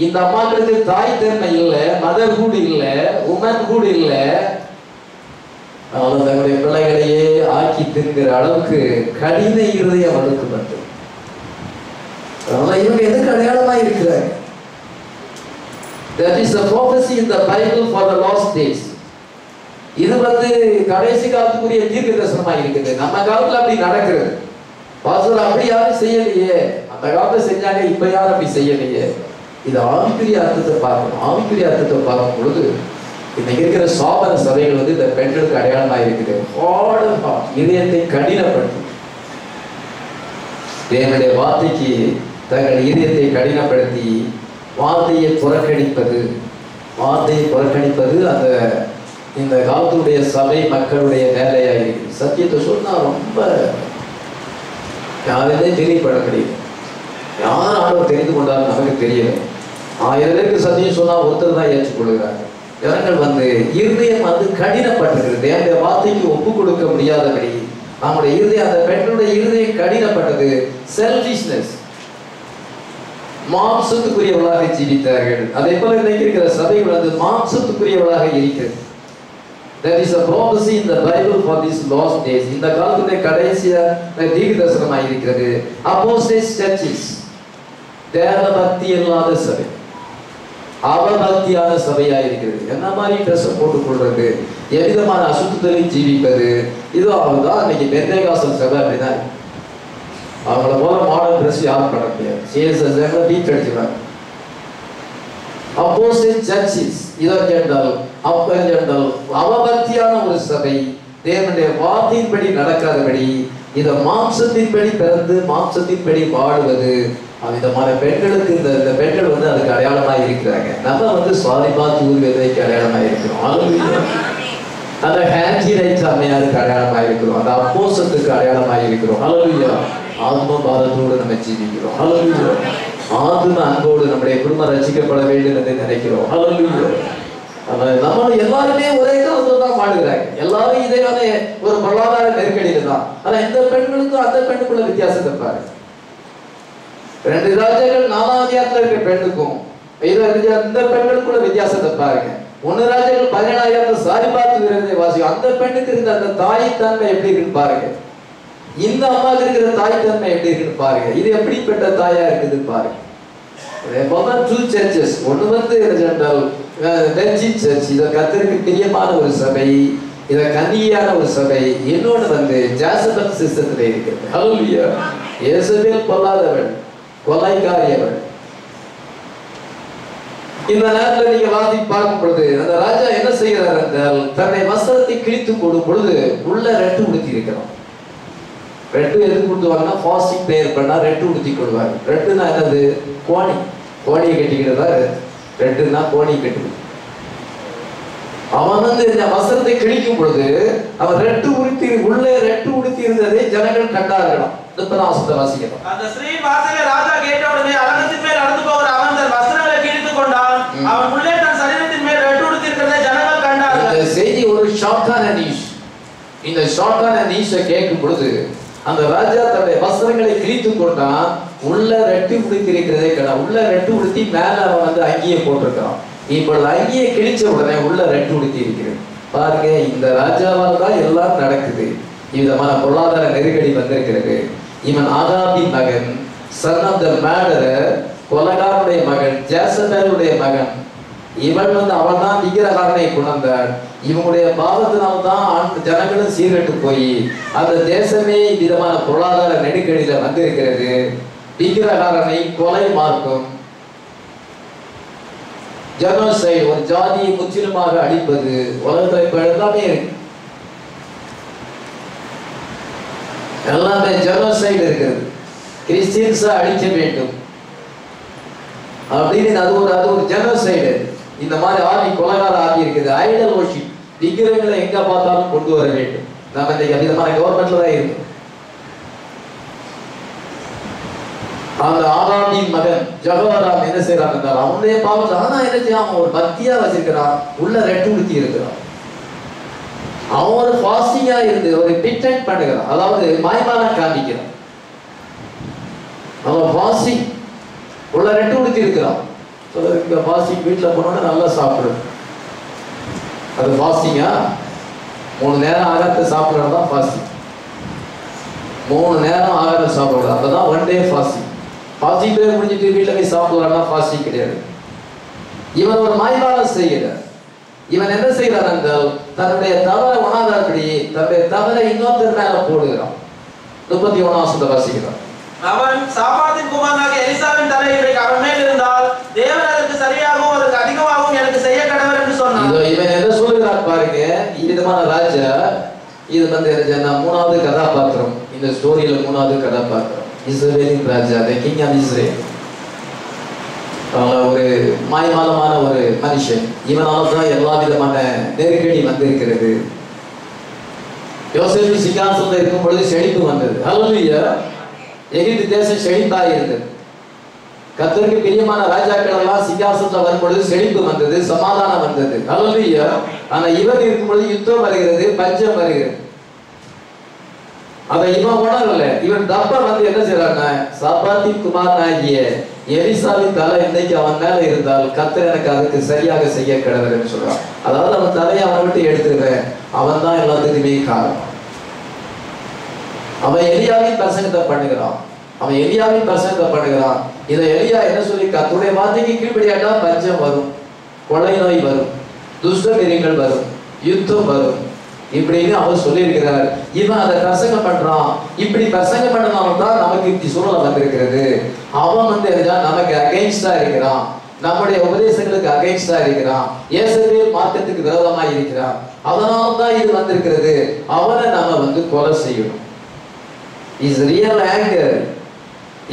இந்த அம்மாக்களுக்கு தாய் தன்மை இல்லை, மதர்ஹுட் இல்லை, உமன்ஹுட் இல்லை. தன்னுடைய பிள்ளைகளையே ஆக்கி தின்கிற அளவுக்கு கடின இருதயம் அவளுக்கு வந்து அதனால இவங்க எதுக்கு அடையாளமா இருக்கிறாங்க? That is the prophecy in the Bible for the last days. இது கடைசி காலத்துக்குரிய தீர்க்க தரிசனமா இருக்குது. நம்ம காலத்துல அப்படி நடக்கிறது. பாஸ்டர் அப்படி யாரும் செய்யலையே, அந்த காலத்துல செஞ்சாங்க, இப்ப யாரும் அப்படி செய்யலையே. இது ஆவிக்குரிய அர்த்தத்தை பார்க்கணும். ஆவிக்குரிய அர்த்தத்தை பார்க்கும் பொழுது இன்னைக்கு இருக்கிற சாபன சபைகள் இந்த பெண்களுக்கு அடையாளமா இருக்குது. இதயத்தை கடினப்படுத்தி தேவனுடைய வார்த்தைக்கு தங்கள் இதயத்தை கடினப்படுத்தி வார்த்தையை புறக்கணிப்பது அந்த இந்த காலத்துடைய சபை மக்களுடைய வேலையா இருக்குது. சத்தியத்தை சொன்னா ரொம்ப யாருமே தெரியப்பட முடியும். யார் ஆளும் தெரிந்து கொண்டாலும் நமக்கு தெரியல. 1000 பேருக்கு சத்தியம் சொன்னா ஒருத்தர் தான் ஏற்றுக்கொள்கிறாங்க. ஜனங்கள் இருதயம் கடினப்பட்டிருக்கிறது. தேவனுடைய வார்த்தைக்கு ஒப்பு கொடுக்க முடியாதபடி நம்முடைய இருதயம், அந்த பெண்களுடைய இருதயம் கடினப்பட்டது. செல்ஃபிஷ்னஸ், மாம்சத்துக்குரியவளாக ஜீவித்தார்கள். அதே போல இன்னைக்கு இருக்கிற சபைகள் மாம்சத்துக்குரியவளாக இருக்கிறது. There is a prophecy in the Bible for these last days. இந்த காலத்துடைய கடைசியா தீர்க்க தரிசனமாக இருக்கிறது. Apostate churches, தேவ பக்தி இல்லாத சபை, அவபக்தியான சபையா இருக்கிறது. என்ன மாதிரி ட்ரெஸ் போட்டுக் கொள்றது, எவ்விதமான அசுத்தத்தை ஜீவிப்பது, இது அவங்கதான் இன்னைக்கு பெந்தேகாஸ்தல் சபை. அப்படிதான் அவங்கள போல மாடர்ன் ட்ரெஸ் யாரும் பண்ண முடியாது. சிஎஸ்எஸ் பீட் அடிச்சுறாங்க. Apostate churches, இதற்கென்றால் அவபக்தியான ஒரு சபை, தேவனுடைய வார்த்தையின்படி நடக்காதபடி, இத மாம்சத்தின்படி பிறந்து மாம்சத்தின்படி வாழுவது, அவ்விதமான பெண்களுக்கு இந்த பெண்கள் அதுக்கு அடையாளமா இருக்கிறாங்க. நம்ம சுவாதிமா தூர்வேதைக்கு அடையாளமா இருக்கிறோம். அந்த ஹேஞ்சி ரைட்ஸ் அம்மையாருக்கு அடையாளமா இருக்கிறோம். அந்த அப்போசத்துக்கு அடையாளமா இருக்கிறோம். ஹல்லேலூயா. ஆத்ம பாரத்தோடு நம்ம ஜீவிக்கிறோம். ஹல்லேலூயா. ஆத்ம அன்போடு நம்முடைய குடும்பம் ரட்சிக்கப்பட வேண்டும் என்று நினைக்கிறோம். ஹல்லேலூயா. நம்ம எல்லாருமே ஒரே காலத்துல தான் வாழுகிறாங்க. எல்லாரும் இதே ஒரு பொருளாதார நெருக்கடியில தான். ஆனா இந்த பெண்களுக்கும் அந்த பெண்ணுக்குள்ள வித்தியாசத்தை பாருங்க. 2 ராஜாக்கள் 4ஆம் அதிகாரத்துல இருக்க பெண்ணுக்கும் இந்த பெண்களுக்குள்ள வித்தியாசத்தை பாருங்க. 1 ராஜாக்கள் 17ஆம் சாரிபாத் வீரரை வாசிக்கும். அந்த பெண்ணுக்கு இருந்த அந்த தாய் தன்மை எப்படி இருக்குன்னு பாருங்க. இந்த அம்மாவுக்கு இருக்கிற தாய் தன்மை எப்படி இருக்குன்னு பாருங்க. இது எப்படிப்பட்ட தாயா இருக்குதுன்னு பாருங்க. two churches, ஒன்று சர்ச், இதை கர்த்தருக்கு பிரியமான ஒரு சபை, இதை கன்னியான ஒரு சபை. இன்னொன்று ஜாசபல் சிஸ்டத்துல இருக்கிறது. ஹல்லேலூயா. யேசபேல் பொல்லாதவள், கொலைக்காரியவள். இந்த நேரத்தில் நீங்க வாசி பார்க்கும் பொழுது அந்த ராஜா என்ன செய்கிறார் என்றால், தன்னை வஸ்திரத்தை கிழித்து கொடும் பொழுது உள்ள ரெட்டு உடுத்தி இருக்கிறான். ரெட்டு எதுக்கு கொடுத்துவாங்கன்னா, ஃபாஸ்டிங் பிரேயர் பண்ணா ரெட்டு உடுத்தி கொள்வாங்க. ரெட்டுனா என்னது? கோணியை கட்டிக்கிறதா ரெட்டுனா கோணியை கட்டுது. அவன் இந்த வஸ்திரத்தை கிழிக்கும் பொழுது அவன் ரெட்டு உடுத்தி உள்ளே ரெட்டு உடுத்தி இருந்ததை ஜனங்கள் கண்டார்களாம். வாசிக்கிறோம். அந்த ஸ்ரீ வாசலை ராஜா கேட்டவுடனே அலங்கத்தின் மேல் நடந்து போகிற அவன் தன் வஸ்திரங்களை கிழித்து கொண்டான். அவன் உள்ளே தன் சரீரத்தின் மேல் ரெட்டு உடுத்தி இருக்கிறதை ஜனங்கள் கண்டார்கள். இந்த செய்தி ஒரு ஷாக்கான நியூஸ். இந்த ஷாக்கான நியூஸை கேட்கும் பொழுது அந்த ராஜா தன்னுடைய வஸ்திரங்களை கிழித்து கொண்டான். உள்ள ரெட்டு உடுத்தி இருக்கிறதே கடை. உள்ள ரெட்டு உடுத்தி மேல அவன் அங்கேயே போட்டிருக்கான். இப்பொழுது அங்கேயே கிழிச்ச உடனே உள்ள ரெட்டு உடுத்தி இருக்கிறது. பாருங்க, இந்த ராஜாவால் தான் எல்லாம் நடக்குது. விதமான பொருளாதார நெருக்கடி வந்திருக்கிறது. இவன் ஆகாபின் மகன், சன் ஆஃப் த மேடரர், கொலகாரனுடைய மகன், ஜேசபேலுடைய மகன். இவன் அவன் தான் விக்கிரகாரனை கொண்டான். இவனுடைய பாவத்தினால்தான் ஜனங்களும் சீர்கட்டு போய் அந்த தேசமே விதமான பொருளாதார நெருக்கடியில வந்திருக்கிறது. விக்கிரகாரனை கொலை மார்க்கம், ஜெனோசைட், ஒரு ஜாதியை முற்றிலுமாக அழிப்பது உலகத்துல இப்ப எல்லாமே இருக்கு. எல்லாமே ஜெனோசைட் இருக்கிறது. கிறிஸ்டியன்ஸை அழிக்க வேண்டும் அப்படின்னு அது ஒரு ஜெனோசைடு. இந்த மாதிரி ஆதி கொலகார ஆதி இருக்குது. ஐடல் வர்ஷிப், விக்கிரகங்களை எங்க பார்த்தாலும் கொண்டு வர வேண்டும். நம்ம இந்த விதமான கவர்மெண்ட்ல தான் இருக்கு. அந்த ஆகாபின் மகன் ஜெகோராம் என்ன செய்யறான் என்றால், அவனுடைய பாவத்தை ஆனா என்ன செய்ய, அவன் ஒரு பக்தியா வச்சிருக்கிறான். உள்ள ரெட்டு உடுத்தி இருக்கிறான். அவன் ஒரு ஃபாஸ்டிங்கா இருந்து ஒரு பிட்டன்ட் பண்ணுகிறான். அதாவது மாய்மாலா காமிக்கிறான். அவன் ஃபாஸ்டிங் உள்ள ரெட்டு உடுத்தி இருக்கிறான். ஃபாஸ்டிங் வீட்டில் போனோன்னா நல்லா சாப்பிடுறது. அது ஃபாஸ்டிங்கா? 3 நேரம் ஆகாரத்தை சாப்பிடுறது தான் ஃபாஸ்டிங். 3 நேரம் ஆகாரம் சாப்பிடுறது, அப்பதான் 1 டே ஃபாஸ்டிங். ஃபாஸ்டிங் பிரேயர் முடிஞ்சிட்டு வீட்டில் போய் சாப்பிடுவாங்கன்னா ஃபாஸ்டிங் கிடையாது. இவன் ஒரு மாய்மாலம் செய்கிறார். இவன் என்ன செய்கிறான் என்றால் தன்னுடைய தவறை உணாதபடி தன்னுடைய தவறை இன்னொருத்தர் மேல போடுகிறான். 31ஆம் வசனத்தை வாசிக்கிறான். அவன் சாபாத்தின் குமாரனாகிய எலிசாவின் தலை இன்றைக்கு அவன் மேல் இருந்தால் தேவன் அதற்கு சரியாகவும் அதற்கு அதிகமாகவும் எனக்கு செய்ய கடவர் என்று சொன்னான். இதோ இவன் என்ன சொல்லுகிறான் பாருங்க. விதமான ராஜா இது மூணாவது கதாபாத்திரம் இந்த ஸ்டோரியில. மூணாவது கதாபாத்திரம் இஸ்ரவேலின் ராஜா, தி கிங் ஆஃப் இஸ்ரேல். ஒரு மாய்மாலமான ஒரு மனுஷன். இவனால தான் எல்லா விதமான நெருக்கடி வந்திருக்கிறது. யோசேப்பு சிங்காசனத்தில் இருக்கும் பொழுது செழிப்பு வந்தது. ஹல்லேலூயா. எகிப்து தேசம் செழிப்பா இருந்தது. கர்த்தருக்கு பிரியமான ராஜாக்கள் எல்லாம் சிங்காசனத்தில் வரும் பொழுது செழிப்பு வந்தது, சமாதானம் வந்தது. ஹல்லேலூயா. ஆனா இவன் இருக்கும் பொழுது யுத்தம் வருகிறது, பஞ்சம் வருகிறது. அதை இவன் உணரல. இவன் தப்ப வந்து என்ன செய்யறாங்க, சாபாத்தின் குமாரனாகிய எலிசாவின் தலை இன்னைக்கு அவன் மேல இருந்தால் கர்த்தர் எனக்கு அதுக்கு சரியாக செய்ய கடவுள்னு சொல்றான். அதாவது அவன் தலையை அவனை விட்டு எடுத்துருவேன், அவன் தான் எல்லாத்துக்குமே காரணம். அவன் எலியாவின் பிரசங்கத்தை பண்ணுகிறான். இதை எலியா என்ன சொல்லி, கர்த்தருடைய வார்த்தைக்கு கீழ்ப்படியாட்டா பஞ்சம் வரும், கொலை நோய் வரும், துஷ்ட மிருகங்கள் வரும், யுத்தம் வரும் இப்படின்னு அவர் சொல்லி இருக்கிறார். இவன் அதை பிரசங்கம் பண்றான். இப்படி பிரசங்கம் பண்ணனால தான் நமக்கு இப்படி சூழலை வந்திருக்கிறது. அவன் வந்து நமக்கு அகைன்ஸ்டா இருக்கிறான், நம்முடைய உபதேசங்களுக்கு அகைன்ஸ்டா இருக்கிறான், இயேசுவின் மார்க்கத்துக்கு விரோதமா இருக்கிறான். அதனால தான் இது வந்திருக்கிறது. அவனை நம்ம வந்து கொலை செய்யணும். His real anger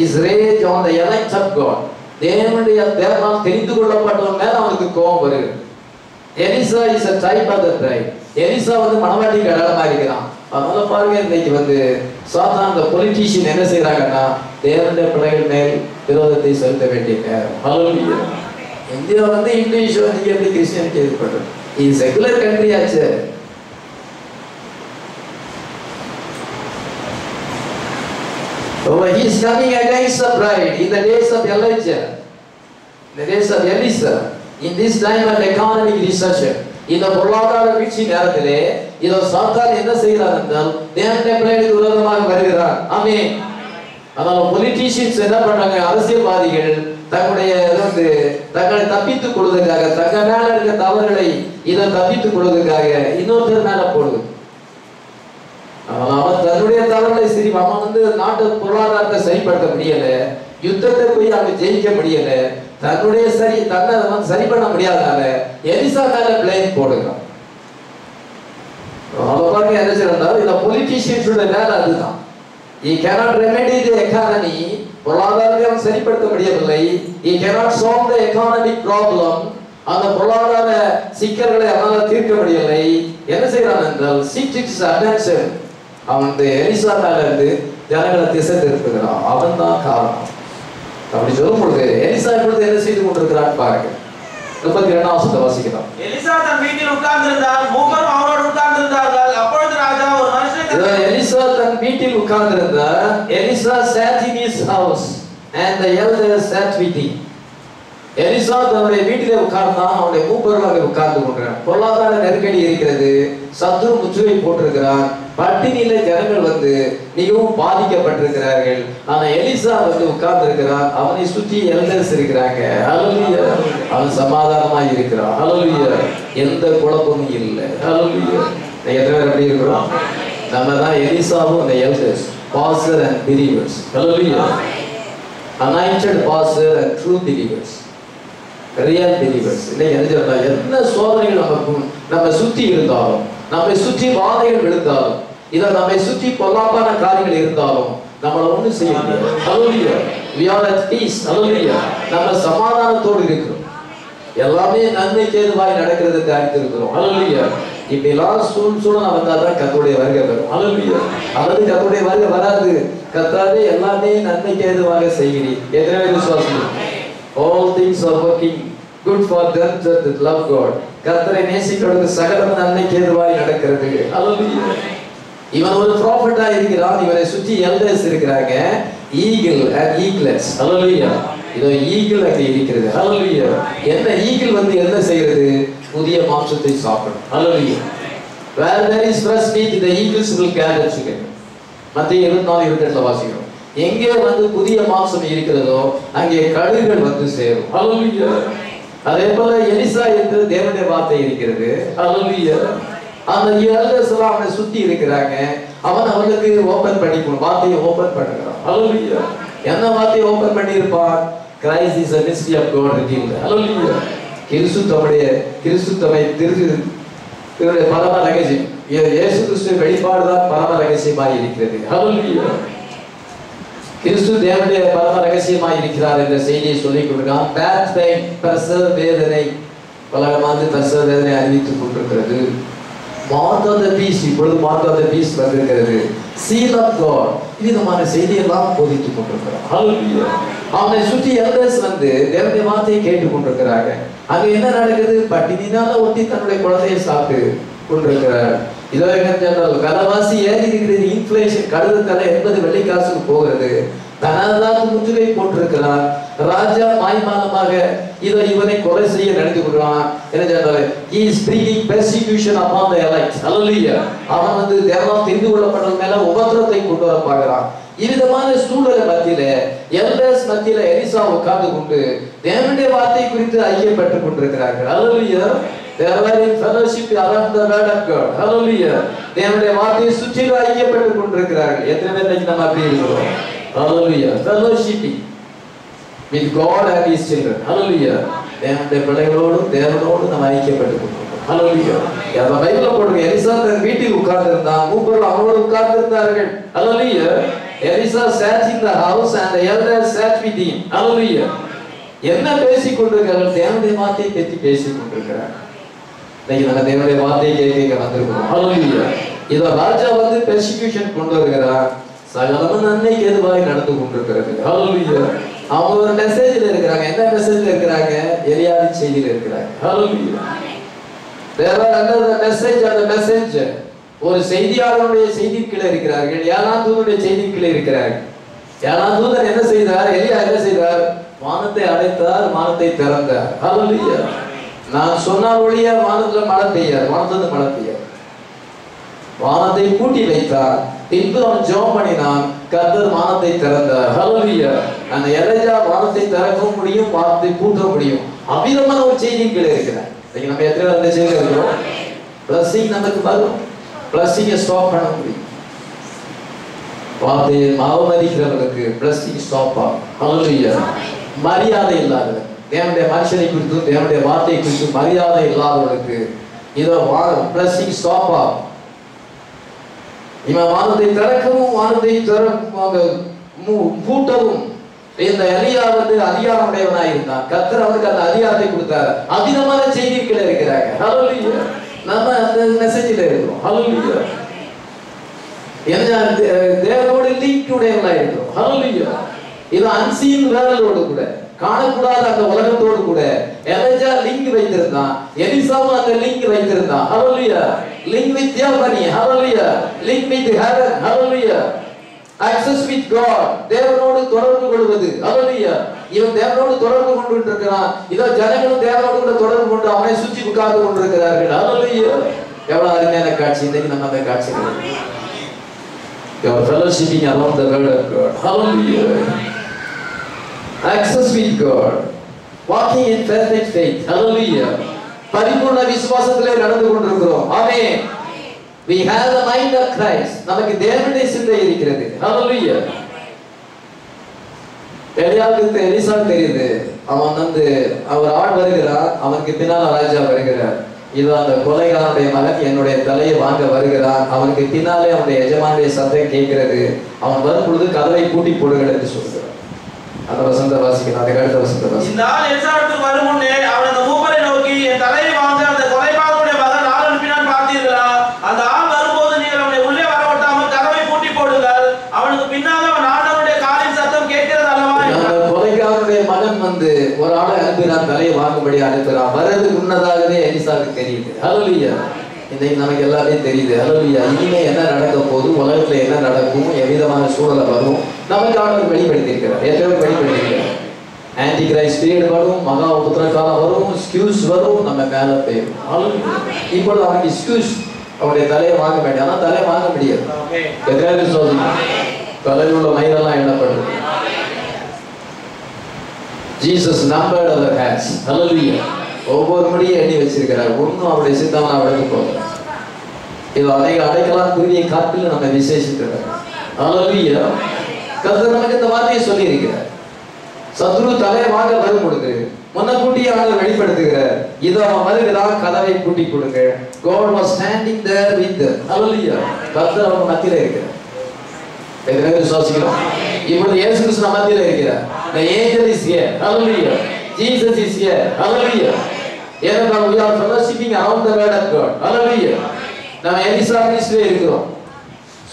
is rage on the elect of God. தேவனுடைய தேவனால் தெரிந்து கொள்ளப்பட்டவன் மேல அவனுக்கு கோபம் வருது. Elisha is a type of the bride. Elisha வந்து மணவாட்டிக்கு அடையாளமா இருக்கிறான். அதனால பாருங்க, இன்னைக்கு வந்து சாத்தான் அந்த பொலிட்டீஷியன் என்ன செய்யறாங்கன்னா தேவனுடைய பிள்ளைகள் மேல் விரோதத்தை செலுத்த வேண்டிய நேரம். ஹல்லேலூயா. இந்தியா வந்து இங்கிலீஷ் வந்து எப்படி கிறிஸ்டியானிட்டி ஏற்பட்டது? இது செகுலர் கண்ட்ரி ஆச்சு. He is coming against the bride in the days of Elijah, in the days of Elisha, in this time of economic recession. இந்த பொருளாதார வீழ்ச்சி நேரத்திலே இதோ சாத்தான் என்ன செய்கிறார் என்றால் தேவனுடைய பிள்ளைகளுக்கு விரோதமாக வருகிறார். ஆமென். அதனால பொலிட்டீஷியன்ஸ் என்ன பண்றாங்க, அரசியல்வாதிகள் தங்களை தப்பித்துக் கொள்வதற்காக, தங்க மேல இருக்க தவறுகளை இதை தப்பித்துக் கொள்வதற்காக இன்னொருத்தர் மேல போடுது. அவன் தன்னுடைய தவறுகளை சரி, அவன் வந்து நாட்டு பொருளாதாரத்தை சரிப்படுத்த முடியல, யுத்தத்தை போய் அவன் ஜெயிக்க முடியல, தன்னுடைய தன்னை அவன் சரி பண்ண முடியாதனால எலிசா மேல பிளேம் போடுகிறான். பாருங்க என்ன செய்யறாரு, இந்த பொலிட்டீஷியன்ஸோட வேலை அதுதான். He cannot remedy the economy. பொருளாதாரத்தை அவன் சரிப்படுத்த முடியவில்லை. He cannot solve the economic problem. அந்த பொருளாதார சிக்கல்களை அவனால் தீர்க்க முடியவில்லை. என்ன செய்யறான் என்றால் seeks attention. அவன் எலிசா மேல இருந்து ஜனங்களை திசை திருப்புகிறான். அவன் தான் காரணம். அப்படி சொல்லும் பொழுது எலிசா இப்பொழுது என்ன செய்து கொண்டிருக்கிறான் பாருங்க. 32ஆம் வசனத்தை வாசிக்கலாம். எலிசா தன் வீட்டில் உட்கார்ந்திருந்தான், மூப்பரும் அவரோடு உட்கார்ந்திருந்தார்கள். அப்பொழுது ராஜா ஒரு மனுஷனை, எலிசா தன் வீட்டில் உட்கார்ந்திருந்தார். Elisha sat in his house and the elders sat with him. Elisha தன்னுடைய வீட்டிலே உட்கார்ந்தான், அவனுடைய மூப்பர்கள் அங்கே உட்கார்ந்து கொண்டான். பொருளாதார நெருக்கடி இருக்கிறது, சத்துரு முற்றுகை போட்டிருக்கிறான், பட்டினியில ஜனங்கள் வந்து மிகவும் பாதிக்கப்பட்டிருக்கிறார்கள். ஆனா எலிசா வந்து உட்கார்ந்து இருக்கிறான், அவனை சுற்றி எல்டர்ஸ் இருக்கிறாங்க. ஹல்லேலூயா. அவன் சமாதானமாய் இருக்கிறான். ஹல்லேலூயா. எந்த குழப்பமும் இல்லை. ஹல்லேலூயா. எத்தனை பேர் அப்படி இருக்கிறோம்? நம்ம தான் எலிசாவும் அந்த elders, pastor and believers. Hallelujah. Anointed pastor and true believers, real believers. இன்னைக்கு என்ன சோதனைகள் நம்ம சுற்றி இருந்தாலும், நம்மை சுற்றி வாதைகள் விழுந்தாலும், இதை நம்மை சுற்றி பொல்லாப்பான காரியங்கள் இருந்தாலும் நம்மளை ஒன்றும் செய்ய முடியாது. ஹல்லேலூயா. We are at peace. ஹல்லேலூயா. நம்ம சமாதானத்தோடு இருக்கிறோம். எல்லாமே நன்மைக்கு ஏதுவாய் நடக்கிறதுக்கு அறிந்திருக்கிறோம். ஹல்லேலூயா. இப்ப எல்லாம் சூழ்நிலை வந்தாதான் கர்த்தருடைய வருகை வரும். ஹல்லேலூயா. அல்லது கர்த்தருடைய வருகை வராது. கர்த்தாவே எல்லாமே நன்மைக்கு ஏதுவாக செய்கிறீர். எத்தனை விசுவாசம்? All things are working good for them that love God. கர்த்தரை நேசிக்கிறவர்களுக்கு சகலம் நன்மைக்கு ஏதுவாய் நடக்கிறது. ஹல்லேலூயா. இவன் ஒரு ப்ராஃபட்டா இருக்கிறான். இவனை சுற்றி எல்டர்ஸ் இருக்கிறாங்க, ஈகிள் அண்ட் ஈகிள்ஸ். ஹல்லேலூயா. இதோ ஈகிள் அங்கே இருக்கிறது. ஹல்லேலூயா. என்ன ஈகிள் வந்து என்ன செய்கிறது? புதிய மாம்சத்தை சாப்பிடும். ஹல்லேலூயா. Where there is fresh meat, the eagles will gather together. மத்தேயு 24:28 வாசிக்கிறோம். எங்கே வந்து புதிய மாம்சம் இருக்கிறதோ அங்கே கழுகுகள் வந்து சேரும். ஹல்லேலூயா. அதே போல எலிசா என்று தேவனுடைய வார்த்தை இருக்கிறது. ஹல்லேலூயா. அந்த எல்டர்ஸ் எல்லாம் அவனை சுத்தி இருக்கிறாங்க. அவன் அவனுக்கு ஓபன் பண்ணி வார்த்தையை ஓபன் பண்ணுகிறான். ஹல்லேலூயா. என்ன வார்த்தையை ஓபன் பண்ணி இருப்பான்? Christ is a mystery of God revealed. ஹல்லேலூயா. கிறிஸ்து தம்மை திருடைய பரம ரகசியம், இயேசு கிறிஸ்துவின் வெளிப்பாடுதான் பரம ரகசியமாய் இருக்கிறது. ஹல்லேலூயா. கிறிஸ்து தேவனுடைய பரம ரகசியமாய் இருக்கிறார் என்ற செய்தியை சொல்லிக் கொடுக்கிறான். பேட் பெயின், பிரசவ வேதனை, பலகமானது பிரசவ வேதனை அறிவித்துக் கொண்டிருக்கிறது. மார்க் ஆஃப் தி பீஸ்ட், இப்பொழுது மார்க் ஆஃப் தி பீஸ்ட் வந்திருக்கிறது. சீல் ஆஃப் காட், விதமான செய்தியெல்லாம் போதித்துக் கொண்டிருக்கிறார். ஹல்லேலூயா. அவனை சுற்றி எல்டர்ஸ் வந்து தேவனுடைய வார்த்தையை கேட்டுக் கொண்டிருக்கிறாங்க. அங்க என்ன நடக்குது? பட்டினினால ஒட்டி தன்னுடைய குழந்தையை சாப்பிட்டு கொண்டிருக்கிறார். இதோ விலைவாசி ஏறி இருக்கிறது. இன்ஃபிளேஷன், கடுதலை 80 வெள்ளிக்காசுக்கு போகிறது. தனதான் முற்றுகை போட்டிருக்கிறார். ராஜா மாய்மானமாக இதோ இவனை கொலை செய்ய நடந்து கொள்வான். என்ன சொன்னாரு? He is bringing persecution upon the elect. Hallelujah. அவன் வந்து தேவனால் தெரிந்து கொள்ளப்பட்டவர்கள் மேல உபத்திரத்தை கொண்டு வர பார்க்கிறான். இவ்விதமான சூழலை மத்தியில எல்டர்ஸ் மத்தியில எலிசா உட்கார்ந்து கொண்டு தேவனுடைய வார்த்தை குறித்து ஐக்கியப்பட்டுக் கொண்டிருக்கிறார்கள். Hallelujah. They are in fellowship around the word of God. Hallelujah. தேவனுடைய வார்த்தையை சுற்றிலும் ஐக்கியப்பட்டுக் கொண்டிருக்கிறார்கள். எத்தனை பேர் இன்னைக்கு நம்ம அப்படி இருக்கிறோம்? Hallelujah. Fellowshipping with God and His children. Hallelujah. தேவனுடைய பிள்ளைகளோடும் தேவனோடும் நம்ம ஐக்கியப்பட்டுக் கொண்டிருக்கிறோம். Hallelujah. அந்த பைபிள்ல போடுங்க, எலிசா தன் வீட்டில் உட்கார்ந்து இருந்தான், மூப்பர்கள் அவனோடு உட்கார்ந்து இருந்தார்கள். Hallelujah. Elisa sat in the house and the elders sat with him. Hallelujah. என்ன பேசிக் கொண்டிருக்கிறார்கள்? தேவனுடைய வார்த்தையை பற்றி பேசிக் கொண்டிருக்கிறார்கள். இன்னைக்கு நம்ம தேவனுடைய வார்த்தையை கேட்க வந்திருக்கிறோம். Hallelujah. இதோ ராஜா வந்து பெர்சிக்யூஷன் கொண்டு வருகிறார். சகலமும் நன்மைக்கு ஏதுவாய் நடந்து கொண்டிருக்கிறது. Hallelujah. அவங்க ஒரு மெசேஜ்ல இருக்கிறாங்க. என்ன மெசேஜ்ல இருக்கிறாங்க? எலியாவின் செய்தியில இருக்கிறாங்க. Hallelujah. There are another message and the message. ஒரு செய்தியாளருடைய செய்திக்குள்ள இருக்கிறார்கள். ஏழாம் தூதனுடைய செய்திக்குள்ள இருக்கிறார்கள். ஏழாம் தூதன் என்ன செய்தார்? எலியா என்ன செய்தார்? வானத்தை அடைத்தார், வானத்தை திறந்தார். Hallelujah. நான் சொன்னால் ஒழிய வானத்துல மழை பெய்யாது, வானத்துல மழை பெய்யாது. வானத்தை பூட்டி வைத்தார். பின்பு அவன் ஜெபம் பண்ணினான், கர்த்தர் வானத்தை திறந்தார். Hallelujah. அந்த எலியா வானத்தை திறக்கவும் முடியும், வானத்தை பூட்ட முடியும். அபிதமான ஒரு செய்திக்குள்ள இருக்கிறார். இன்னைக்கு நம்ம எத்தனை அந்த செய்தி இருக்கிறோம்? பிளஸிங் நமக்கு வரும். பிளஸிங்கை ஸ்டாப் பண்ண முடியும். வார்த்தையை அவமதிக்கிறவர்களுக்கு பிளஸிங் ஸ்டாப் ஆகும். Hallelujah. மரியாதை இல்லாதவர், தேவனுடைய மனுஷனை குறித்தும் தேவனுடைய வார்த்தையை குறித்தும் மரியாதை இல்லாதவர்களுக்கு இதோ பிளஸிங் ஸ்டாப் ஆகும். இவன் வானத்தை திறக்கவும் வானத்தை பூட்டவும் இந்த எலியா வந்து அதிகாரமுடையவனாய் இருந்தான். கர்த்தர் அவனுக்கு அந்த அதிகாரத்தை கொடுத்தார். அதிகமான செய்திகள் இருக்கிறாங்க. Hallelujah. நம்ம அந்த மெசேஜ்ல இருக்கிறோம். Hallelujah. தேவனோடு லிங்க் உடையவனாய் இருக்கிறோம். Hallelujah. இது அன்சீன் வேர்ல்டோடு கூட, காணக்கூடாத அந்த உலகத்தோடு கூட எலியா லிங்க் வைத்திருந்தான். எலிசாவும் அந்த லிங்க் வைத்திருந்தான். Hallelujah. Link with Yahweh. Hallelujah. Link with heaven. Hallelujah. Access with God. தேவனோடு தொடர்பு கொள்வது. Hallelujah. இவன் தேவனோடு தொடர்பு கொண்டு இருக்கிறான். இதோ ஜனங்களும் தேவனோடு கூட தொடர்பு கொண்டு அவனை சுற்றி உட்கார்ந்து கொண்டிருக்கிறார்கள். Hallelujah. எவ்வளவு அருமையான காட்சி. இன்னைக்கு நம்ம அந்த காட்சி your fellowshipping around the word of God. Hallelujah. Access with God. Walking in perfect faith. Hallelujah. பரிபூர்ண விசுவாசத்திலே நடந்து கொண்டிருக்கிறோம். ஆமென். We have the mind of Christ. நமக்கு தேவனுடைய சிந்தை இருக்கிறது. Hallelujah. எலியாவுக்கு எலிசா தெரியுது. அவன் வந்து அவர் ஆள் வருகிறார், அவனுக்கு பின்னால் ராஜா வருகிறார். இது அந்த கொலைகாரனுடைய மகன் என்னுடைய தலையை வாங்க வருகிறான். அவனுக்கு பின்னாலே அவனுடைய எஜமானுடைய சத்தம் கேட்கிறது. அவன் வரும் பொழுது கதவை பூட்டி போடுங்கள் என்று சொல்கிறார். அந்த வசந்த வாசிக்கணும். அந்த கழுத்த வசந்த வாசி. இந்த ஆள் எலிசாவிற்கு வரும் முன்னே அவன் அந்த மூப்பரை நோக்கி, என் தலையை வாங்க அந்த கொலைபாதனுடைய மகன் ஆள் அனுப்பினான் பார்த்தீர்களா? அந்த ஆள் வரும்போது நீங்கள் அவனை உள்ளே வரவிட்டாமல் கதவை பூட்டி போடுங்கள். அவனுக்கு பின்னால் அவன் ஆண்டவனுடைய காலின் சத்தம் கேட்கிறது அல்லவா? அந்த கொலைகாரனுடைய மகன் வந்து ஒரு ஆளை அனுப்பினான், தலையை வாங்கும்படி அனுப்புறான். வர்றதுக்கு முன்னதாகவே எலிசாவுக்கு தெரியுது. Hallelujah. இன்னைக்கு நமக்கு எல்லாமே தெரியுது. Hallelujah. இனிமே என்ன நடக்க போது, உலகத்துல என்ன நடக்கும், எவ்விதமான சூழலை வரும், நமக்கு ஆண்டவர் வெளிப்படுத்தியிருக்கிறார். எத்தனை வெளிப்படுத்தியிருக்கிறார். ஆன்டி கிரைஸ்ட் பீரியட் வரும், மகா உபத்திர காலம் வரும், எக்ஸ்கியூஸ் வரும், நம்ம மேல போயிடும். இப்பொழுது அவனுக்கு எக்ஸ்கியூஸ், அவனுடைய தலையை வாங்க வேண்டிய, ஆனா தலையை வாங்க முடியாது. எத்தனை சொல்லுங்க தலையில் உள்ள மயிரெல்லாம் எண்ணப்பட்டது. Jesus numbered our hairs. Hallelujah. ஒவ்வொரு முடியை எண்ணி வச்சிருக்கிறார். ஒன்றும் அவருடைய சித்தம் அவருக்கு போகல. இது அடைக்கலாம் குருவியை காட்டில் நம்ம விசேஷிக்கிறார். Hallelujah. கர்த்தர் நமக்கு இந்த வார்த்தையை சொல்லி இருக்கிறார். சத்ரு தலைவாக வரும் பொழுது முன்னக்கூட்டியே ஆண்டவர் வெளிப்படுத்துகிறார். இதோ அவன் வருகிறான், கதவை பூட்டி கொடுங்க. God was standing there with them. Hallelujah. கர்த்தர் அவங்க மத்தியில இருக்கிறார். எத்தனை விசுவாசிக்கிறோம்? இப்பொழுது இயேசு கிறிஸ்து நம்ம மத்தியில இருக்கிறார். The angel is here. Hallelujah. Jesus is here. Hallelujah. ஏனென்றால் we are fellowshipping around the word of God. Hallelujah. நம்ம எலிசா மினிஸ்ட்ரியில இருக்கிறோம்.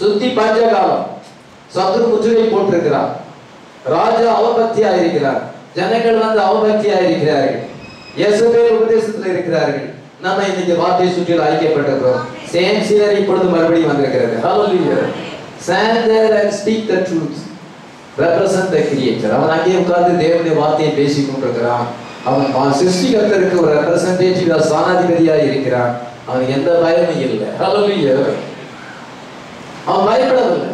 சுத்தி பஞ்சகாலம். சத்ரு முற்றுகை போட்டிருக்கிறார். ராஜா அவபக்தியா இருக்கிறார். ஜனங்கள் வந்து அவபக்தியா இருக்கிறார்கள். இயேசுபேல் உபதேசத்தில் இருக்கிறார்கள். நம்ம இன்னைக்கு வார்த்தை சுற்றில் ஐக்கியப்பட்டிருக்கிறோம். சேம் சீனரி இப்பொழுது மறுபடியும் வந்திருக்கிறது. Hallelujah. Stand there and speak the truth. Represent the Creator. அவன் அங்கே உட்கார்ந்து தேவனுடைய வார்த்தையை பேசிக் கொண்டிருக்கிறான். அவன் சிருஷ்டிகர்த்தருக்கு ஒரு ரெப்ரசன்டேட்டிவா சானாதிபதியா இருக்கிறான். அவனுக்கு எந்த பயமும் இல்லை. Hallelujah. அவன் பயப்படவில்லை.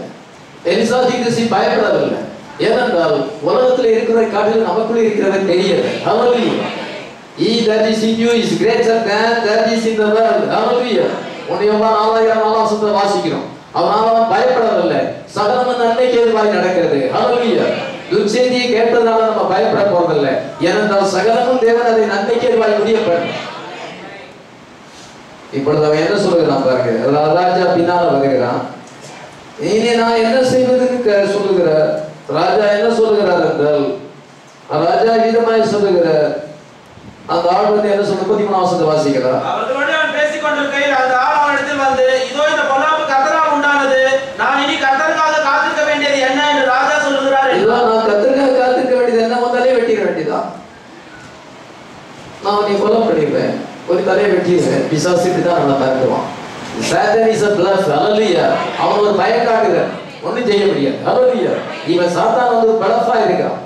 எலிசா தீர்க்கதரிசி பயப்படவில்லை. ஏனென்றால் உலகத்தில் இருக்கிற காட்டில் நமக்குள்ளே இருக்கிறவர் பெரியவர். Hallelujah. He that is in you is greater than that is in the world. Hallelujah. உன்னையெல்லாம் 4000 வாசிக்கிறோம். அவன் பயப்படவில்லை. சகலமும் நன்மைக்கு ஏதுவாய் நடக்கிறது. Hallelujah. துர்ச்செய்தியை கேட்டதால நம்ம பயப்பட போவதில்லை. ஏனென்றால் சகலமும் தேவன் அதை நன்மைக்கு ஏதுவாய் முடியப்படும். இப்பொழுது அவன் என்ன சொல்லுகிறான் பாருங்க. ராஜா பின்னால வருகிறான். இனி நான் என்ன செய்வதுன்னு சொல்லுகிறார். ராஜா என்ன சொல்லுகிறார் என்றால், ராஜா விதமாய் சொல்லுகிறார். அந்த ஆள் வந்து என்ன சொல்ல 13 வாசிக்கிறார். அவன் பேசிக் கொண்டிருக்கையில் அந்த ஆள் அவனிடத்தில் வந்து, இதோ இந்த பொல்லாப்பு கர்த்தரால் உண்டானது, நான் இனி கர்த்தருக்காக காத்திருக்க வேண்டியது என்ன என்று ராஜா சொல்லுகிறார். இதுதான் நான் கர்த்தருக்காக காத்திருக்க வேண்டியது என்ன? உன் தலையை வெட்டிட வேண்டியதா? நான் நீ கொலை பண்ணிடுவேன், ஒரு தலையை வெட்டிடுவேன். பிசாசுக்கு தான் நம்ம தருவான். Satan is a bluff. Hallelujah. அவன் ஒரு பயக்காடுகிறான், ஒன்றும் செய்ய முடியாது. Hallelujah. இவன் சாத்தான் வந்து பலஃபா இருக்கான்.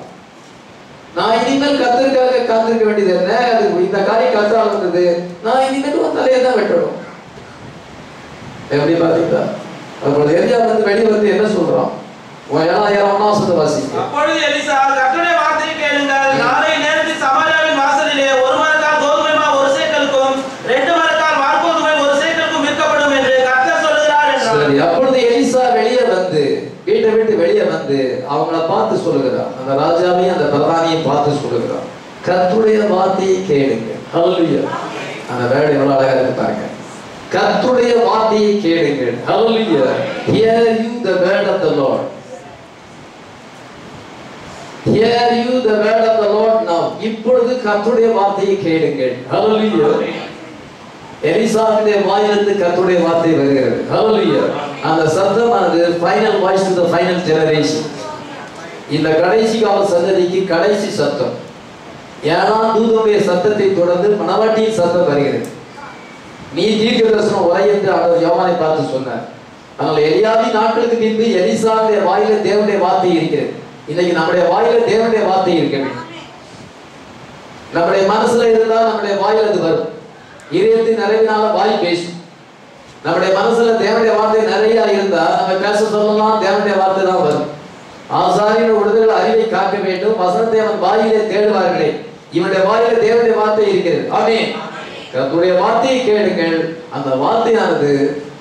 நான் இனிமேல் கர்த்தருக்காக காத்திருக்க வேண்டியது என்ன? அது இந்த காரியம் கர்த்தரால் வந்தது. நான் இனிமேல் உன் தலையை தான் வெட்டணும். எப்படி பாத்தீங்களா? அப்பொழுது எலியா வந்து வெளியே வந்து என்ன சொல்றான்? 7 வாசிங்க. அப்பொழுது எலிசா, கர்த்தருடைய வார்த்தையை கேளுங்கள். நாளை நேரத்தில் சமாரியாவின் வாசலிலே ஒரு மரக்கால் கோதுமை மா 1 சேக்கலுக்கும் 2 மரக்கால் வார்கோதுமை 1 சேக்கலுக்கும் விற்கப்படும் என்று கர்த்தர் சொல்லுகிறார் என்றார். சரி, அப்பொழுது எலிசா வெளியே வந்து வீட்டை விட்டு வெளியே வந்து அவங்கள பார்த்து சொல்லுகிறார். அந்த ராஜாவையும் அந்த பிரதானியை பார்த்து சொல்லுகிறார், கர்த்தருடைய வார்த்தையை கேளுங்க. Hallelujah. அந்த வேர்டு எவ்வளவு அழகா இருக்கு பாருங்க. கர்த்தருடைய வார்த்தையை கேளுங்கள். Hallelujah. Hear you the word of the Lord. Hear you the word of the Lord now. இப்பொழுது கர்த்தருடைய வார்த்தையை கேளுங்கள். Hallelujah. எலிசாவுடைய வாயிலிருந்து கர்த்தருடைய வார்த்தை வருகிறது. Hallelujah. அந்த சத்தமானது final voice to the final generation. இந்த கடைசி கால சந்ததிக்கு கடைசி சத்தம். ஏனா தூதனுடைய சத்தத்தை தொடர்ந்து மணவாட்டியின் சத்தம் வருகிறது. நீ தீர்க்கதரிசனம் உரை என்று ஆண்டவர் யோவானை பார்த்து சொன்னார். அதனால எலியாவின் நாட்களுக்கு பின்பு எலிசாவுடைய வாயில தேவனுடைய வார்த்தை இருக்கிறது. இன்னைக்கு நம்முடைய வாயில தேவனுடைய வார்த்தை இருக்கிறது. நம்முடைய மனசுல இருந்தா நம்முடைய வாயில அது வரும். இதயத்தின் நிறைவினால வாய் பேசும். நம்முடைய மனசுல தேவனுடைய வார்த்தை நிறைய இருந்தா நம்ம பேச சொல்லலாம், தேவனுடைய வார்த்தை தான் வரும். ஆசாரியர் விடுதலை அறிவை காக்க வேண்டும், வசனத்தை அவன் வாயிலே தேடுவார்களே. இவனுடைய வாயில தேவனுடைய வார்த்தை இருக்கிறது. ஆமென். கர்த்தருடைய வார்த்தையை கேளுங்கள். அந்த வார்த்தையானது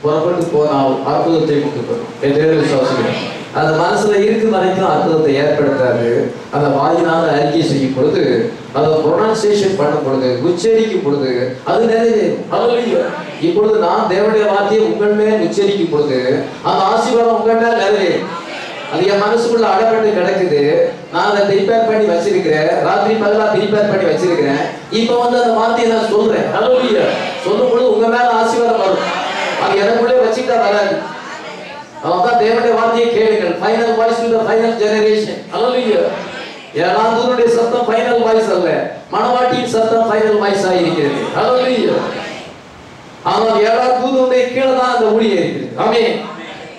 புறப்பட்டு போனால் அற்புதத்தை கொண்டு வரும் என்று விசுவாசிக்கிறேன். அந்த மனசுல இருக்கும் வரைக்கும் அற்புதத்தை ஏற்படுத்தாது. அந்த வாயினால அறிக்கை செய்யும் பொழுது, அதை ப்ரொனன்சியேஷன் பண்ணும் பொழுது, உச்சரிக்கும் பொழுது அது நிறைவேறும். Hallelujah. இப்பொழுது நான் தேவனுடைய வார்த்தையை உங்கள் மேல் உச்சரிக்கும் பொழுது அந்த ஆசீர்வாதம் உங்கள் மேல் நிறைவேறும். அது என் மனசுக்குள்ள அடப்பட்டு கிடக்குது. நான் அதை ப்ரிப்பேர் பண்ணி வச்சிருக்கிறேன். ராத்திரி பகலா ப்ரிப்பேர் பண்ணி வச்சிருக்கிறேன். இப்போ வந்து அந்த வார்த்தையை நான் சொல்றேன். Hallelujah. சொல்லும் பொழுது உங்க மேல ஆசீர்வாதம் வரும். அது எனக்குள்ளே வச்சுட்டா வராது. அதான் தேவனுடைய வார்த்தையை கேளுங்கள். Final voice to the final generation. Hallelujah. ஏழாம் தூதனுடைய சத்தம் ஃபைனல் வாய்ஸ் அல்ல, மணவாட்டியின் சத்தம் ஃபைனல் வாய்ஸ் ஆயிருக்கிறது. Hallelujah. ஆனால் ஏழாம் தூதனுடைய கீழே தான் அந்த ஊழியம் இருக்குது. ஆமென்.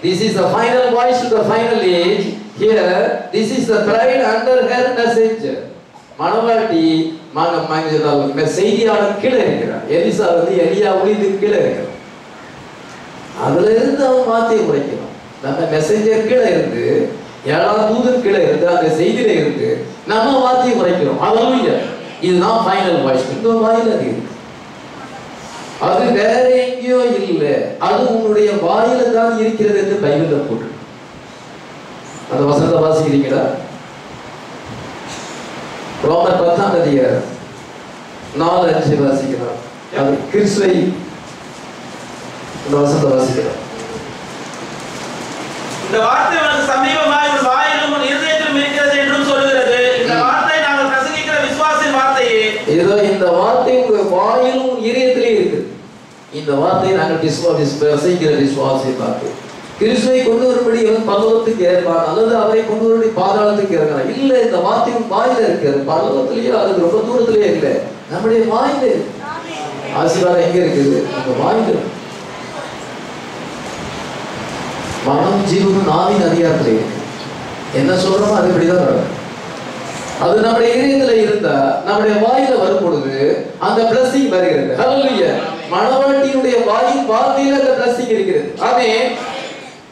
This is the final voice to the final age. Here, this is the bride under her messenger. மணவாட்டி செய்தியாளர் கீழே இருக்கிறார். எலிசா வந்து எலியா ஊழியத்துக்கு கீழே இருக்கிறார். அதுல இருந்து அவன் வார்த்தையை உரைக்கிறான். நம்ம மெசேஞ்சர் கீழே இருந்து 7ஆம் தூதன் கீழே இருந்து அந்த செய்தியில இருந்து நம்ம வார்த்தையை உரைக்கிறோம். ஹல்லேலூயா. இதுதான் ஃபைனல் வாய்ஸ். இன்னொரு வாயில் அது இருக்கு. அது வேற எங்கேயோ இல்லை, அது உன்னுடைய வாயில தான் இருக்கிறது என்று பைபிள்ல போட்டு. அந்த வசனத்தை வாசிக்கிறீங்களா? ரோமர் 10ஆம் அதிகாரம் 4-5 வாசிக்கிறோம். அது கிறிஸ்துவை இந்த வசனத்தை வாசிக்கிறோம். இந்த வார்த்தை உனக்கு சமீபமாய் உன் வாயிலும் உன் இருதயத்திலும் இருக்கிறது என்றும் சொல்கிறது. இந்த வார்த்தை நாங்கள் பிரசங்கிக்கிற விசுவாசின் வார்த்தையே. இதோ இந்த வார்த்தை உங்க வாயிலும் இதயத்திலே இருக்குது. இந்த வார்த்தையை நாங்கள் பிரசங்கிக்கிற விசுவாசின் வார்த்தை. கிறிஸ்துவை கொண்டு வரும்படி அவன் பரலோகத்துக்கு ஏற்பான் அல்லது அவரை கொண்டு வரும்படி பாதாளத்துக்கு இறங்கிறான். இல்ல, இந்த வார்த்தையும் வாயில இருக்கிறது. பரலோகத்திலேயே அது ரொம்ப தூரத்திலேயே இல்லை, நம்முடைய வாயில. ஆசீர்வாதம் எங்க இருக்குது? உங்க வாயில. மனம் ஜீவனும் நாவின் அதிகாரத்திலே என்ன சொல்றோமோ அது இப்படிதான் வரும். அது நம்முடைய இதயத்துல இருந்தா நம்முடைய வாயில வரும் பொழுது அந்த பிளஸிங் வருகிறது. ஹல்லேலூயா. மணவாட்டியினுடைய வாயின் வார்த்தையில அந்த பிளஸிங் இருக்கிறது. ஆமென்.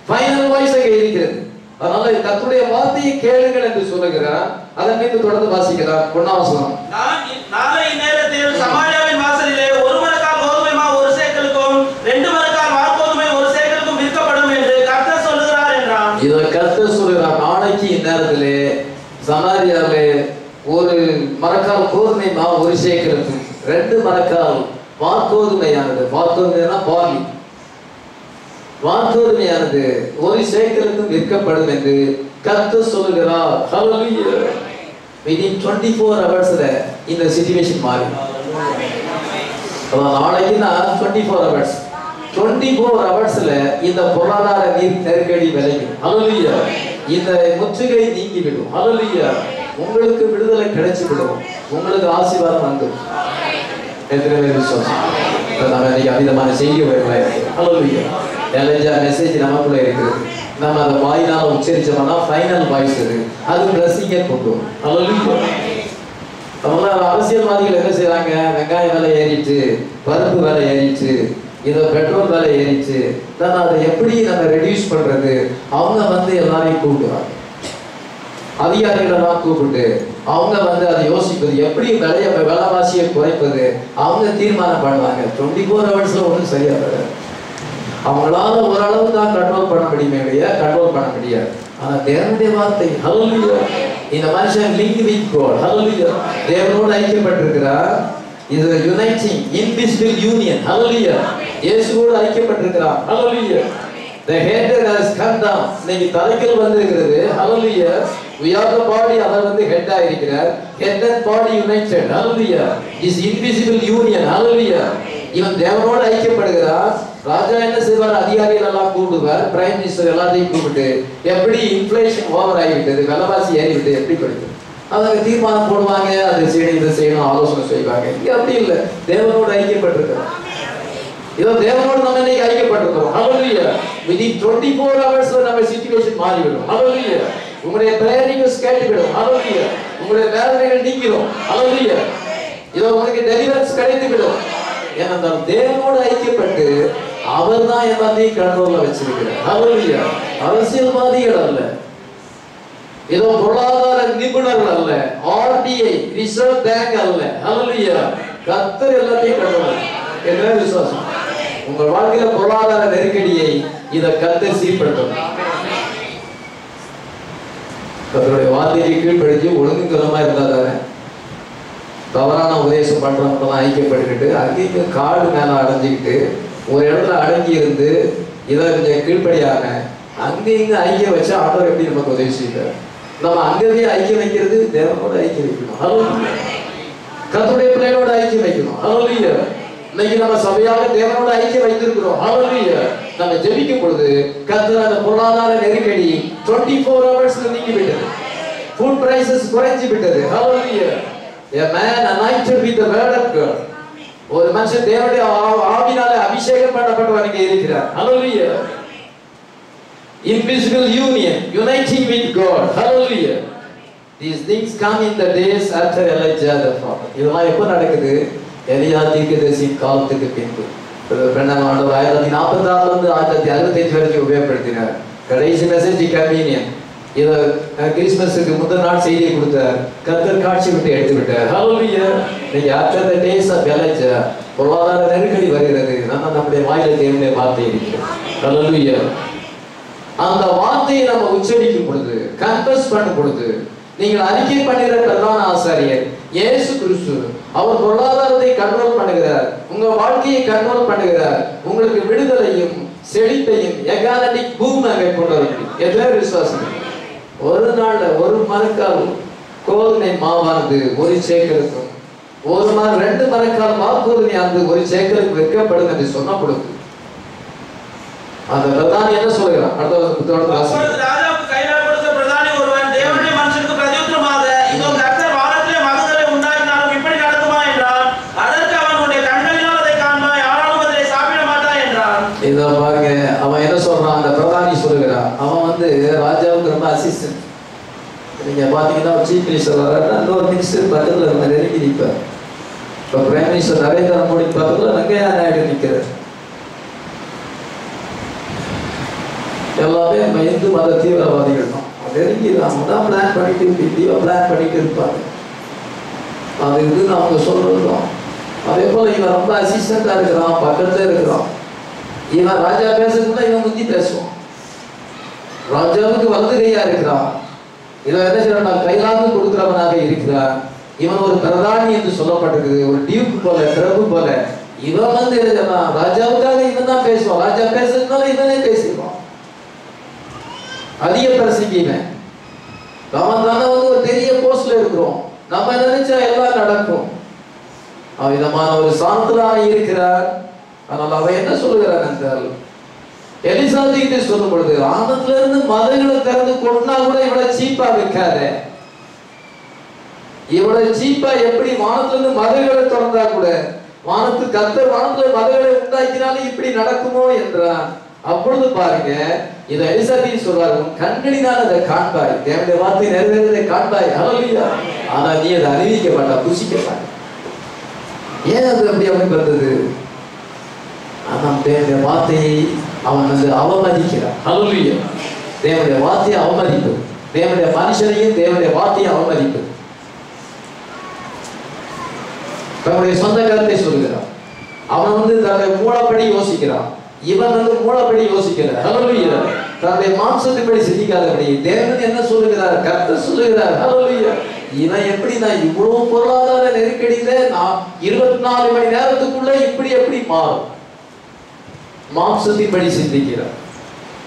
ஃபைனல் வாய்ஸ் அங்கே இருக்கிறது. அதனால கர்த்தருடைய வார்த்தையை கேளுங்கள் என்று சொல்லுகிறார். அதன் மீது தொடர்ந்து வாசிக்கிறார். 1ஆம் வசனம். நாளை இந்நேரத்தில் சமாரியாவின் வாசலிலே 1 மரக்கால் கோதுமை மாவு 1 சேக்கலுக்கும் 2 மரக்கால் வாற்கோதுமை 1 சேக்கலுக்கும் விற்கப்படும் என்று கர்த்தர் சொல்லுகிறார் என்றான். இதை கர்த்தர் சொல்லுகிறார். நாளைக்கு இந்நேரத்திலே சமாரியாவிலே 1 மரக்கால் கோதுமை மாவு 1 சேக்கலுக்கும் 2 மரக்கால் வாற்கோதுமையானது, வாற்கோதுமைனா பார்லி, வார்த்தோதுமையானது 1 சேக்கலுக்கும் விற்கப்படும் என்று கர்த்தர் சொல்லுகிறார். ஹல்லேலூயா. within 24 ஹவர்ஸ்ல இந்த சிச்சுவேஷன் மாறி. நாளைக்குன்னா 24 ஹவர்ஸ், 24 ஹவர்ஸ்ல இந்த பொருளாதார நெருக்கடி விலகும். ஹல்லேலூயா. இந்த முற்றுகை நீங்கிவிடும். ஹல்லேலூயா. உங்களுக்கு விடுதலை கிடைச்சிவிடும். உங்களுக்கு ஆசீர்வாதம் வந்துடும். எத்தனை விசுவாசம்? நம்ம இன்னைக்கு அமிதமான செய்தி வரலாம். ஹல்லேலூயா. எலஞ்சா மெசேஜ் நமக்குள்ள இருக்குது. நம்ம அதை வாயினால உச்சரிச்சோம்னா ஃபைனல் வாய்ஸ் அது பிளஸிங்கை கொண்டு வரும். ஹல்லேலூயா. நம்மளால அரசியல்வாதிகள் என்ன செய்யறாங்க? வெங்காய விலை ஏறிச்சு, பருப்பு விலை ஏறிச்சு, இதோ பெட்ரோல் விலை ஏறிச்சு, நம்ம அதை எப்படி நம்ம ரெடியூஸ் பண்றது? அவங்க எல்லாரையும் கூப்பிடுவாங்க, அதிகாரிகளெல்லாம் கூப்பிட்டு அவங்க அதை யோசிப்பது எப்படி விலைவாசியை குறைப்பது அவங்க தீர்மானம் பண்ணுவாங்க. 24 ஹவர்ஸ்ல ஒன்றும் சரியா வராது. அவங்களால ஓரளவு தான் கண்ட்ரோல் பண்ண முடியுமே, கண்ட்ரோல் பண்ண முடியாது. ஆனா தேவனுடைய வார்த்தை, ஹல்லேலூயா. இந்த மனுஷன் லிங்க் வித் காட், ஹல்லேலூயா, தேவனோடு ஐக்கியப்பட்டிருக்கிறார். இது யுனைட்டிங் இன்விசிபிள் யூனியன், ஹல்லேலூயா. இயேசுவோடு ஐக்கியப்பட்டிருக்கிறார், ஹல்லேலூயா. The head has come down. இன்னைக்கு தலைகள் வந்திருக்கிறது, hallelujah. We are the body, அவர் ஹெட் ஆயிருக்கிறார். Head and body united, hallelujah. Is invisible union, hallelujah. இவன் தேவனோடு ஐக்கியப்படுகிறார். ராஜா என்ன செய்வார்? அதிகாரிகள் எல்லாம் கூப்பிடுவார், பிரைம் மினிஸ்டர் எல்லாத்தையும் கூப்பிட்டு எப்படி இன்ஃப்ளேஷன் ஓவர் ஆகிவிட்டது, விலைவாசி ஏறிவிட்டு எப்படி கொடுக்குது அதை தீர்மானம் போடுவாங்க. அதை செய்யணும், இதை செய்யணும், ஆலோசனை செய்வாங்க. இங்க அப்படி இல்லை, தேவனோடு ஐக்கியப்பட்டிருக்கிறோம். இதோ தேவனோடு நம்ம இன்னைக்கு ஐக்கியப்பட்டிருக்கிறோம், ஹல்லேலூயா. within 24 ஹவர்ஸ்ல நம்ம சிச்சுவேஷன் மாறிவிடும், ஹல்லேலூயா. உங்களுடைய பிரேயர் ரிக்வெஸ்ட் கேட்டுவிடும், ஹல்லேலூயா. உங்களுடைய வேதனைகள் நீங்கிடும், ஹல்லேலூயா. இதோ உங்களுக்கு டெலிவரன்ஸ் கிடைத்துவிடும். ஏனென்றால் தேவனோடு ஐக்கியப்பட்டு அவர் தான் எல்லாத்தையும் கண்ட்ரோல்ல வச்சிருக்கிறார், ஹல்லேலூயா. அரசியல்வாதிகள் அல்ல, ஏதோ பொருளாதார நிபுணர்கள் அல்ல, ஆர்பிஐ ரிசர்வ் பேங்க் அல்ல, ஹல்லேலூயா. கர்த்தர் எல்லாத்தையும் கண்ட்ரோல். என்ன விசுவாசம்? உங்கள் வாழ்க்கையில பொருளாதார நெருக்கடியை இதை கர்த்தர் சீர்படுத்தும். கர்த்தருடைய வார்த்தையை கீழ்படிச்சு ஒழுங்குகரமா இருந்தா தானே. தவறான உபதேசம் பண்றவங்க ஐக்கியப்பட்டுக்கிட்டு அங்கேயும் காடு மேல அடைஞ்சிக்கிட்டு ஒரு இடத்துல அடங்கி இருந்து இதை கொஞ்சம் கீழ்படியாம அங்கேயும் ஐக்கியம் வச்சா ஆண்டவர் எப்படி நமக்கு உதவி செய்வார்? நம்ம அங்கேயே ஐக்கியம் வைக்கிறது தேவனோட ஐக்கியம் வைக்கணும், ஹல்லேலூயா. கர்த்தருடைய பிள்ளைகளோட ஐக்கியம் வைக்கணும், ஹல்லேலூயா. இன்னைக்கு நம்ம சபையாக தேவனோட ஐக்கியம் வைத்திருக்கிறோம், ஹல்லேலூயா. நம்ம ஜெபிக்கும் பொழுது கர்த்தர் அந்த பொருளாதார நெருக்கடி 24 ஹவர்ஸ்ல நீங்கி விட்டது. ஃபுட் பிரைசஸ் குறைஞ்சு விட்டது, ஹல்லேலூயா. A man anointed with the word of God. ஒரு மனுஷன் தேவனுடைய ஆவினாலே அபிஷேகம் பண்ணப்பட்டவர் இங்கே இருக்கிறார், ஹல்லேலூயா. Invisible union, uniting with God, hallelujah. These things come in the days after Elijah the prophet. இதெல்லாம் எப்போ நடக்குது? எலியா தீர்க்கதரிசியின் காலத்துக்கு பின்பு. ஆண்டவர் 1946 இருந்து 1965 வரைக்கும் உபயோகப்படுத்தினார். கடைசி மெசேஜ் கம்யூனியன் இதை கிறிஸ்மஸுக்கு முதல் நாள் செய்தியை கொடுத்தார். கர்த்தர் காட்சி விட்டு எடுத்து விட்டார். ஹல்லேலூயா. நீங்க after the days of Elijah பொருளாதார நெருக்கடி வருகிறது. நான் நம்முடைய வாயில தேவனுடைய வார்த்தை இருக்கிறது. ஹல்லேலூயா. அந்த வார்த்தையை நம்ம உச்சரிக்கும் பொழுது, கன்ஃபஸ் பண்ணும் பொழுது, நீங்கள் அறிக்கை பண்ணுகிற பிரதான ஆசாரியர் இயேசு கிறிஸ்து அவர் பொருளாதாரத்தை கண்ட்ரோல் பண்ணுகிறார், உங்க வாழ்க்கையை கண்ட்ரோல் பண்ணுகிறார், உங்களுக்கு விடுதலையும் செழிப்பையும் எகானடிக் பூமியை கொண்டு வர முடியும். எதாவது விசுவாசம். ஒரு நாள்ல ஒரு மரக்கால் கோதுமை மாவானது ஒரு சேக்கலுக்கும், ஒரு மரம் 2 மரக்கால் மாக்கோதுமை ஆனது ஒரு சேக்கலுக்கு விற்கப்படும் என்று சொன்ன பொழுது அந்த பிரதானி என்ன சொல்கிறான்? அடுத்த புத்தகத்தை வாசிங்க. ராஜாவுக்கு கையினால் கொடுத்த பிரதானி ஒருவன் தேவனுடைய மனுஷனுக்கு பிரதியுத்தரமாக, இதோ கர்த்தர் வானத்திலே மகங்களை உண்டாக்கினாலும் இப்படி நடக்குமா என்றான். அதற்கு அவன், உன்னுடைய கண்களினால் அதை காண்பாய், ஆனாலும் அதிலே சாப்பிட மாட்டாய் என்றான். இதை பாருங்க, அவன் என்ன சொல்றான்? அந்த பிரதானி சொல்லுகிறான், அவன் ராஜாவுக்கு ரொம்ப அசிஸ்டன்ட். நீங்க பாத்தீங்கன்னா சீஃப் மினிஸ்டர் வர்றாருன்னா இன்னொரு மினிஸ்டர் பக்கத்துல நம்ம நெருங்கி நிற்பார். இப்போ பிரைம் மினிஸ்டர் நரேந்திர மோடி பக்கத்துல வெங்கையா நாயுடு நிற்கிறார். எல்லாமே இந்து மத தீவிரவாதிகள் தான். நெருங்கி தான் பிளான் பண்ணிட்டு பிளான் பண்ணிட்டு இருப்பாங்க. அது இதுன்னு அவங்க சொல்றது தான். அதே போல இவன் ரொம்ப அசிஸ்டண்டா இருக்கிறான், பக்கத்துல இருக்கிறான். இவன் ராஜா பேசுறதுன்னா இவன் முந்தி பேசுவான். ராஜாவுக்கு வலது கையா இருக்கிறான். இவன் என்ன செய்யறான்? கைலாந்து கொடுக்கிறவனாக இருக்கிறான். இவன் ஒரு பிரதானி என்று சொல்லப்பட்டிருக்குது, ஒரு டியூக் போல, பிரபு போல. இவன் என்ன ராஜாவுக்காக இவன் தான் பேசுவான். ராஜா பேசுறதுனால இவனே பேசிடுவான். அதிக பிரசங்கிவன். அவன் தானே ஒரு பெரிய போஸ்ட்ல இருக்கிறோம். நம்ம நினைச்சா எல்லாம் நடக்கும். அவ்விதமான ஒரு சாந்தலா இருக்கிறார். ஆனால் அவன் என்ன சொல்லுகிறான் என்றால், எலிசாபெத் சொல்லும் பொழுது, ஆனத்துல இருந்து மதங்களை திறந்து கொண்டா கூட இவ்வளவு சீப்பா வைக்காத. இவ்வளவு சீப்பா எப்படி வானத்துல இருந்து மதங்களை திறந்தா கூட, வானத்து கர்த்தர் வானத்துல மதங்களை உண்டாக்கினாலும் இப்படி நடக்குமோ என்றான். அப்பொழுது பாருங்க, இதை எலிசாபெத் சொல்றாரு, உன் கண்களினால் அதை காண்பாய், தேவனுடைய வார்த்தை நிறைவேறதை காண்பாய். ஹல்லேலூயா. ஆனா நீ அதை அறிவிக்க மாட்டா, புசிக்க மாட்டா. ஏன் அது அப்படி அவனுக்கு வந்தது? ஆனால் தேவனுடைய வார்த்தையை அவன் அவமதிக்கிறான். ஹல்லேலூயா. தேவனுடைய வார்த்தையை அவமதிப்பு, தேவனுடைய மனுஷனையும் தேவனுடைய வார்த்தையை அவமதிப்பு. தன்னுடைய சொந்த கருத்தை சொல்கிறான். அவன் தன்னுடைய மூலப்படி யோசிக்கிறான். இவன் மூலப்படி யோசிக்கிறார். ஹல்லேலூயா. தன்னுடைய மாம்சத்தின்படி சிந்திக்காதபடி தேவன் என்ன சொல்லுகிறார்? கர்த்தர் சொல்லுகிறார். ஹல்லேலூயா. இவன் எப்படி நான் இவ்வளவு பொருளாதார நெருக்கடியில நான் 24 மணி நேரத்துக்குள்ள இப்படி எப்படி மாறும்? மாம்சத்தின்படி சிந்திக்கிறார்.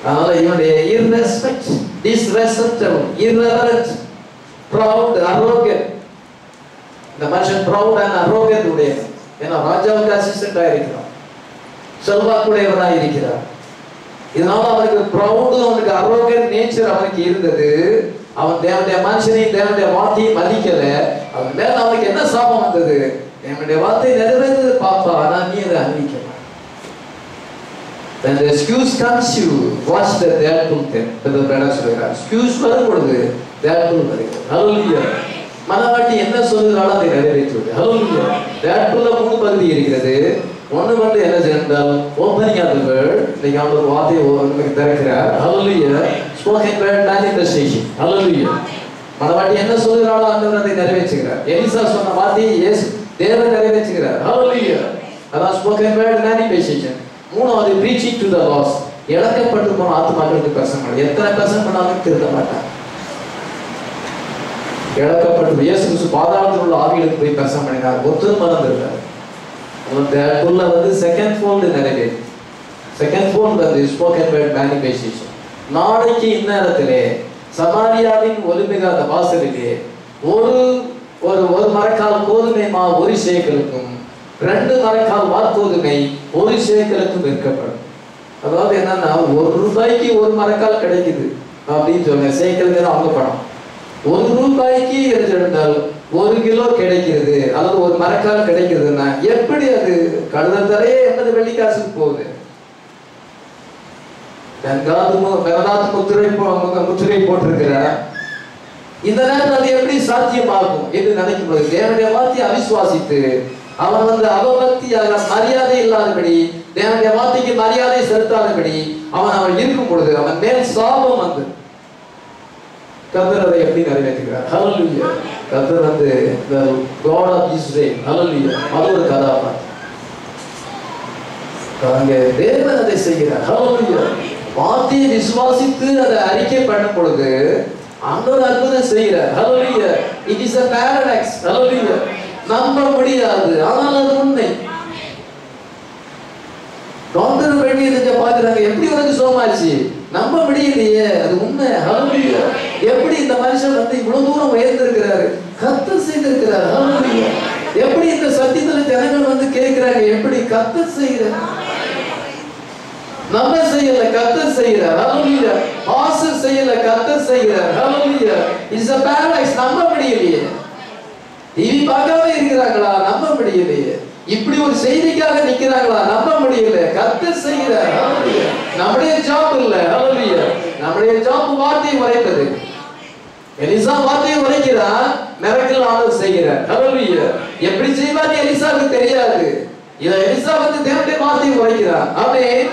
அதனால இவனுடைய irrespect, disrespectful, irreverent, proud, arrogant. இந்த மனுஷன் proud and arrogant உடையவன். ஏன்னா ராஜாவுக்கு அசிஸ்டன்ட் ஆயிருக்கிறான், செல்வாக்குடையவனாக இருக்கிறார். இதனால அவனுக்கு ப்ரௌடு, அவனுக்கு அரோகன்ட் நேச்சர் அவனுக்கு இருந்தது. அவன் தேவனுடைய மனுஷனையும் தேவனுடைய வார்த்தையும் மதிக்கல. அவன் மேல அவனுக்கு என்ன சாபம் வந்தது? என்னுடைய வார்த்தை நிறைவேறது பாப்பா, ஆனா நீ அதை அறிவிக்க. When the excuse comes, you watch the thereto thing. சொல்கிறார், excuse வரும் பொழுது thereto வருகிறது. ஹல்லேலூயா. மனவாட்டி என்ன சொல்லுகிறாலும் அதை நிறைவேற்றுவது. ஹல்லேலூயா. thereto 3 பகுதி இருக்கிறது. ஒன்று என்ன செய்தால் ஓப்பனிங் ஆஃப் தி வேர்ட். இன்னைக்கு அவர் ஒரு வார்த்தையை நமக்கு திறக்கிறார். Hallelujah. Spoken word manifestation. Hallelujah. மனவாட்டி என்ன சொல்லுகிறாளோ ஆண்டவர் அதை நிறைவேற்றுகிறார். எலிசா சொன்ன வார்த்தையை இயேசு தேவன் நிறைவேற்றுகிறார். ஹல்லேலூயா. அதான் ஸ்போக்கன் வேர்ட் மேனிஃபெஸ்டேஷன். மூணாவது preaching to the lost. இழக்கப்பட்டு போன ஆத்மாக்களுக்கு பிரசங்கம். எத்தனை பிரசங்கம் பண்ணாலும் திருந்த மாட்டாங்க. இழக்கப்பட்டு இயேசு கிறிஸ்து பாதாளத்தில் உள்ள ஆவிகளுக்கு போய் பிரசங்கம் பண்ணினார். ஒருத்தர் மனம் இருந்தார். செகண்ட் ஃபோல்டு நிறைவேறும். Second fold spoken word manifestation. நாளைக்கு இந்நேரத்திலே சமாரியாவின் ஒலிமிகாத வாசலிலே ஒரு மரக்கால் கோதுமை மா 1 சேக்கலுக்கும் 2 மரக்கால் வார்கோதுமை 1 சேக்கலுக்கும் விற்கப்படும். அதாவது என்னன்னா, ₹1 1 மரக்கால் கிடைக்குது அப்படின்னு சொல்லுங்க. சேக்கல் அவங்க பணம். ₹1 இருந்தால் 1 கிலோ கிடைக்கிறது, அல்லது 1 மரக்கால் கிடைக்கிறதுன்னா எப்படி அது கழுதத்தரையே 80 வெள்ளிக்காசுக்கு போகுது? முத்திரை போட்டிருக்கிறார். இந்த நேரம் அது எப்படி சாத்தியமாகும் என்று நினைக்கும் போது தேவனுடைய வார்த்தையை அவிசுவாசித்து அவன் அவபக்தியாக மரியாதை இல்லாதபடி, தேவனுடைய வார்த்தைக்கு மரியாதை செலுத்தாதபடி அவன் இருக்கும் பொழுது அவன் மேல் சாபம் வந்து கர்த்தர் அதை எப்படி நிறைவேற்றுகிறார்? ஹல்லேலூயா. கர்த்தர் வந்து the God of Israel. ஹல்லேலூயா. அது ஒரு கதாபாத்திரம். அங்கே தேவன் அதை செய்கிறார். ஹல்லேலூயா. வார்த்தையை விசுவாசித்து அதை அறிக்கை பண்ணும் பொழுது அந்த ஒரு அற்புதம் செய்கிறார். ஹல்லேலூயா. It is a paradox. ஹல்லேலூயா. நம்ப முடியாது, ஆனால் அது உண்மை. டாக்டர் பண்ணி இதை பாக்குறாங்க, எப்படி உனக்கு சோமாச்சு? நம்ப முடியலையே, அது உண்மை. ஹல்லேலூயா. எப்படி இந்த மனுஷன் வந்து இவ்வளவு தூரம் உயர்ந்திருக்கிறாரு? கர்த்தர் செய்திருக்கிறார். ஹல்லேலூயா. எப்படி இந்த சத்தியத்துல ஜனங்கள் வந்து கேட்கிறாங்க, எப்படி? கர்த்தர் செய்கிறார். நம்ம செய்யல, கர்த்தர் செய்கிறார். ஹல்லேலூயா. பாஸ்டர் செய்யல, கர்த்தர் செய்கிறார். ஹல்லேலூயா. It's a paradox. நம்ப முடியலையே. டிவி பார்க்காம இருக்கிறாங்களா? நம்ப முடியலையே. இப்படி ஒரு செய்திக்காக நிக்கிறாங்களா? நம்ப முடியல. கர்த்தர் செய்கிறார். ஹல்லேலூயா. நம்முடைய ஜாப் இல்ல. ஹல்லேலூயா. நம்முடைய ஜாப் வார்த்தையை உரைப்பது. எலிசா வார்த்தையை உரைக்கிறார், மிரக்கல் ஆண்டவர் செய்கிறார். ஹல்லேலூயா. எப்படி செய்வார் எலிசாவுக்கு தெரியாது. இத எலிசா வந்து தேவனுடைய வார்த்தையை உரைக்கிறார். ஆமென்.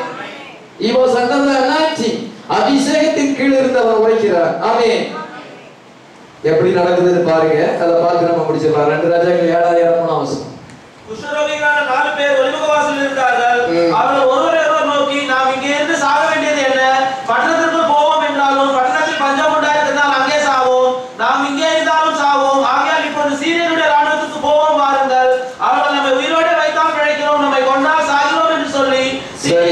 He was under the anointing. அபிஷேகத்தின் கீழ் இருந்தவர் உரைக்கிறார். ஆமென். எப்படி நடக்குதுன்னு பாருங்க. அதை பார்த்து நம்ம முடிச்சிடலாம். 2 ராஜாக்கள் 7:3 வசனம். குஷ்டரோகிகளான 4 பேர் ஒலிமுக வாசலில் இருந்தார்கள். அவர்கள் ஒருவரை நோக்கி, நாம் இங்கே இருந்து சாக வேண்டியது என்ன? பட்டணத்திற்கு போவோம் என்றாலும் பட்டணத்தில் பஞ்சம் உண்டாயிருந்தால் அங்கே சாவோம். நாம் இங்கே இருந்தாலும் சாவோம். ஆகையால் இப்போது சீரியனுடைய ராணுவத்துக்கு போவோம் வாருங்கள். அவர்கள் நம்மை உயிரோடு வைத்தால் பிழைக்கிறோம், நம்மை கொண்டால் சாகிறோம் என்று சொல்லி. சரி,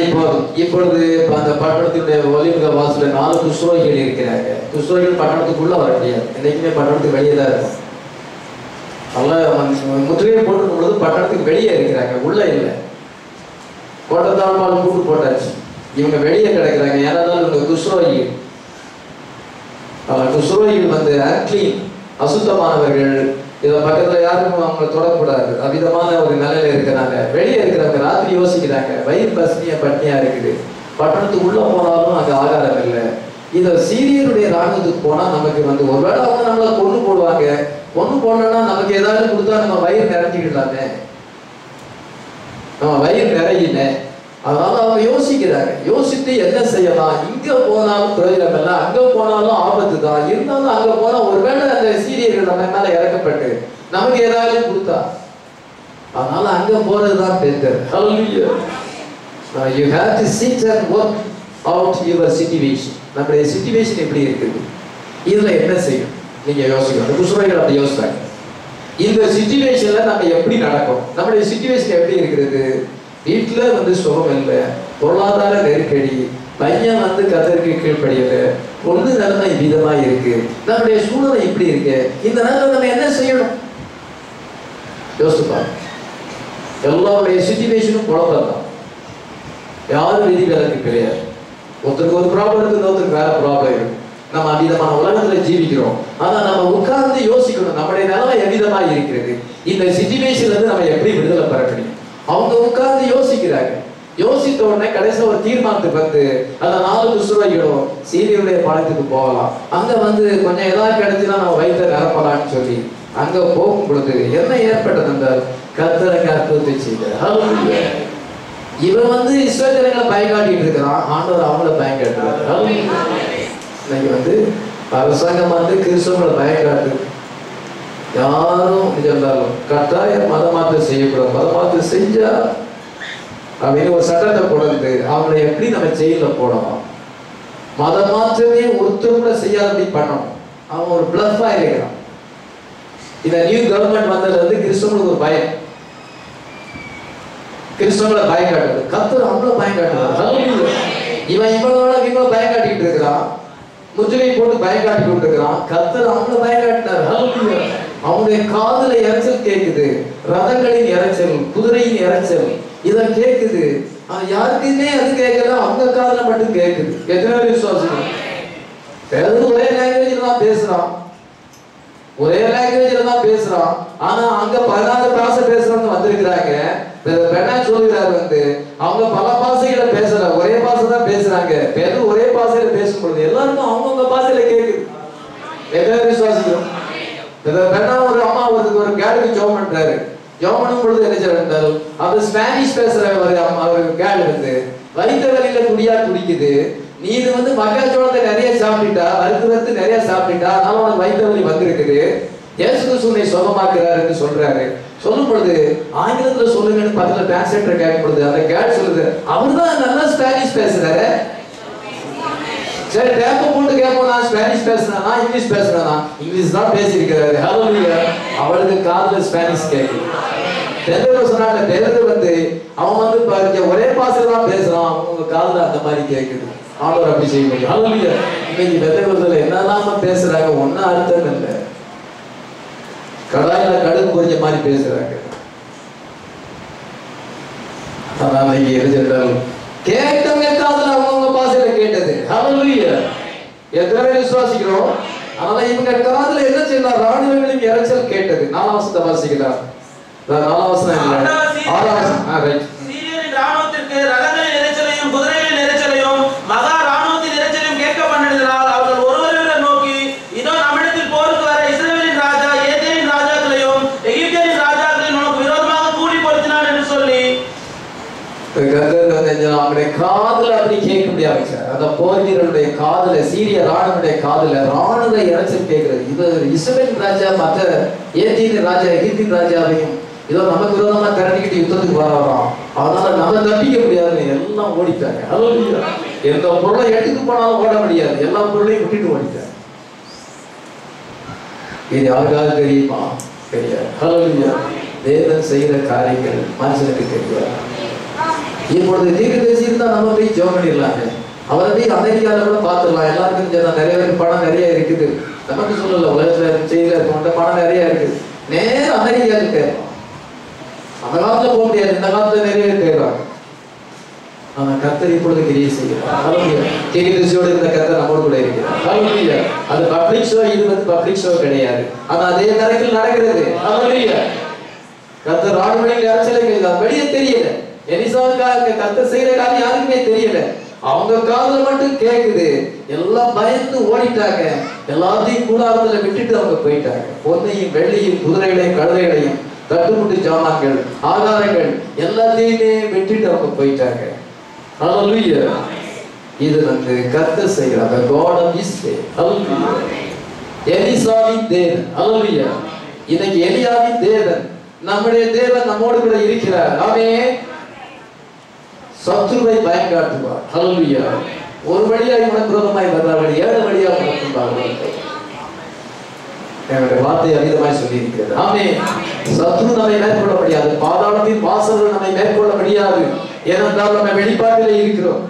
இப்பொழுது அந்த பட்டணத்துடைய ஒலிமுக வாசல்ல 4 குஷ்டரோகிகள் இருக்கிறாங்க. குஷ்டரோகிகள் பட்டணத்துக்குள்ள வர முடியாது. என்னைக்குமே பட்டணத்துக்கு வெளியே தான் இருக்கும். முற்றுகை போட்டிருக்கும் பொழுது பட்டணத்துக்கு வெளியே இருக்கிறாங்க, உள்ள இல்லை. கோட்டத்தாழ்வால் கூட்டு போட்டாச்சு. இவங்க வெளியே கிடக்கிறாங்க. ஏன்னாலும் இவங்க குஷ்ரோகிகள். குஷ்ரோகிகள் வந்து அன்க்ளீன், அசுத்தமானவர்கள். இதை பக்கத்துல யாருக்கும் அவங்க தொடக்கூடாது. அவ்விதமான ஒரு நிலையில இருக்கிறாங்க. வெளியே இருக்கிறவங்க ராத்திரி யோசிக்கிறாங்க, வயிறு பட்னியா இருக்குது. பட்டணத்துக்கு உள்ள போனாலும் அங்க ஆகாரம் இல்லை. இதை சீரியருடைய ராணுவத்துக்கு போனா நமக்கு வந்து ஒருவேளை அவங்க நம்மளை கொண்டு போடுவாங்க. ஒண்ணு போடலன்னா நமக்கு ஏதாவது கொடுத்தா நம்ம வயிறு நிறைஞ்சிக்கிடலாமே, நம்ம வயிறு நிறையில. அதனால அவங்க யோசிக்கிறாங்க. யோசித்து என்ன செய்யலாம்? இங்க போனாலும் பிரயோஜனம் இல்லை, அங்க போனாலும் ஆபத்து தான். இருந்தாலும் அங்க போனா ஒருவேளை அந்த சீரியர்கள் நம்ம மேல இறக்கப்பட்டு நமக்கு ஏதாவது கொடுத்தா, அதனால அங்க போறதுதான் better. Hallelujah. You have to sit and work out your situation. நம்முடைய சிச்சுவேஷன் எப்படி இருக்குது, இதுல என்ன செய்யும் நீங்க யோசிக்கணும். குஷ்ரோகிகள் அப்படி யோசிப்பாங்க. இந்த சிச்சுவேஷன்ல நம்ம எப்படி நடக்கும்? நம்முடைய சிச்சுவேஷன் எப்படி இருக்கிறது? வீட்டுல வந்து சுகம் இல்லை, பொருளாதார நெருக்கடி, பையன் வந்து கர்த்தருக்கு கீழ்ப்படியல, பொண்ணு நிலைமை விதமா இருக்கு. நம்முடைய சூழ்நிலை இப்படி இருக்கு. இந்த நேரத்தில் நம்ம என்ன செய்யணும்? யோசிப்பாங்க. எல்லாருடைய சிச்சுவேஷனும் குழப்பம் தான். யாரும் விதி விலக்கு கிடையாது. ஒருத்தருக்கு ஒரு ப்ராப்ளம் இருக்கு, ஒருத்தருக்கு வேற ப்ராப்ளம் இருக்கு. நம்ம அவ்விதமான உலகத்துல ஜீவிக்கிறோம். ஆனா நம்ம உட்கார்ந்து யோசிக்கணும், நம்முடைய நிலைமை எவ்விதமா இருக்கிறது, இந்த சிச்சுவேஷன்ல இருந்து நம்ம எப்படி விடுதலை பெற முடியும். அவங்க உட்கார்ந்து யோசிக்கிறாங்க. யோசித்த உடனே கடைசியில் ஒரு தீர்மானத்துக்கு வந்து அந்த 4 குஷ்ரோகிகளும் சீரியருடைய பாளையத்துக்கு போகலாம். அங்க வந்து கொஞ்சம் ஏதாவது கிடைச்சுன்னா நம்ம வயிற்ற நிரப்பலான்னு சொல்லி அங்க போகும் பொழுது என்ன ஏற்பட்டது என்றால் கர்த்தர் அற்புதத்தை செய்தார். இவன் வந்து இஸ்ரவேல் ஜனங்களை பயங்காட்டிட்டு இருக்கிறான், ஆண்டவர் அவங்கள பயங்காட்டுறாரு. இன்னைக்கு வந்து அரசாங்கம் வந்து கிறிஸ்தவங்களை பயங்காட்டு, யாரும் இருந்தாலும் கட்டாயம் மதமாற்றம் செய்யக்கூடாது. மதமாற்றம் செஞ்சா அப்படின்னு ஒரு சட்டத்தை கொண்டு அவங்களை எப்படி நம்ம ஜெயில போடலாம். மதமாற்றமே ஒருத்தர் கூட செய்யாதபடி பண்ணணும். அவன் ஒரு பிளஃபா இருக்கிறான். இந்த நியூ கவர்மெண்ட் வந்ததுல இருந்து கிறிஸ்தவங்களுக்கு ஒரு பயம், கிறிஸ்தவங்களை பயம் காட்டுறது. கர்த்தர் அவங்கள பயம் காட்டுறாரு. இவன் இவ்வளவு பயம் காட்டிக்கிட்டு இருக்கிறான், முற்றுகை போட்டு பயம் காட்டி கொண்டு இருக்கிறான். கர்த்தர் அவங்கள பயம் காட்டினார். அவங்களுடைய காதுல இறைச்சல் கேட்குது, ரதங்களின் இறைச்சல், குதிரையின் இறைச்சல் இதை கேட்குது. யாருக்குமே அது கேட்கல, அவங்க காதுல மட்டும் கேட்குது. எத்தனை விசுவாசம்? ஒரே லாங்குவேஜ்ல தான் பேசுறான், ஒரே லாங்குவேஜ்ல தான் பேசுறான். ஆனா அங்க 16 பாஷை பேசுறவங்க வந்திருக்கிறாங்க. பெண்ணா சொல்லுகிறாரு வந்து அவங்க பல பாஷைகளை பேசல, ஒரே பாஷை தான் பேசுறாங்க. ஒரே பாஷையில பேசும்பொழுது எல்லாருக்கும் அவங்கவுங்க பாஷையில கேட்குது. எத்தனை விசுவாசிக்கிறோம்? பெண்ணா ஒரு அம்மா ஒரு கேளுக்கு ஜோம் பண்றாரு. ஜோம் பண்ணும் பொழுது என்ன செய்யறாரு, அது ஸ்பானிஷ் பேசுற ஒரு கேள் வந்து வயிற்று வலியில குடியா குடிக்குது. நீ இது மக்காச்சோளத்தை நிறைய சாப்பிட்டுட்டா, வறுத்து நிறைய சாப்பிட்டுட்டா, அதனால உனக்கு வயிற்று வலி வந்திருக்குது. இயேசு கிறிஸ்து உன்னை சுகமாக்குறாருன்னு சொல்றாரு. சொல்லும் பொழுது ஆங்கிலத்துல சொல்லுங்கன்னு பக்கத்துல டிரான்ஸ்லேட்டர் கேட்கும் பொழுது அந்த கேட் சொல்லுது, அவர்தான் நல்லா ஸ்பானிஷ் பேசுறாரு. சரி, டேப்ப போட்டு கேட்போம், நான் ஸ்பானிஷ் பேசுறேனா இங்கிலீஷ் பேசுறேனா? இங்கிலீஷ் தான் பேசியிருக்கிறாரு. ஹல்லேலூயா. அவளுக்கு காதுல ஸ்பானிஷ் கேட்குது. பேதுரு சொன்னாங்க, பேதுரு அவன் பாருங்க ஒரே பாசையில தான் பேசுறான், அவங்க காதுல அந்த மாதிரி கேட்குது. ஆண்டவர் அப்படி செய்ய முடியும். ஹல்லேலூயா. இன்னைக்கு பெந்தகோஸ்துல என்னெல்லாம் பேசுறாங்க, ஒன்னும் அர்த்தம் இல்லை. கடாயில கடுகு பொறிஞ்ச மாதிரி பேசுறாங்க. ஆனா இன்னைக்கு எரிஞ்சால் கேட்டவங்க காதுல அவங்க பாசையில கேட்டது. ஹல்லேலூயா. எத்தனை பேர் விசுவாசிக்கிறோம்? ஆனா இவங்க காதுல என்ன செய்யலாம்? ராணுவங்களின் இறைச்சல் கேட்டது. 4ஆம் வசனத்தை வாசிக்கலாம். 4ஆம் வசனம் இல்ல, 6ஆம் வசனம். சீரியரின் ராணுவத்திற்கு ரதங்களின் இறைச்சலையும் குதிரைகளின் இறைச்சலையும் மகா ராணுவத்தின் இறைச்சலையும் கேட்க பண்ணினால் அவர்கள் ஒருவரை நோக்கி, இதோ நம்மிடத்தில் போருக்கு வர இஸ்ரவேலின் ராஜா ஏதேனின் ராஜாக்களையும் எகிப்தியரின் ராஜாக்களையும் நமக்கு விரோதமாக கூலி பொருத்தினான் என்று சொல்லி அவருடைய காதுல அப்படி கேட்க முடியாது. அந்த போர் வீரருடைய காதுல, சீரிய ராணுவனுடைய காதுல ராணுவ இறைச்சல் கேட்கிறது. இது இஸ்ரவேல் ராஜா மற்ற ஏதேனின் ராஜா எகிப்தின் ராஜாவையும் இதோ நமக்கு விரோதமா திரட்டிக்கிட்டு யுத்தத்துக்கு வராராம், அதனால நம்ம தப்பிக்க முடியாது, எல்லாம் ஓடிட்டாங்க. ஹல்லேலூயா. எந்த பொருளை எடுத்துட்டு போனாலும் ஓட முடியாது, எல்லா பொருளையும் விட்டுட்டு ஓடிட்டாங்க. இது யாருக்காவது தெரியுமா? தெரியாது. ஹல்லேலூயா. தேவன் செய்கிற காரியங்கள் மனுஷனுக்கு தெரியாது. இப்பொழுது தீர்க்கதரிசி இருந்தா நம்ம போய் ஜெபம் பண்ணிடலாங்க. அவரை போய் அமெரிக்கால கூட பார்த்துடலாம். எல்லாருக்கும் நிறைய பேருக்கு பணம் நிறைய இருக்குது. நமக்கு சொல்லல, உலகத்துல செய்யல இருக்கவங்க பணம் நிறைய இருக்குது. நேரம் அமெரிக்காவுக்கு போயிடலாம். அந்த காலத்துல போக முடியாது, இந்த காலத்துல நிறைய பேர் போயிடுறாங்க. ஆனா கர்த்தர் இப்பொழுது கிரியை செய்கிறார். தீர்க்கதரிசியோடு இந்த கர்த்தர் நம்மோடு கூட இருக்கிறார். ஹல்லேலூயா. அது பப்ளிக் ஷோ, இது பப்ளிக் ஷோ கிடையாது. ஆனா அதே நேரத்தில் நடக்கிறது. ஹல்லேலூயா. கர்த்தர் ராணுவங்களின் இறைச்சலை கேட்கிறார். வெளியே தெரியல. எலிசாவுக்காக கர்த்தர் செய்யற காரியம் யாருக்குமே தெரியல. அவங்க காதுல மட்டும் கேக்குது. எல்லாம் பயந்து ஓடிட்டாங்க. எல்லாத்தையும் கூடாரத்துல விட்டுட்டு அவங்க போயிட்டாங்க. பொன்னையும் வெள்ளியும் குதிரைகளையும் கழுதைகளையும் தட்டுமுட்டு ஜாமான்கள் ஆகாரங்கள் எல்லாத்தையுமே விட்டுட்டு அவங்க போயிட்டாங்க. ஹல்லேலூயா. இது கர்த்தர் செய்கிறார். The God of Israel. ஹல்லேலூயா. எலிசாவின் தேவன். ஹல்லேலூயா. இன்னைக்கு எலியாவின் தேவன், நம்முடைய தேவன் நம்மோடு கூட இருக்கிறார். ஆமென். சத்துருவை பயங்காட்டுவார். ஹல்லேலூயா. ஒரு வழியாய் உனக்கு விரோதமாய் வர்றவர்கள் 7 வழியாக உனக்கு என்னுடைய வார்த்தை அதிகமாய் சொல்லி இருக்கிறது. ஆமென். சத்துரு நம்மை மேற்கொள்ள முடியாது. பாதாளத்தின் வாசல்கள் நம்மை மேற்கொள்ள முடியாது. ஏனென்றால் நம்ம வெளிப்பாட்டிலே இருக்கிறோம்.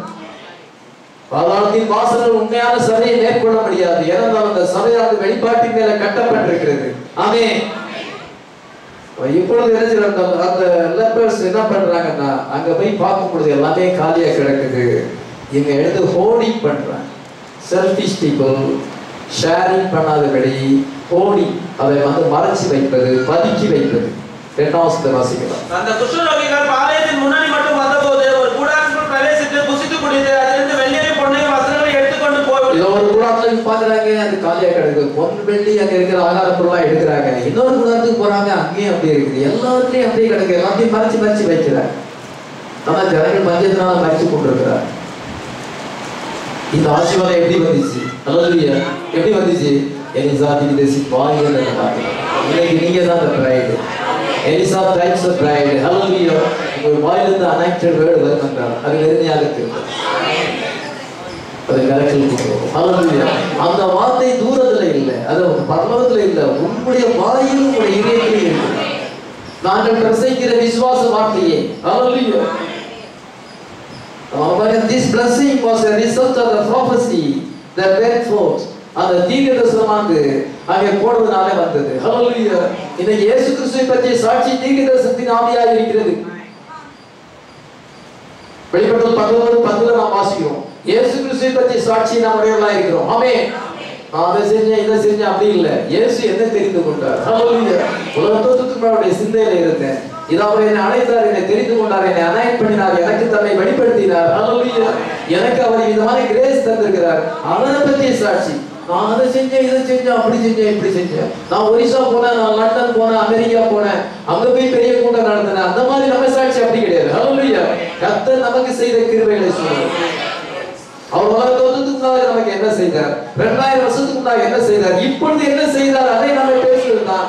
பாதாளத்தின் வாசல்கள் உண்மையான சபையை மேற்கொள்ள முடியாது. ஏனென்றால் அந்த சபையானது வெளிப்பாட்டின் மேல கட்டப்பட்டிருக்கிறது. ஆமென். இப்பொழுது அந்த லெப்பர்ஸ் என்ன பண்றாங்கன்னா, அங்க போய் பார்க்கும் பொழுது எல்லாமே காலியா கிடக்குது. இங்க எடுத்து ஹோர்டிங் பண்றாங்க. செல்ஃபிஷ் பீப்புள் ஷேரிங் பண்ணாதபடி ஹோர்டிங், அதை மறைச்சு வைப்பது, பதுக்கி வைப்பது. 2ஆம் வசனத்தை வாசிக்கலாம். அந்த குஷ்டரோகிகள் பாளையத்தின் முன்னாடி மட்டும் வந்தபோது ஒரு கூடாரத்துக்குள் பிரவேசித்து புசித்து குடித்து அதிலிருந்து வெள்ளியையும் பொன்னையும் வஸ்திரங்களை எடுத்துக்கொண்டு போய் ஒரு கூடாரத்துல பாக்குறாங்க, அது காலியா கிடக்குது. பொன் வெள்ளி அங்க இருக்கிற ஆகார பொருளா எடுக்கிறாங்க. இன்னொரு கூடாரத்துக்கு போறாங்க, அங்கேயும் அப்படியே இருக்குது. எல்லாத்துலயும் அப்படியே கிடக்கு. எல்லாத்தையும் மறைச்சு வைக்கிறாங்க. ஆனா ஜனங்கள் பஞ்சத்தினால மறைச்சு கொண்டிருக்கிறார். இந்த ஆசீர்வாதம் எப்படி வந்துச்சு? ஹல்லேலூயா. எப்படி வந்துச்சு? எலிசா தீர்க்கதரிசி வாயில பார்க்கலாம். இன்னைக்கு நீங்க தான் அந்த bride. Elisha types of bride. Hallelujah. உங்க வாயிலிருந்து அனாயிண்டட் வேர்ட் வரும்ன்றார். அது வெறுமையாக இருக்கு. அது கரெக்டல் கொடுக்கும். ஹல்லேலூயா. அந்த வார்த்தை தூரத்துல இல்லை, அது பரலோகத்துல இல்லை, உங்களுடைய வாயிலும் உங்களுடைய இதயத்திலே இருக்கு. நாங்கள் பிரசங்கிக்கிற விசுவாச வார்த்தையே. ஹல்லேலூயா. This blessing was a result of the prophecy that went forth. அந்த தீர்க்கதரிசனமானது அங்கே போடுவதனாலே வந்தது. ஹல்லேலூயா. இன்னைக்கு இயேசு கிறிஸ்துவை பற்றிய சாட்சி தீர்க்கதரிசனத்தின் ஆவியாக இருக்கிறது. வெளிப்படுத்தல் 19:10 நாம் வாசிக்கிறோம். இயேசு கிறிஸ்துவை பற்றிய சாட்சி நாம் உடையவர்களாக இருக்கிறோம். ஆமென். அதை செஞ்சேன் இதை செஞ்சேன் அப்படி இல்லை. இயேசு என்ன தெரிந்து கொண்டார்? ஹல்லேலூயா. உலகத்துக்கு அவருடைய சிந்தையில இருந்தேன். இது அவர் என்னை அழைத்தார், என்னை தெரிந்து கொண்டார், என்னை அனாயிண்ட் பண்ணினார், எனக்கு தன்னை வெளிப்படுத்தினார். ஹல்லேலூயா. எனக்கு அவர் இந்த மாதிரி கிரேஸ் தந்திருக்கிறார். அவரை பற்றிய சாட்சி. நான் அதை செஞ்சேன் இதை செஞ்சேன் அப்படி செஞ்சேன் இப்படி செஞ்சேன். நான் ஒரிசா போனேன், நான் லண்டன் போனேன், அமெரிக்கா போனேன், அங்க போய் பெரிய கூட்டம் நடத்தினேன். அந்த மாதிரி நம்ம சாட்சி அப்படி கிடையாது. ஹல்லேலூயா. கர்த்தர் நமக்கு செய்த கிருபைகளை சொல்லுங்க. அவர் உலகத்துக்கு முன்னாடி நமக்கு என்ன செய்தார், 2000 வருஷத்துக்கு முன்னாடி என்ன செய்தார், இப்பொழுது என்ன செய்தார், அதை நம்ம பேசுறதுதான்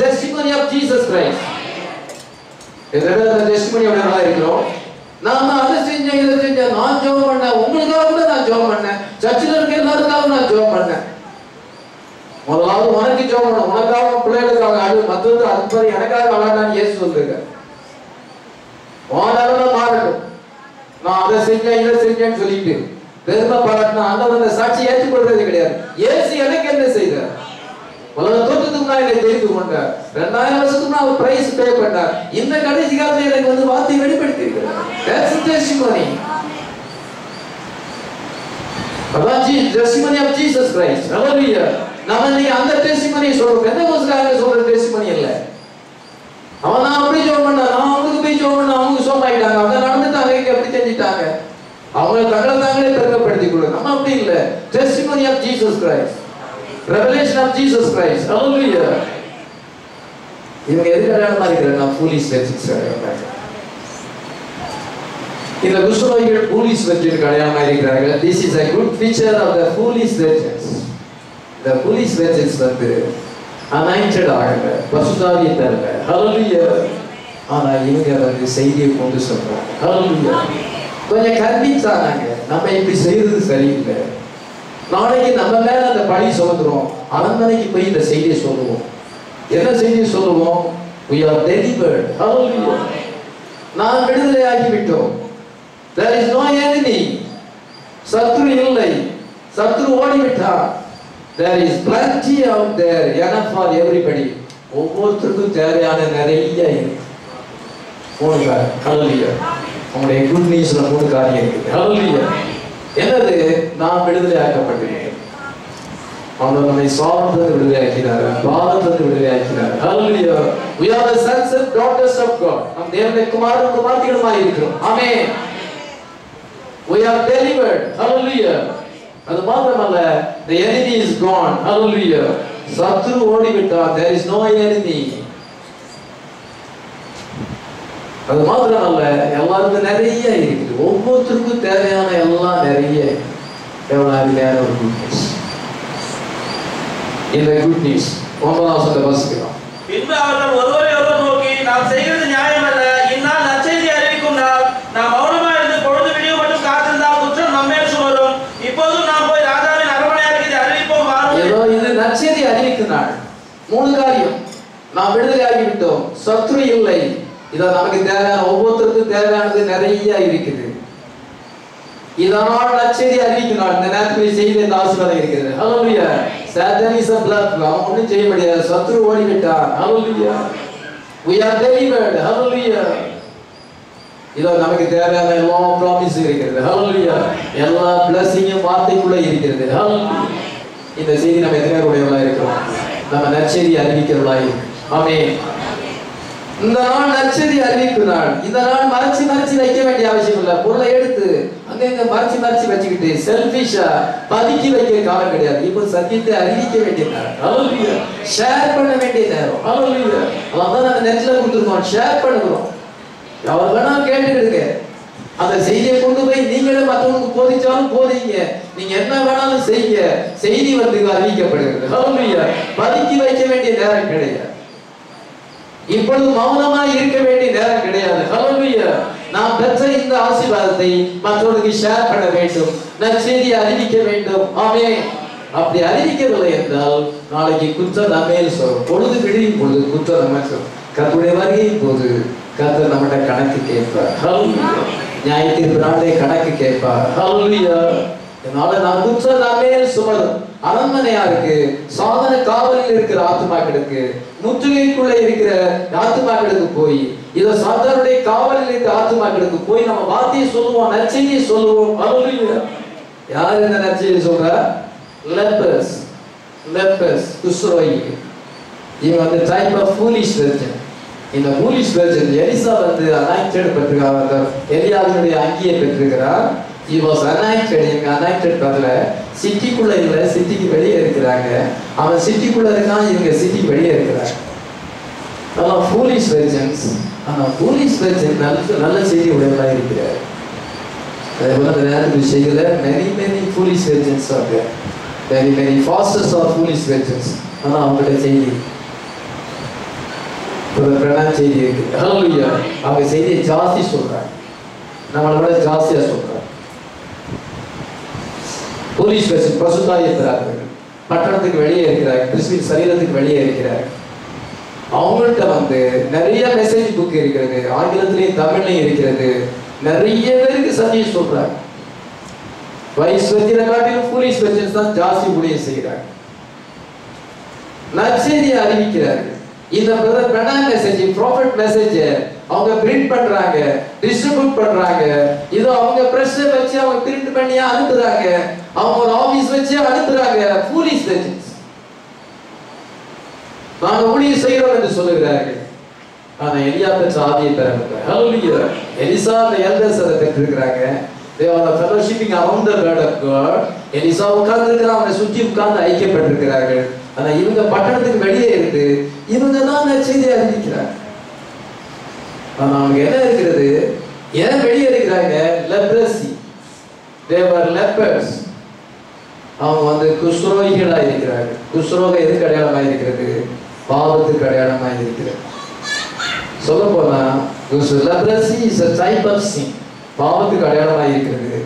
testimony of Jesus Christ. Testimony அப்படின்னா இருக்கிறோம். நாம அதை செஞ்சேன் இதை செஞ்சேன், நான் ஜெபம் பண்ணேன், உங்களுக்காக கூட நான் ஜெபம் பண்ணேன், சர்ச்சில் இருக்க எல்லாருக்காக நான் ஜெபம் பண்ணேன். முதலாவது உனக்கு ஜெபம் பண்ண, உனக்காக பிள்ளைகளுக்காக அழு, மற்றது அது எனக்காக அழகான்னு இயேசு சொல்லுங்க. உனால மாறட்டும், நான் அதை செஞ்சேன் இதை செஞ்சேன்னு சொல்லிட்டு பெருமை பாராட்டினா அந்த சாட்சி ஏற்றுக்கொள்றது கிடையாது. இயேசு எனக்கு என்ன செய்தார், உலக தோற்றத்துக்கு முன்னாடி என்னை தெரிந்து கொண்டார், 2000 வருஷத்துக்கு முன்னாடி அவர் பிரைஸ் பே பண்ணார், இந்த கடைசி காலத்துல எனக்கு வந்து வார்த்தை வெளிப்படுத்தி இருக்கிறார். That's the testimony. அதான் testimony of Jesus Christ. Hallelujah. நம்ம இன்னைக்கு அந்த டெஸ்டிமனி சொல்றோம். பெந்தெகோஸ்தேக்காரங்க சொல்ற டெஸ்டிமனி இல்ல. அவன் நான் அப்படி ஜெபம் பண்ணா, நான் அவங்களுக்கு போய் ஜெபம் பண்ணா, அவங்க சோமாயிட்டாங்க, அவங்க நடந்துட்டாங்க, இங்க எப்படி செஞ்சிட்டாங்க, அவங்க தங்களை தாங்களே பெருமைப்படுத்திக் கொள்ளுங்க. நம்ம அப்படி இல்ல. Testimony of Jesus Christ, revelation of Jesus Christ. Hallelujah. இவங்க எதுக்கு அடையாளமா இருக்கிறாங்க? நான் ஃபூலிஷ் வெர்ஜின்ஸ் அடையாளமா. இந்த குஷ்டரோகிகள் ஃபூலிஷ் வெர்ஜினுக்கு அடையாளமா இருக்கிறார்கள். This is a good feature of the foolish virgins. The foolish virgins வந்து anointed ஆகல, பரிசுத்தாவியை பெறல. ஹalleluya. ஆனா இவங்க வந்து செய்தியை கொண்டு சொல்றாங்க. ஹalleluya. கொஞ்சம் கன்வின்ஸ் ஆனாங்க, நம்ம இப்படி செய்யறது சரியில்லை, நாளைக்கு நம்ம மேல அந்த பழி சுமந்துரும், அரண்மனைக்கு போய் இந்த செய்தியை சொல்லுவோம். என்ன செய்தியை சொல்லுவோம்? We are delivered. Hallelujah. நாம் விடுதலை ஆகிவிட்டோம். There is no enemy. சத்ரு இல்லை, சத்ரு ஓடிவிட்டார். There is plenty out there, enough for everybody. ஒவ்வொருத்தருக்கும் தேவையான நிறைய இருக்கு. Hallelujah. உங்களுடைய குட் நியூஸ்ல 3 காரியம் இருக்குது. ஹalleluya. என்னது? நாம் விடுதலை ஆக்கப்பட்டிருக்கிறோம். அவர் நம்மை சாபத்திலிருந்து விடுதலை ஆக்கினார், பாவத்திலிருந்து விடுதலை ஆக்கினார். ஹalleluya. We are the sons and daughters of God. நாம் தேவனுடைய குமாரரும் குமாரத்திகளுமாய் இருக்கிறோம். ஆமென். We are delivered. Hallelujah. அது மாத்திரமல்ல, the enemy is gone. Hallelujah. சத்ரு ஓடிவிட்டார். There is no enemy. அது மாத்திரமல்ல, எல்லாருக்கும் நிறைய இருக்குது, ஒவ்வொருத்தருக்கும் தேவையான எல்லாம் நிறைய. எவ்வளவு ஒரு குட் நியூஸ். இந்த குட் நியூஸ் 9ஆம் வசனத்தை வாசிக்கலாம். பின்பு அவர்கள் ஒருவரை ஒருவர் நோக்கி, நாம் செய்கிறது நியாயம் அல்ல, இந்நாள் நற்செய்தி அறிவிக்கும் நாள், நாம் மௌனமா இருந்து பொழுது விடியும் மட்டும் காத்திருந்தால் குற்றம் நம்மேல் சுமரும். இப்போதும் நாம் போய் ராஜாவின் அரண்மனையாருக்கு இதை அறிவிப்போம். ஏதோ இது நற்செய்தி அறிவிக்கும் நாள். 3 காரியம். நாம் விடுதலை ஆகிவிட்டோம், சத்ரு இல்லை, இத நமக்கு தேவையான ஒவ்வொருத்தருக்கும் தேவையானது நிறைய இருக்குது. இதனால் நற்செய்தி அறிவிக்கிறார். இந்த நேரத்தில் செய்தி இந்த ஆசீர்வாதம் இருக்கிறது. ஹalleluya. Satan is a bluff. அவன் ஒன்றும் செய்ய முடியாது, சத்ரு ஓடிவிட்டார். ஹalleluya. We are delivered. ஹalleluya. இதோ நமக்கு தேவையான எல்லா ப்ராமிஸ் இருக்கிறது. ஹalleluya. எல்லா blessing-ம் வார்த்தைக்குள்ள இருக்கிறது. ஹalleluya. இந்த செய்தி நம்ம எத்தனை உடையவர்களாக இருக்கிறோம்? நம்ம நற்செய்தி அறிவிக்கிறவர்களாக இருக்கிறோம். ஆமென். இந்த நாள் நற்செய்தி அறிவிக்கும் நாள். இந்த நாள் மறைச்சு வைக்க வேண்டிய அவசியம் இல்லை. பொருளை எடுத்து அங்க மறைச்சு வச்சுக்கிட்டு செல்ஃபிஷா பதுக்கி வைக்கிற காலம் கிடையாது. இப்போ சத்தியத்தை அறிவிக்க வேண்டிய நேரம். ஹalleluya. ஷேர் பண்ண வேண்டிய நேரம். ஹalleluya. அதான் நம்ம நெட்ல கொடுத்துருக்கோம், ஷேர் பண்ணுகிறோம். யார் வேணாலும் கேட்டுக்கிடுங்க. அந்த செய்தியை கொண்டு போய் நீங்களே மற்றவங்களுக்கு போதிச்சாலும் போதிங்க, நீங்க என்ன வேணாலும் செய்யுங்க. செய்தி வந்து அறிவிக்கப்படுகிறது. ஹalleluya. பதுக்கி வைக்க வேண்டிய நேரம் கிடையாது. இப்பொழுது மௌனமாய் இருக்க வேண்டிய நேரம் கிடையாது. ஹalleluya. நாம் பெற்ற இந்த ஆசீர்வாதத்தை மற்றவர்களுக்கு ஷேர் பண்ண வேண்டும், நற்செய்தியை அறிவிக்க வேண்டும். ஆமென். அப்படி அறிவிக்கவில்லை என்றால் நாளைக்கு குற்றம் நம்மேல் சொல்லும். பொழுது விடியும் பொழுது குற்றம் நம்ம சொல்லும். கர்த்தருடைய வருகையின் போது கர்த்தர் நம்மகிட்ட கணக்கு கேட்பார். ஹalleluya. நியாயத்தீர்ப்பு நாளே கணக்கு கேட்பார். ஹalleluya. அதனால நான் குற்றம் நம்மேல் சுமரும். அரண்மனையாருக்கு, சாதன காவலில் இருக்கிற ஆத்துமாக்களுக்கு, முற்றுகைக்குள்ள இருக்கிற ஆத்துமாக்களுக்கு போய், இத சாதாரண காவலில் இருக்கிற ஆத்துமாக்களுக்கு போய் நம்ம வார்த்தையை சொல்லுவோம், நற்செய்தியை சொல்லுவோம். ஹalleluya. யார் இந்த நற்செய்தியை சொல்றா? லெப்பர்ஸ். குஷ்டரோகி. இவங்க வந்து டைப் ஆஃப் ஃபூலிஷ் வெர்ஜன். இந்த ஃபூலிஷ் வெர்ஜன் எலிசா வந்து அனாயிண்டட் பெற்றிருக்காங்க. எலியாவினுடைய அங்கியை பெற்றிருக்கிறார். He was anointed. இவங்க அனாயிண்டட் வரல, சிட்டிக்குள்ள இல்லை, சிட்டிக்கு வெளியே இருக்கிறாங்க. அவன் சிட்டிக்குள்ள இருக்கான், இவங்க சிட்டிக்கு வெளியே இருக்கிறாங்க. அதெல்லாம் ஃபூலிஷ் வெர்ஜன்ஸ். ஆனால் ஃபூலிஷ் வெர்ஜன் நல்ல செய்தி உடையவராக இருக்கிறார். அதே போல அந்த நேரத்துக்கு செய்யல many foolish virgins are there. Many fastest are foolish virgins. ஆனா அவங்கள்ட்ட செய்தி ஒரு பிரணாம் செய்தி இருக்கு. ஹல்லேலூயா. அவங்க செய்தியை ஜாஸ்தி சொல்றாங்க, நம்மளை விட ஜாஸ்தியா சொல்றாங்க. போலீஸ் வெர்சன் பசுத்தாயை பெறார்கள், பட்டணத்துக்கு வெளியே இருக்கிறாங்க, கிறிஸ்துவின் சரீரத்துக்கு வெளியே இருக்கிறாங்க. அவங்கள்ட்ட நிறைய மெசேஜ் புக் இருக்கிறது, ஆங்கிலத்திலையும் தமிழ்லையும் இருக்கிறது. நிறைய பேருக்கு சத்தியம் சொல்றாங்க. வைஸ் வெர்ஜனை காட்டிலும் foolish virgins தான் ஜாஸ்தி ஊழியம் செய்கிறாங்க. நற்செய்தியை அறிவிக்கிறார்கள். இந்த brother Pranam message, prophet message அவங்க பிரிண்ட் பண்றாங்க, டிஸ்ட்ரிபியூட் பண்றாங்க. இதோ அவங்க பிரஸ் வச்சு அவங்க பிரிண்ட் பண்ணி அனுப்புறாங்க, அவங்க ஒரு ஆபீஸ் வச்சு அனுப்புறாங்க. foolish virgins. நாங்க ஊழியம் செய்கிறோம் என்று சொல்லுகிறார்கள். ஆனா எலியா பெற்ற ஆவியை பெறவில்லை. ஹல்லேலூயா. எலிசா அந்த எல்டர்ஸ் அதை பெற்றிருக்கிறாங்க. They are fellowshipping around the word of God. Elisha உட்கார்ந்திருக்கிறான், அவனை சுற்றி உட்கார்ந்து ஐக்கியப்பட்டிருக்கிறார்கள். ஆனா இவங்க பட்டணத்துக்கு வெளியே இருந்து இவங்க தான் நற்செய்தியை அறிவிக்கிறாங்க. ஆனா அவங்க என்ன இருக்கிறது, ஏன் வெளியே இருக்கிறாங்க? leprosy. They were lepers. அவங்க குஷ்ரோகிகளா இருக்கிறார்கள். குஷ்ரோகம் எதுக்கு அடையாளமா இருக்கிறது? பாவத்துக்கு அடையாளமா இருக்கிறது. சொல்ல போனா leprosy is a type of sin. பாவத்துக்கு அடையாளமா இருக்கிறது.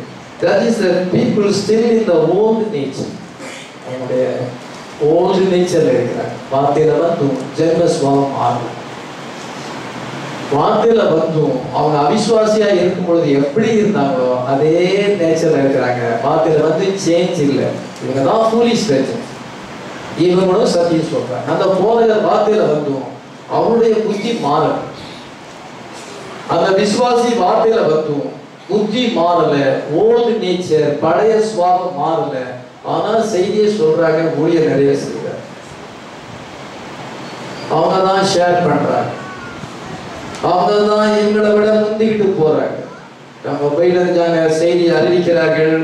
That is the people still in the old nature. அவங்களுடைய old nature இருக்கிறாங்க. வார்த்தையில ஜென்ம சுபாவம் ஆகும். வார்த்தையில அவங்க அவிசுவாசியா இருக்கும் பொழுது எப்படி இருந்தாங்களோ அதே நேச்சர்ல இருக்கிறாங்க. வார்த்தையில சேஞ்ச் இல்லை. இவங்க தான் foolish virgins. இவங்களும் சத்தியம் சொல்றாங்க. அந்த போதகர் வார்த்தையில அவருடைய புத்தி மாறல. அந்த விசுவாசி வார்த்தையில புத்தி மாறல, ஓல்டு நேச்சர், பழைய சுபாவம் மாறல. ஆனா செய்தியை சொல்றாங்க, ஊழிய நிறைய செய்யறாங்க. அவங்க தான் ஷேர் பண்றாங்க, அவங்க தான் எங்களை விட முந்திக்கிட்டு போறாங்க. நம்ம போயிட்டு இருந்தாங்க, செய்தி அறிவிக்கிறார்கள்.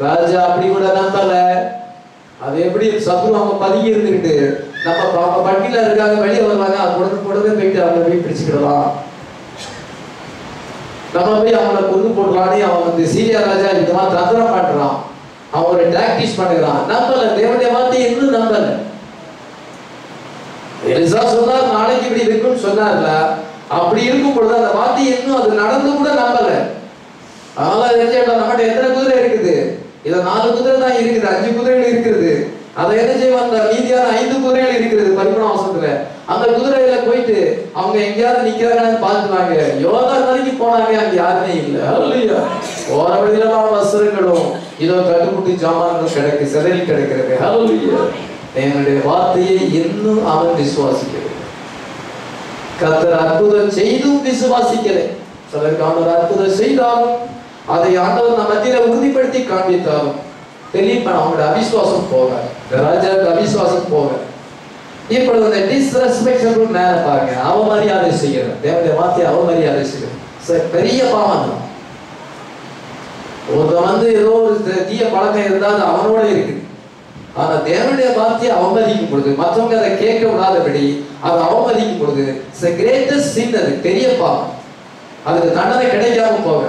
ராஜா அப்படி கூட நம்பல. அது எப்படி சத்ரு அவங்க பதுங்கி இருந்துக்கிட்டு நம்ம பட்டியல இருக்காங்க, வெளியே வருவாங்க, அது கூடவே போயிட்டு அவங்க போய் பிடிச்சுக்கிடலாம், நம்ம போய் அவங்களை கொண்டு போடலான்னு அவன் சீரியா ராஜா இந்த மாதிரி தந்திரம் பண்றான், அவன் ஒரு டாக்டிஸ் பண்ணுகிறான். நம்பல, தேவனுடைய வார்த்தையை இன்னும் நம்பல. எலிசா சொன்னார் நாளைக்கு இப்படி இருக்குன்னு சொன்னார்ல, அப்படி இருக்கும் பொழுது அந்த வார்த்தையை இன்னும் அது நடந்து கூட நம்பல. அதனால நம்மகிட்ட எத்தனை குதிரை இருக்குது? இத 4 குதிரை தான் இருக்குது, 5 குதிரைகள் இருக்குது. அதை என்ன செய்வாங்க, மீதியான 5 குதிரைகள் இருக்கிறது 13ஆம் வசனத்துல. அந்த குதிரையில போயிட்டு அவங்க எங்கேயாவது நிக்கிறாங்கன்னு பார்த்துவாங்க. யோர்தான் வரைக்கும் போனாங்க, அங்க யாருமே இல்லை. ஹல்லேலூயா. போற வழியிலலாம் வஸ்திரங்களும் இதோ கட்டுமுட்டி ஜாமான்களும் கிடக்கு, சிதறி கிடக்கிறது. ஹல்லேலூயா. என்னுடைய வார்த்தையை இன்னும் அவன் விசுவாசிக்கிறது. கர்த்தர் அற்புதம் செய்தும் விசுவாசிக்கலை. சிலருக்கு ஆண்டவர் அற்புதம் செய்தாலும் அதை ஆண்டவர் நம்ம மத்தியில உறுதிப்படுத்தி காண்பித்தாலும் தெளிப்பா அவங்களோட அவிசுவாசம் போக, ராஜாவுக்கு அவிசுவாசம் போக. இப்பொழுது அந்த டிஸ்ரெஸ்பெக்டபிள் மேல பாருங்க, அவமரியாதை செய்யறது, தேவனுடைய வார்த்தையை அவமரியாதை செய்யறது பெரிய பாவம் தான். ஒருத்தன் ஏதோ ஒரு தீய பழக்கம் இருந்தா அது அவனோட இருக்கு. ஆனா தேவனுடைய வார்த்தையை அவமதிக்கும் பொழுது, மற்றவங்க அதை கேட்க விடாதபடி அதை அவமதிக்கும் பொழுது கிரேட்டஸ்ட் சின், அது பெரிய பாவம். அதுக்கு தண்டனை கிடைக்காம போக.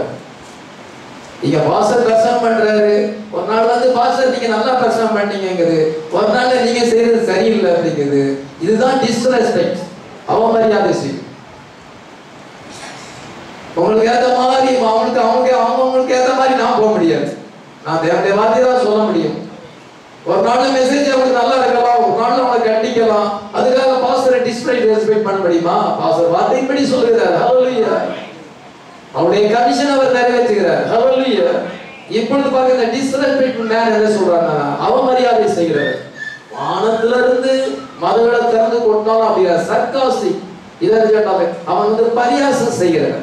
நீங்க பாஸ்டர் பிரசங்கம் பண்றாரு, ஒரு நாள் பாஸ்டர் நீங்க நல்லா பிரசங்கம் பண்ணீங்கிறது, ஒரு நாள்ல நீங்க செய்யறது சரியில்லை அப்படிங்கிறது. இதுதான் டிஸ்ரெஸ்பெக்ட், அவமரியாதை செய்யும். உங்களுக்கு ஏத்த மாதிரி அவங்களுக்கு ஏத்த மாதிரி நான் போக முடியாது. நான் தேவனுடைய வார்த்தையை தான் சொல்ல முடியும். ஒரு நாள் மெசேஜ் அவங்களுக்கு நல்லா இருக்கலாம், ஒரு நாள் அவங்களை கண்டிக்கலாம். அதுக்காக பாஸ்டரை டிஸ்ரெஸ்பெக்ட் பண்ண முடியுமா? பாஸ்டர் வார்த்தைப்படி சொல்லுகிறார். ஹல்லேலூயா. அவருடைய கமிஷன் அவர் நிறைவேற்றுகிறார். ஹல்லேலூயா. இப்பொழுது பாருங்க, இந்த டிஸ்ரெஸ்பெக்ட் மேன் என்ன சொல்றாங்க, அவமரியாதை செய்கிறார். வானத்துல இருந்து மதுகளை திறந்து கொட்டாலும் அப்படிங்கிற சர்க்காஸ்டிக் இதை கேட்டாங்க, அவன் பரியாசம் செய்கிறார்.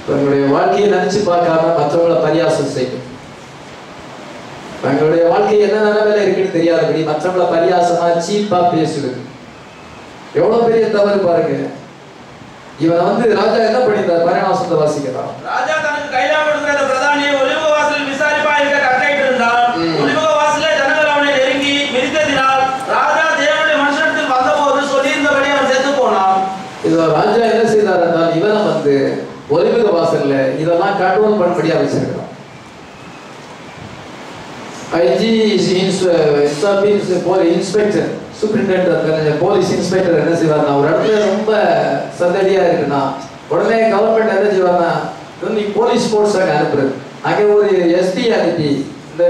தங்களுடைய வாழ்க்கையை நினைச்சு பார்க்காம மற்றவங்களை பரியாசம் செய்யும். தங்களுடைய வாழ்க்கை என்ன நிலைமையில இருக்குன்னு தெரியாதபடி மற்றவங்களை பரியாசமா சீப்பா பேசுறது எவ்வளவு பெரிய தவறு பாருங்க. இவன் ராஜா என்ன பண்ணிட்டார்? 12ஆம் வசனத்தை வாசிக்கலாம். ராஜா தனக்கு கைலாப்படுகிற பிரதானியை ஒலிவ வாசலில் விசாரிப்பா இருக்க கட்டளையிட்டு இருந்தான். ஒலிவ வாசலே ஜனங்கள் அவனை நெருங்கி மிதித்ததினால் ராஜா தேவனுடைய மனுஷனிடத்தில் வந்தபோது சொல்லியிருந்தபடி அவன் செத்து போனான். இது ராஜா என்ன செய்தார் என்றால், இவனை வந்து ஒலிமுக வாசல்ல இதெல்லாம் கண்ட்ரோல் பண்ணும்படியா வச்சிருக்கிறோம். IG inspector superintendent police inspector என்ன செய்வார்னா, ஒரு இடத்துல ரொம்ப சந்தடியா இருக்குன்னா உடனே கவர்மெண்ட் என்ன செய்வார்னா, நீ போலீஸ் ஃபோர்ஸ் அங்கே அனுப்புறது, அங்கே ஒரு எஸ்பி அனுப்பி இந்த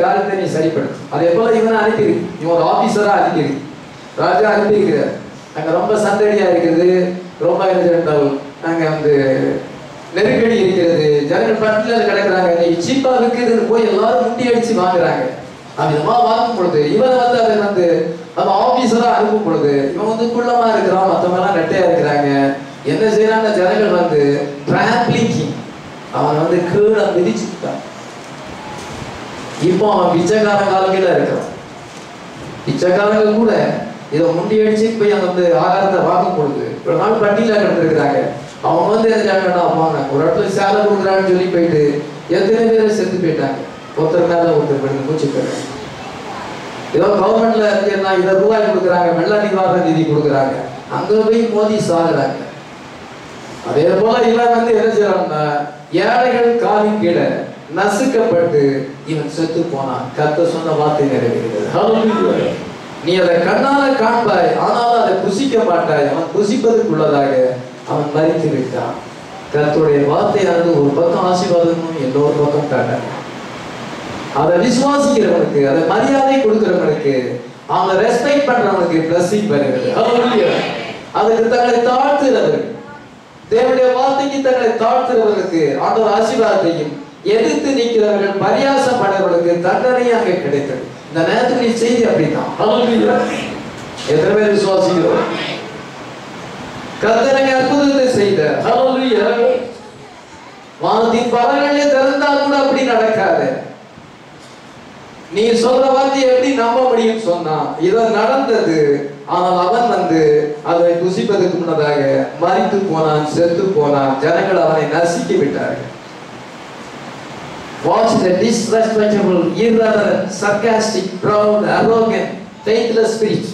காரியத்தை நீ சரிப்படுத்து. அதே போல இவனை அனுப்பியிருக்கு, இவன் ஒரு ஆபீசரா அனுப்பியிருக்கு, ராஜா அனுப்பியிருக்கிறார். அங்கே ரொம்ப சந்தடியா இருக்குது, ரொம்ப அங்கே வந்து நெருக்கடி இருக்கிறது, ஜனங்கள் பட்டியலில் கிடக்குறாங்க, இன்னைக்கு சீப்பா இருக்குதுன்னு போய் எல்லாரும் முண்டி அடிச்சு வாங்குறாங்க. விதமா வாங்கும் பொழுது இவனை வந்து அதை வந்து அந்த ஆபீசரா அனுப்பும் பொழுது இவன் வந்து குள்ளமா இருக்கிறான், மற்றவங்கலாம் நெட்டையா இருக்கிறாங்க. என்ன செய்யறாங்க, ஜனங்கள் வந்து டிராம்பிளிங் அவன் வந்து கீழே மிதிச்சுட்டான். இப்போ அவன் பிச்சைக்காரன் காலங்கள இருக்கிறான். பிச்சைக்காரங்க கூட இதை முண்டி அடிச்சு போய் அங்க வந்து ஆகாரத்தை வாங்கும் பொழுது ஒரு நாள் பட்டியல கிடந்துருக்கிறாங்க. அவங்க வந்து வாங்க ஒரு இடத்துல சேலை கொடுக்குறான்னு சொல்லி போயிட்டு எத்தனை பேரை செத்து போயிட்டாங்க. ஒருத்தர் மேல ஒருத்தர் போயிட்டு மூச்சு போயிடுறாங்க. ஏதோ கவர்மெண்ட்ல இதை ரூபாய் கொடுக்குறாங்க, வெள்ள நிவாரண நிதி கொடுக்குறாங்க, அங்க போய் மோதி சாகுறாங்க. அதே போல இவன் வந்து என்ன செய்யறான்னா, ஏழைகள் காலின் கீழே நசுக்கப்பட்டு இவன் செத்து போனான். கர்த்தர் சொன்ன வார்த்தை நிறைவேறுகிறது. நீ அதை கண்ணால காண்பாய், ஆனாலும் அதை புசிக்க மாட்டாய். அவன் புசிப்பதற்குள்ளதாக அவன் மரித்து விட்டான். கர்த்தருடைய வார்த்தையானது ஒரு பக்கம் ஆசீர்வாதமும் இன்னொரு பக்கம் காட்டாங்க. அதை விசுவாசிக்கிறவனுக்கு, அதை மரியாதை கொடுக்கிறவனுக்கு, அவங்க ரெஸ்பெக்ட் பண்றவனுக்கு பிளஸிங் வருகிறது. அதுக்கு தங்களை தாழ்த்துறவர்கள், தேவனுடைய வார்த்தைக்கு தங்களை தாழ்த்துறவர்களுக்கு ஆண்டவர் ஆசீர்வாதத்தையும், எதிர்த்து நிற்கிறவர்கள் பரியாசம் பண்ணவர்களுக்கு தண்டனையும் அங்கே கிடைத்தது. இந்த நேரத்துக்கு செய்தி அப்படித்தான். எத்தனை பேர் விசுவாசிக்கிறோம்? கர்த்தர் அற்புதத்தை செய்தார். வானத்தின் பறவைகளே திறந்தால் கூட அப்படி நடக்காது. நீ சொல்ற வார்த்தை எப்படி நம்ப முடியும் சொன்னா, இத நடந்தது. ஆனால் அவன் வந்து அதை புசிப்பதற்கு முன்னதாக மரித்து போனான், செத்து போனான். ஜனங்கள் அவனை நசுக்கி விட்டார்கள். Watch the disrespectful, irreverent, sarcastic, proud, arrogant, faithless speech.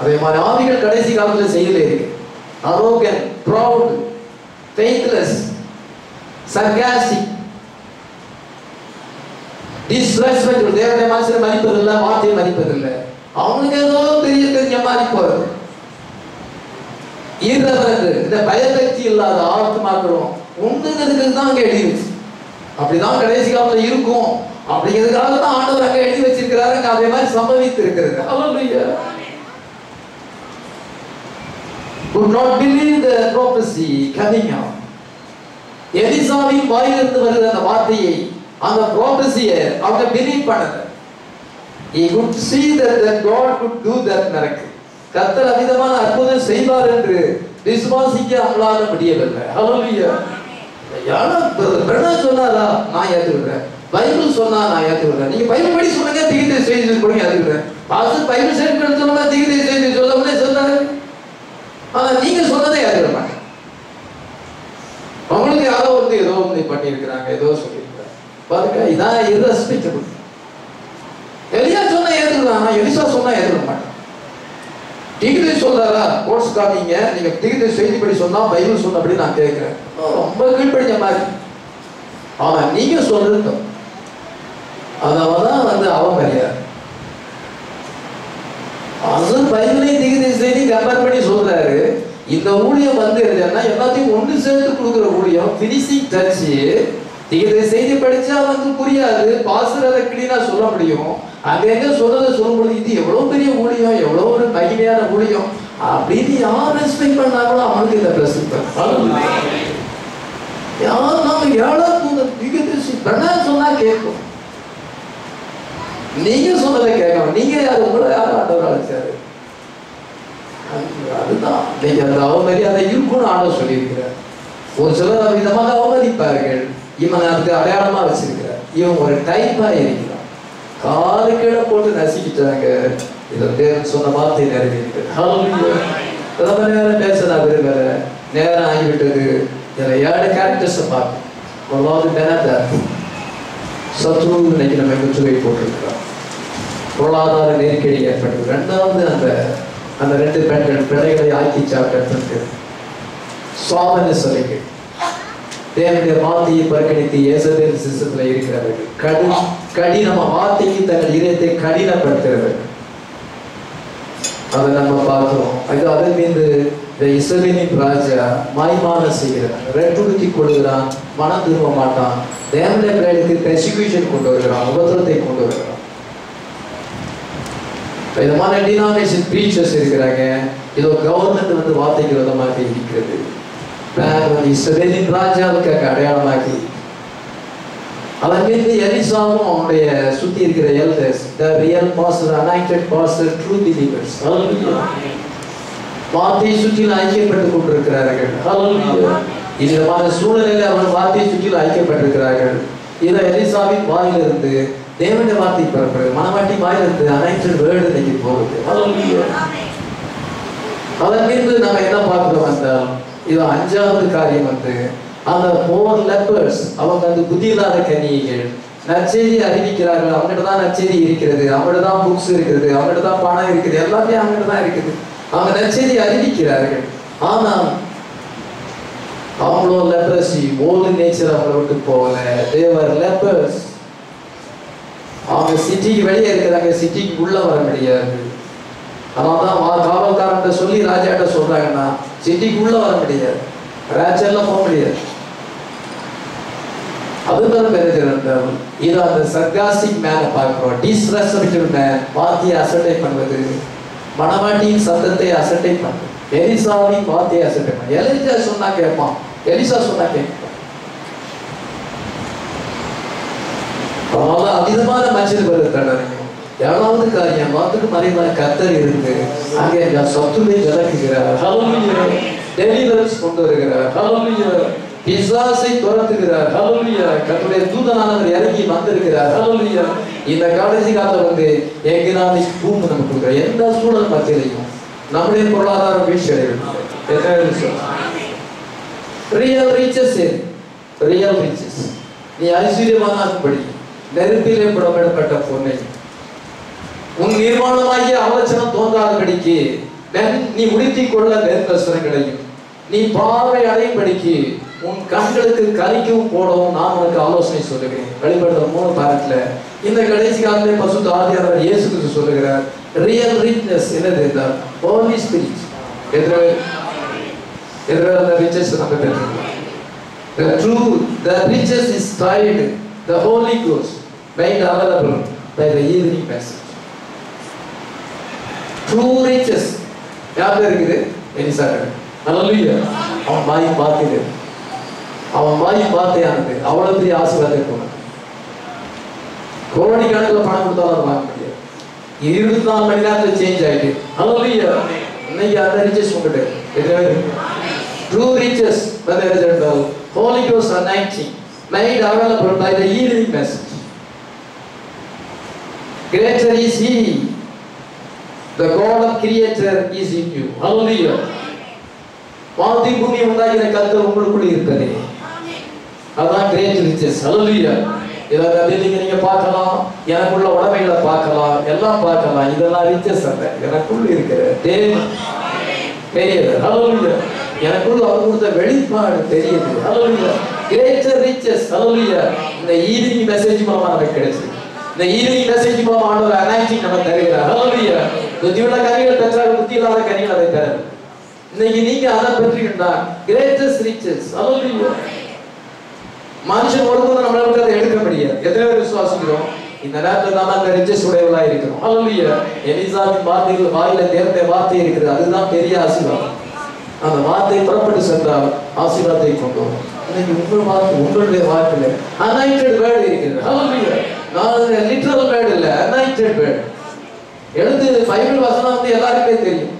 அதே மாதிரி ஆவிகள் கடைசி காலத்தில் செய்யல இருக்கு. arrogant, proud, faithless, sarcastic, disrespectful. தேவனுடைய மனுஷனை மதிப்பதில்லை, வார்த்தையை மதிப்பதில்லை. அவனுக்கு ஏதோ பெரிய தெரிஞ்ச மாதிரி போறது. irreverent, இந்த பயபக்தி இல்லாத ஆத்மாக்களும் உண்டுங்கிறதுக்கு தான் அங்க எழுதி வச்சு, அப்படிதான் கடைசி காலத்துல இருக்கும் அப்படிங்கிறதுக்காக தான் ஆண்டவர் அங்க எழுதி வச்சிருக்கிறாரு. அதே மாதிரி சம்பவித்து இருக்கிறது. Hallelujah. Could not believe the prophecy coming out. எலிசாவின் வாயிலிருந்து வருகிற அந்த வார்த்தையை, அந்த prophecy-யை அவங்க பிலீவ் பண்ணல. He could see that God could do that miracle. கர்த்தர் அவிதமான அற்புதம் செய்வார் என்று விசுவாசிக்க அவங்களால முடியவில்லை. Hallelujah. யாரோ பிரதா சொன்னாரா, நான் ஏத்துக்கிறேன். பைபிள் சொன்னா நான் ஏத்துக்கிறேன். நீங்க பைபிள் படி சொல்லுங்க, தீர்க்க செய்தி கொடுங்க, ஏத்துக்கிறேன். பாஸ்டர் பைபிள் சென்ட் சொன்னா தீர்க்க செய்தி சொல்லவுடனே சொன்னாரு. ஆனா நீங்க சொன்னதை ஏத்துக்க மாட்டேன். உங்களுக்கு யாரோ வந்து ஏதோ ஒன்று பண்ணியிருக்கிறாங்க, ஏதோ சொல்லியிருக்கிறாங்க. பாருங்க, இதான் irrespectable. எலியா சொன்னா ஏத்துக்கலாம், எலிசா சொன்னா ஏத்துக்க மாட்டேன். தீர்க்க சொல்றாரா, கோர்ஸ் காமிங்க, நீங்க தீர்க்க செய்திப்படி சொன்னா பைபிள் சொன்னபடி நான் கேட்கிறேன். ரொம்ப கீழ்படிஞ்ச மாதிரி. ஆனா நீங்க சொல்றது அதனாலதான் வந்து அவமரியாதை. அது பைபிளையும் தீர்க்க செய்தி கம்பேர் பண்ணி சொல்றாரு. இந்த ஊழியம் வந்து எல்லாத்தையும் ஒன்று சேர்த்து கொடுக்குற ஊழியம், பினிஷிங் டச். தீர்க்க செய்தி படிச்சா வந்து புரியாது, பாஸ்டர் அதை கிளீனா சொல்ல முடியும். அங்க எங்க சொல்றதை சொல்லும்போது இது எவ்வளவு பெரிய ஊழியம், எவ்வளவு ஒரு மகிமையான ஊழியம் அப்படின்னு யார் ரெஸ்பெக்ட் பண்ணாங்களோ அவனுக்கு இந்த பிரசித்தி. யார் நாம சொன்னா கேட்கும், நீங்க சொன்னதை கேட்கணும். நீங்க யாரு, உங்களை யாரும் ஆண்டவர் அழைச்சாரு? அதுதான் நீங்க அந்த அவமரியாதை இருக்குன்னு ஆண்டவர் சொல்லியிருக்கிறார். ஒரு சிலர் விதமாக அவமதிப்பார்கள். இவன் அதுக்கு அடையாளமா வச்சிருக்கிறார். இவன் ஒரு டைப்பா இருக்கிறான். காலு கீழே போட்டு நசிக்கிட்டாங்க. இதை தேவன் சொன்ன வார்த்தை நிறைவேறிட்டு ரொம்ப நேரம் பேச நான் விரும்பல, நேரம் ஆகிவிட்டது. இதில் 7 கேரக்டர்ஸை பார்க்கணும். முதலாவது சத்ரு இன்னைக்கு நம்ம முற்றுகை போட்டிருக்கிறோம். பொருளாதார நெருக்கடி ஏற்பட்டது. 2வது அந்த 2 பெண்கள் பிள்ளைகளை ஆக்கி சாப்பிட்டு சுவாமன்னு சொல்லிங்க. தேவனுடைய வார்த்தையை புறக்கணித்து இயேசபேல் சிஸ்டத்துல இருக்கிறவர்கள், கடினம வார்த்தைக்கு தங்கள் இதயத்தை கடினப்படுத்துகிறவர்கள், அதை நம்ம பார்க்கிறோம். அதன் மீது இந்த இஸ்ரவேலின் ராஜா மாய்மானம் செய்கிறான், ரெட்டுடுத்தி கொள்கிறான், மனம் திரும்ப மாட்டான், தேவனுடைய பிள்ளைகளுக்கு பெர்சிக்யூஷன் கொண்டு வருகிறான், உபத்திரத்தை கொண்டு வருகிறான். விதமான டினாமினேஷன் பிரீச்சர்ஸ் இருக்கிறாங்க. இதோ கவர்மெண்ட் வந்து வார்த்தைக்கு விதமாக இருக்கிறது. இஸ்ரவேலின் ராஜாவுக்கு அடையாளமாக்கி அதன் மீது எலிசாவும் அவனுடைய சுத்தி இருக்கிற elders, the real pastor, anointed pastor, true believers, வார்த்தையை சுற்றிலும் ஐக்கியப்பட்டுக் கொண்டிருக்கிறார்கள். இந்த சூழ்நிலையில் அவர்கள் வார்த்தையை சுற்றிலும் ஐக்கியப்பட்டிருக்கிறார்கள். இதை எலிசாவின் வாயிலிருந்து தேவனுடைய வார்த்தை பிறப்படுது, மனவாட்டி வாயிலிருந்து anointed word இன்னைக்கு போகுது. அதன் மீது நம்ம என்ன பார்க்கிறோம் என்றால், இது 5வது காரியம் வந்து அந்த 4 lepers, அவங்க அந்த புத்தி இல்லாத கன்னிகைகள் நற்செய்தி அறிவிக்கிறார்கள். அவங்ககிட்ட தான் நற்செய்தி இருக்கிறது, அவங்ககிட்ட தான் புக்ஸ் இருக்குது, அவங்ககிட்ட தான் பணம் இருக்குது, எல்லாமே அவங்ககிட்ட தான் இருக்குது. அவங்க நற்செய்தி அறிவிக்கிறார்கள். ஆனால் அவங்களோ லெப்ரசி, ஓல்டு நேச்சர் அவங்களை விட்டு போகல. they were lepers. அவங்க சிட்டிக்கு வெளியே இருக்கிறாங்க, சிட்டிக்கு உள்ள வர முடியாது. அதனால்தான் காவல்காரன் சொல்லி ராஜாட்ட சொல்றாங்கன்னா சிட்டிக்கு உள்ள வர முடியாது, ராஜெல்லாம் போக முடியாது. அதுதான் பெருகிறார். இது அந்த சர்காஸ்டிக் மேனை பார்க்கிறோம், டிஸ்ரெஸ்பெக்டிவ் மேன், வார்த்தையை அசட்டை பண்ணுவது, மணவாட்டியின் சத்தத்தை அசட்டை பண்ணுவது, எலிசாவின் வார்த்தையை அசட்டை பண்ண. எலிசா சொன்னா கேட்பான், எலிசா சொன்னா கேட்பான். அதனால அதிகமான மனுஷன் வருகிறார். 7வது காரியம், வாக்குக்கு மறைவான கர்த்தர் இருந்து அங்கே சத்துரை விளக்குகிறார், டெலிவரன்ஸ் கொண்டு வருகிறார், பிசாசை துரத்துகிறார், கர்த்தருடைய தூதனானவர் இறங்கி வந்திருக்கிறார். இந்த கடைசி காலத்துல வந்து எக்கனாமிக் பூம் நமக்கு கொடுக்குற எந்த சூழல் மத்தியிலையும் நம்முடைய பொருளாதாரம் வீழ்ச்சி அடைகிறது. Real riches, real riches. நீ ஐஸ்வர்யமானபடி நெருப்பிலே புடமிடப்பட்ட பொன்னை உன் நிர்மாணமாகிய அவலட்சணம் தோன்றாதபடிக்கு நீ உடுத்திக் கொள்ள நெருக்கஸ்வரங்களையும் நீ பார்வை அடையும்படிக்கு உன் கண்களுக்கு கலிக்கவும் போடவும் நான் உனக்கு ஆலோசனை சொல்லுகிறேன். வெளிப்படுத்தல் 3:8. இந்த கடைசி காலத்திலே பரிசுத்த ஆவியானவர் இயேசு கிறிஸ்து சொல்லுகிறார், ரியல் ரிச்னஸ் என்னது என்றால் ஹோலி ஸ்பிரிட். the riches நம்ம பெற்றுள்ளோம். the riches is tied, the Holy Ghost made available by the evening message. True riches யாருக்கு இருக்குது? எலிசாக்கு. ஹல்லேலூயா. அவன் வாய் பார்த்தது, அவன் வாய் வார்த்தையானது அவ்வளவு பெரிய ஆசீர்வாதத்தை கொண்டு கோடிக்கணக்கில் பணம் கொடுத்தாலும் அதை வாங்க முடியாது. 24 மணி நேரத்தில் சேஞ்ச் ஆயிட்டு. ஹல்லேலூயா. இன்னைக்கு அந்த ரிச்சஸ் உங்ககிட்ட. True riches when there is a Holy Ghost anointing made available by the evening message. Greater is He, the God of Creator is in you. Hallelujah. வானத்தை பூமி உண்டாக்கின கர்த்தர் உங்களுக்குள்ள இருக்காரு. அதான் great riches. Hallelujah. இதெல்லாம் நீங்க பார்க்கலாம், எனக்குள்ள உடமைகளை பார்க்கலாம், எல்லாம் பார்க்கலாம். இதெல்லாம் riches அல்ல, எனக்குள்ள இருக்கிற தேவன் பெரியவர். Hallelujah. எனக்குள்ள அவர் கொடுத்த வெளிப்பாடு தெரியுது. Hallelujah. Greater riches. Hallelujah. இந்த ஈவினிங் மெசேஜ் மூலமா நமக்கு கிடைச்சது. இந்த ஈவினிங் மெசேஜ் மூலமா ஆண்டவர் அனாயிண்டிங் நம்ம தருகிறார். Hallelujah. புத்தியுள்ள கனிகள் பெற்றால் புத்தி இல்லாத கனிகள் அதை தர. இன்னைக்கு நீங்க அதை பெற்றீங்கன்னா greatest riches. Hallelujah. மனுஷன் ஒருத்தர் நம்மளை விட்டு அதை எடுக்க முடியாது. எத்தனை பேர் விசுவாசிக்கிறோம்? இந்த நேரத்தில் நாம அந்த ரிச்சஸ் உடையவளா இருக்கிறோம். Hallelujah. எலிசாவின் வார்த்தைகள் வாயில தேவனுடைய வார்த்தை இருக்கிறது, அதுதான் பெரிய ஆசீர்வாதம். அந்த வார்த்தை புறப்பட்டு சென்றால் ஆசீர்வாதத்தை கொண்டு வரும். இன்னைக்கு உங்கள் வார்த்தை, உங்களுடைய வார்த்தையில அனாயிண்டட் வேர்டு இருக்கிறது. Hallelujah. நான் லிட்டரல் வேர்டு இல்ல, அனாயிண்டட் வேர்டு. எழுத்து பைபிள் வசனம் வந்து எல்லாருக்குமே தெரியும்,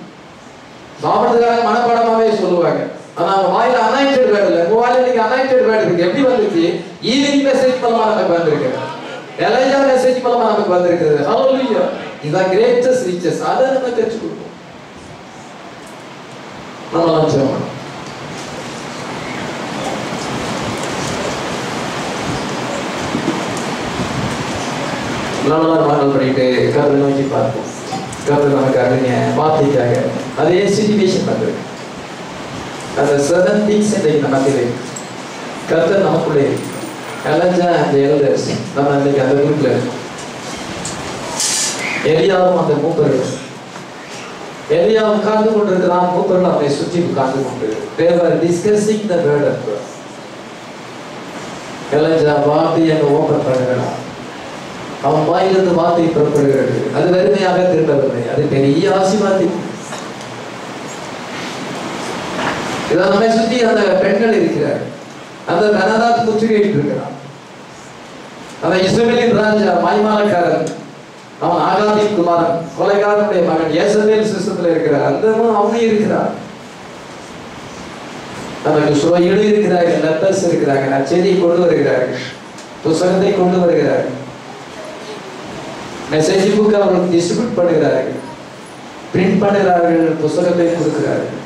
சாப்பிடுறதுக்காக மனப்பாடமாவே சொல்லுவாங்க. ஆனா அவங்க வாயில அனாயிண்டட் வேர்டு இல்ல. உங்க வாயில இன்னைக்கு அனாயிண்டட் வேர்டு இருக்கு. எப்படி வந்துச்சு? ஈவினிங் மெசேஜ் மூலமா நமக்கு வந்திருக்கு, எலைஜா மெசேஜ் மூலமா நமக்கு வந்திருக்கிறது. Hallelujah. இதுதான் கிரேட்டஸ்ட் ரிச்சஸ். அதை நம்ம தெரிஞ்சு கொடுப்போம். நம்மளாம் செய்வோம். நம்மளாம் மாடல் பண்ணிட்டு கருத்தை நோக்கி பார்ப்போம். கருத்து நமக்கு அறிஞ வார்த்தைக்காக அதே சிச்சுவேஷன் வந்திருக்கு. அந்த 7 things இன்றைக்கு நமக்கு கர்த்தர் நமக்குள்ளே எலஞ்சா அந்த எல்டர்ஸ் நம்ம இன்னைக்கு அந்த குரூப்ல எலியாவும் அந்த மூப்பர்கள் எலியா உட்கார்ந்து கொண்டிருக்கிறான், மூப்பர்கள் அவனை சுற்றி உட்கார்ந்து கொண்டு they were discussing the word of God. எலஞ்சா வார்த்தை அங்க ஓபன் பண்ணுகிறான், அவன் வாயிலிருந்து வார்த்தை புறப்படுகிறது. அது வெறுமையாக திரும்பவில்லை, அது பெரிய ஆசீர்வாதம். இதை நம்மை சுற்றி அந்த பெண்கள் இருக்கிறார், அந்த பெனதாத் முற்றுகையிட்டு இருக்கிறான். அந்த இஸ்ரவேலின் ராஜா மாய்மாலக்காரன், அவன் ஆகாதின் குமாரன், கொலைகாரனுடைய மகன், ஏசபேல் சிஸ்டத்துல இருக்கிறார். அந்தமும் அவனும் இருக்கிறார். நமக்கு சுவையிடு இருக்கிறார்கள், லெப்பர்ஸ் இருக்கிறார்கள், நற்செய்தியை கொண்டு வருகிறார்கள், புத்தகத்தை கொண்டு வருகிறார்கள், மெசேஜ் புக் அவர்களுக்கு டிஸ்ட்ரிபியூட் பண்ணுகிறார்கள், பிரிண்ட் பண்ணுகிறார்கள், புத்தகத்தை கொடுக்கிறார்கள்.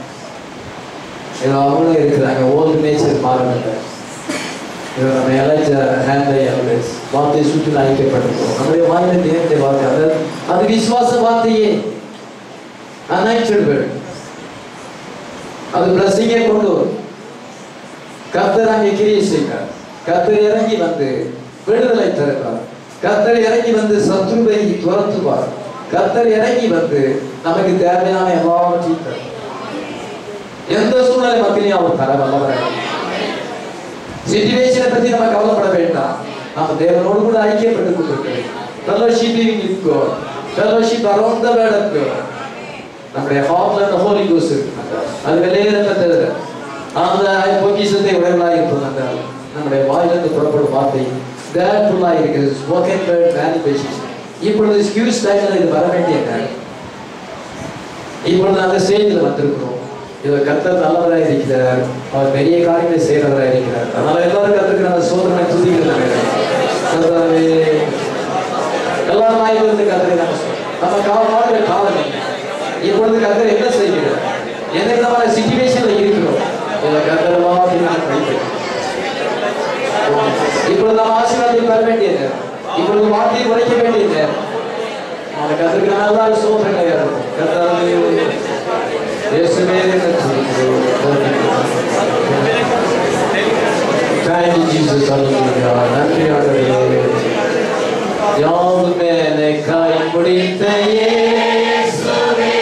அவங்களும் இருக்கிறாங்க. ஓல்டு நேச்சர் மாறவில்லை. நம்ம எலஞ்சா ஹேண்டை எல்டர்ஸ் வார்த்தையை சுற்றி அழைக்கப்பட்டிருக்கோம். நம்முடைய வாயில தேவனுடைய வார்த்தை, அது விசுவாச வார்த்தையே, அனாயிட்டட் வேர்ட். அது பிளஸிங்கை கொண்டு வரும். கர்த்தர் அங்கே கிரியை செய்வார். கர்த்தர் இறங்கி வந்து விடுதலை தருவார். கர்த்தர் இறங்கி வந்து சத்துருவை துரத்துவார். கர்த்தர் இறங்கி வந்து நமக்கு தேவையான எல்லாவற்றையும் தரும். எந்த சூழ்நிலை மக்களையும் அவர் தர வல்லவராக. சிச்சுவேஷனை பற்றி நம்ம கவலைப்பட வேண்டாம். நம்ம தேவனோடு கூட ஐக்கியப்பட்டு கொண்டிருக்கிறோம். fellowshipping with God, fellowship around the word of God. நம்முடைய ஹார்ட்ல அந்த ஹோலி கோஸ்ட் இருக்கு, அது வெளியேறப்பட்டது. அந்த பொக்கிஷத்தை உடையவளாக இருப்பது நம்முடைய வாயிலிருந்து புறப்படும் வார்த்தை தேட்ஃபுல்லாக இருக்கிறது. Spoken word manifestation. இப்பொழுது ஸ்கியூஸ் டைம்ல இது வர வேண்டிய நேரம். இப்பொழுது அந்த ஸ்டேஜில் வந்திருக்கிறோம். இவர் கர்த்தர் நல்லவராக இருக்கிறார், அவர் பெரிய காரியங்களை செய்கிறவராக இருக்கிறார். அதனால எல்லாரும் கர்த்தருக்கு நம்ம சோதனை துதிக்கிறாங்க. எல்லாரும் வாயிலிருந்து கர்த்தரை நம்ம வாழ்கிற காலம் இப்பொழுது கர்த்தர் என்ன செய்கிறார், எந்த விதமான சிச்சுவேஷன்ல இருக்கிறோம், இப்பொழுது நம்ம ஆசீர்வாதத்தை பெற வேண்டியது, இப்பொழுது வார்த்தையை உரைக்க வேண்டியது. அந்த கர்த்தருக்கு நல்லா சோதனை இருக்கும். யாவுமே காய் முடித்த இயேசுவே,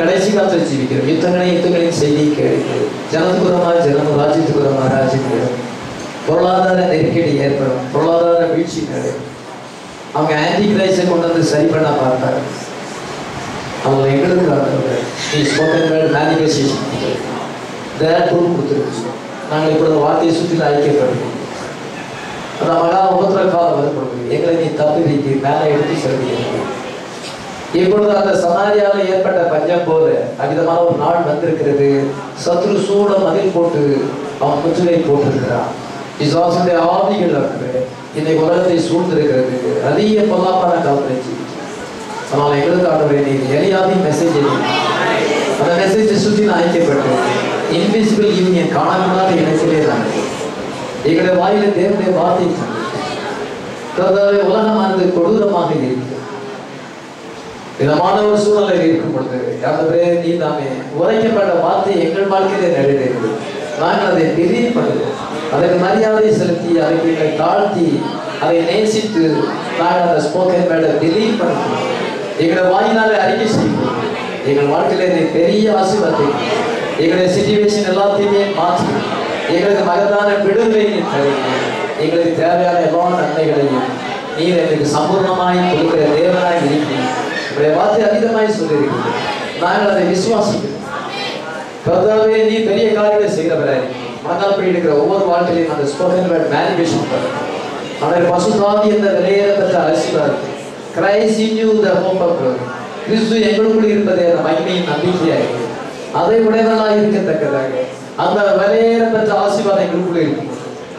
கடைசி காலத்தில் ஜீவிக்கிறோம். யுத்தங்களையும் செய்தி கேட்கிறோம். ஜனத்துக்குறமா ஜனமும் ராஜ்யத்துக்குறமா ராஜ்யம் பொருளாதார நெருக்கடி ஏற்படும், பொருளாதார வீழ்ச்சி நடைபெறும். அவங்க ஆன்டி கிரைஸ்டை கொண்டு வந்து சரி பண்ண பார்த்தாங்க. அவங்க எங்களுக்கு நீ ஸ்போக்கன் வேர்ட் மேனிஃபெஸ்டேஷன் டூல் கொடுத்துருக்கு. நாங்கள் இப்பொழுது வார்த்தையை சுற்றி ஐக்கியப்படுறோம். அந்த மகா உபத்திர காலம் வரப்படுது, எங்களை நீ தப்பி வைத்து மேலே எடுத்து செல்வீங்க. இப்பொழுது அந்த சமாரியாவில் ஏற்பட்ட பஞ்சம் போல அவ்விதமான ஒரு நாள் வந்திருக்கிறது. சத்ரு சூட மதில் போட்டு அவன் முற்றுகை போட்டிருக்கிறான். விசுவாசனுடைய ஆவிகள் இன்னைக்கு உலகத்தை சூழ்ந்திருக்கிறது. அதிக பொல்லாப்பான காலத்தில் அதனால எங்களுக்கு ஆண்டவரே நீர் எலியாவின் மெசேஜ் அந்த மெசேஜை சுற்றி நான் ஐக்கியப்பட்டு இன்விசிபிள் யூனியன் காணக்கூடாத இணைப்பிலே தான் எங்களுடைய வாயில தேவனுடைய வார்த்தை உலகமானது கொடூரமாக இருக்கிறது. விதமான ஒரு சூழ்நிலை இருக்கும் பொழுது ஆண்டவரே நீ நாமே உரைக்கப்பட்ட வார்த்தை எங்கள் வாழ்க்கையிலே நிறைவேறுகிறது. நாங்கள் அதை பிரியப்படுவோம், அதற்கு மரியாதை செலுத்தி அதற்கு எங்களை தாழ்த்தி அதை நேசித்து நாங்கள் அந்த ஸ்போக்கன் வேர்டை பிலீவ் பண்ணுவோம். எங்களை வாயினாலே அறிக்கை செய்வோம். எங்கள் வாழ்க்கையில பெரிய ஆசீர்வாதத்தை எங்களுடைய சிச்சுவேஷன் எல்லாத்தையுமே மாற்றி எங்களுக்கு மகத்தான விடுதலை தருவீங்க. எங்களுக்கு தேவையான எல்லா நன்மைகளையும் நீர் எங்களுக்கு சம்பூர்ணமாய் கொடுக்கிற தேவனாய் இருக்கிறீங்க. உங்களுடைய வார்த்தை அதிகமாய் சொல்லியிருக்கிறது. நாங்கள் அதை விசுவாசிக்கிறோம். கர்த்தாவே நீ பெரிய காரியங்களை செய்கிறவராய் மனதால் போயிருக்கிற ஒவ்வொரு வாழ்க்கையிலையும் அந்த ஸ்போக்கன் வேர்ட் மேனிஃபெஸ்டேஷன் பண்ணும். ஆனால் பசுதாதி என்ற விலையேறப்பட்ட அரசியலாக Christ in you the hope of glory. கிறிஸ்து எங்களுக்குள் இருப்பதே அந்த மகிமையின் நம்பிக்கையாக இருக்கு. அதை உடையவர்களாக இருக்கத்தக்கதாக அந்த விலையேறப்பட்ட ஆசீர்வாதம் எங்களுக்குள்ளே இருக்கும்.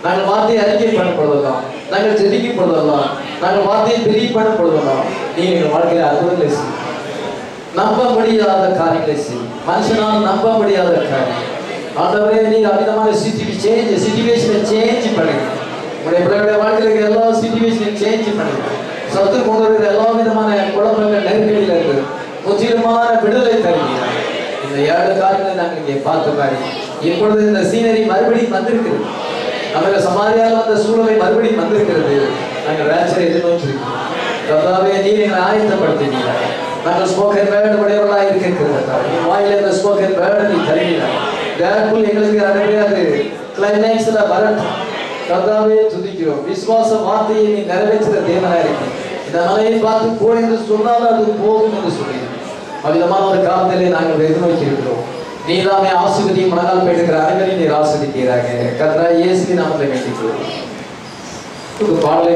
நாங்கள் வார்த்தையை அறிக்கை பண்ணப்படுவதெல்லாம், நாங்கள் ஜெபிக்கப்படுவதெல்லாம், நாங்கள் வார்த்தையை பிலீவ் பண்ணப்படுவதெல்லாம் நீ எங்கள் வாழ்க்கையில அற்புதங்களை செய்யும். நம்ப முடியாத காரியங்களை செய்யும். மனுஷனால் நம்ப முடியாத காரியம் ஆண்டவரே நீ அமிதமான சிச்சுவேஷனை சேஞ்ச் பண்ணுங்க. உங்களுடைய பிள்ளைகளுடைய வாழ்க்கையில எல்லா சிச்சுவேஷனையும் சேஞ்ச் பண்ணுங்க. சத்து கொண்டு வருகிற எல்லா விதமான குழப்பங்கள் நெருக்கடியில் இருக்கு முற்றிலுமான விடுதலை தருவீங்க. இந்த 7 காரியங்களை நாங்கள் இங்கே பார்த்த காரியம் இப்பொழுது இந்த சீனரி மறுபடியும் வந்திருக்கிறது. நமக்கு சமாதியால் வந்த சூழலை மறுபடியும் வந்திருக்கிறது. நாங்கள் ரேச்சரை எதிர்நோக்கிருக்கோம். கர்த்தாவே நீர் எங்களை ஆயத்தப்படுத்துவீங்க. நாங்கள் ஸ்போக்கன் வேர்டு உடையவர்களாக இருக்கிறது. வாயில இந்த ஸ்போக்கன் வேர்டு நீ தருவீங்க. தேவக்குள் எங்களுக்கு அடையாது கிளைமேக்ஸ்ல வரட்டும். கர்த்தாவே துதிக்கிறோம். விசுவாச வார்த்தையை நீ நிறைவேற்றுற தேவனாக இருக்கீங்க. இந்த மலையை பார்த்து போ என்று சொன்னால் அது போகும் என்று சொல்லுங்க. அவ்விதமான ஒரு காலத்திலே நாங்கள் எதிர்நோக்கி இருக்கிறோம். நீதாமே ஆசீர்வதி மனதால் போயிட்டு அனைவரையும் நீர் ஆசீர்வதிக்கிறாங்க. கர்த்தராகிய இயேசுவின் நாமத்தில் வேண்டிக் கொள்கிறோம். பாடலை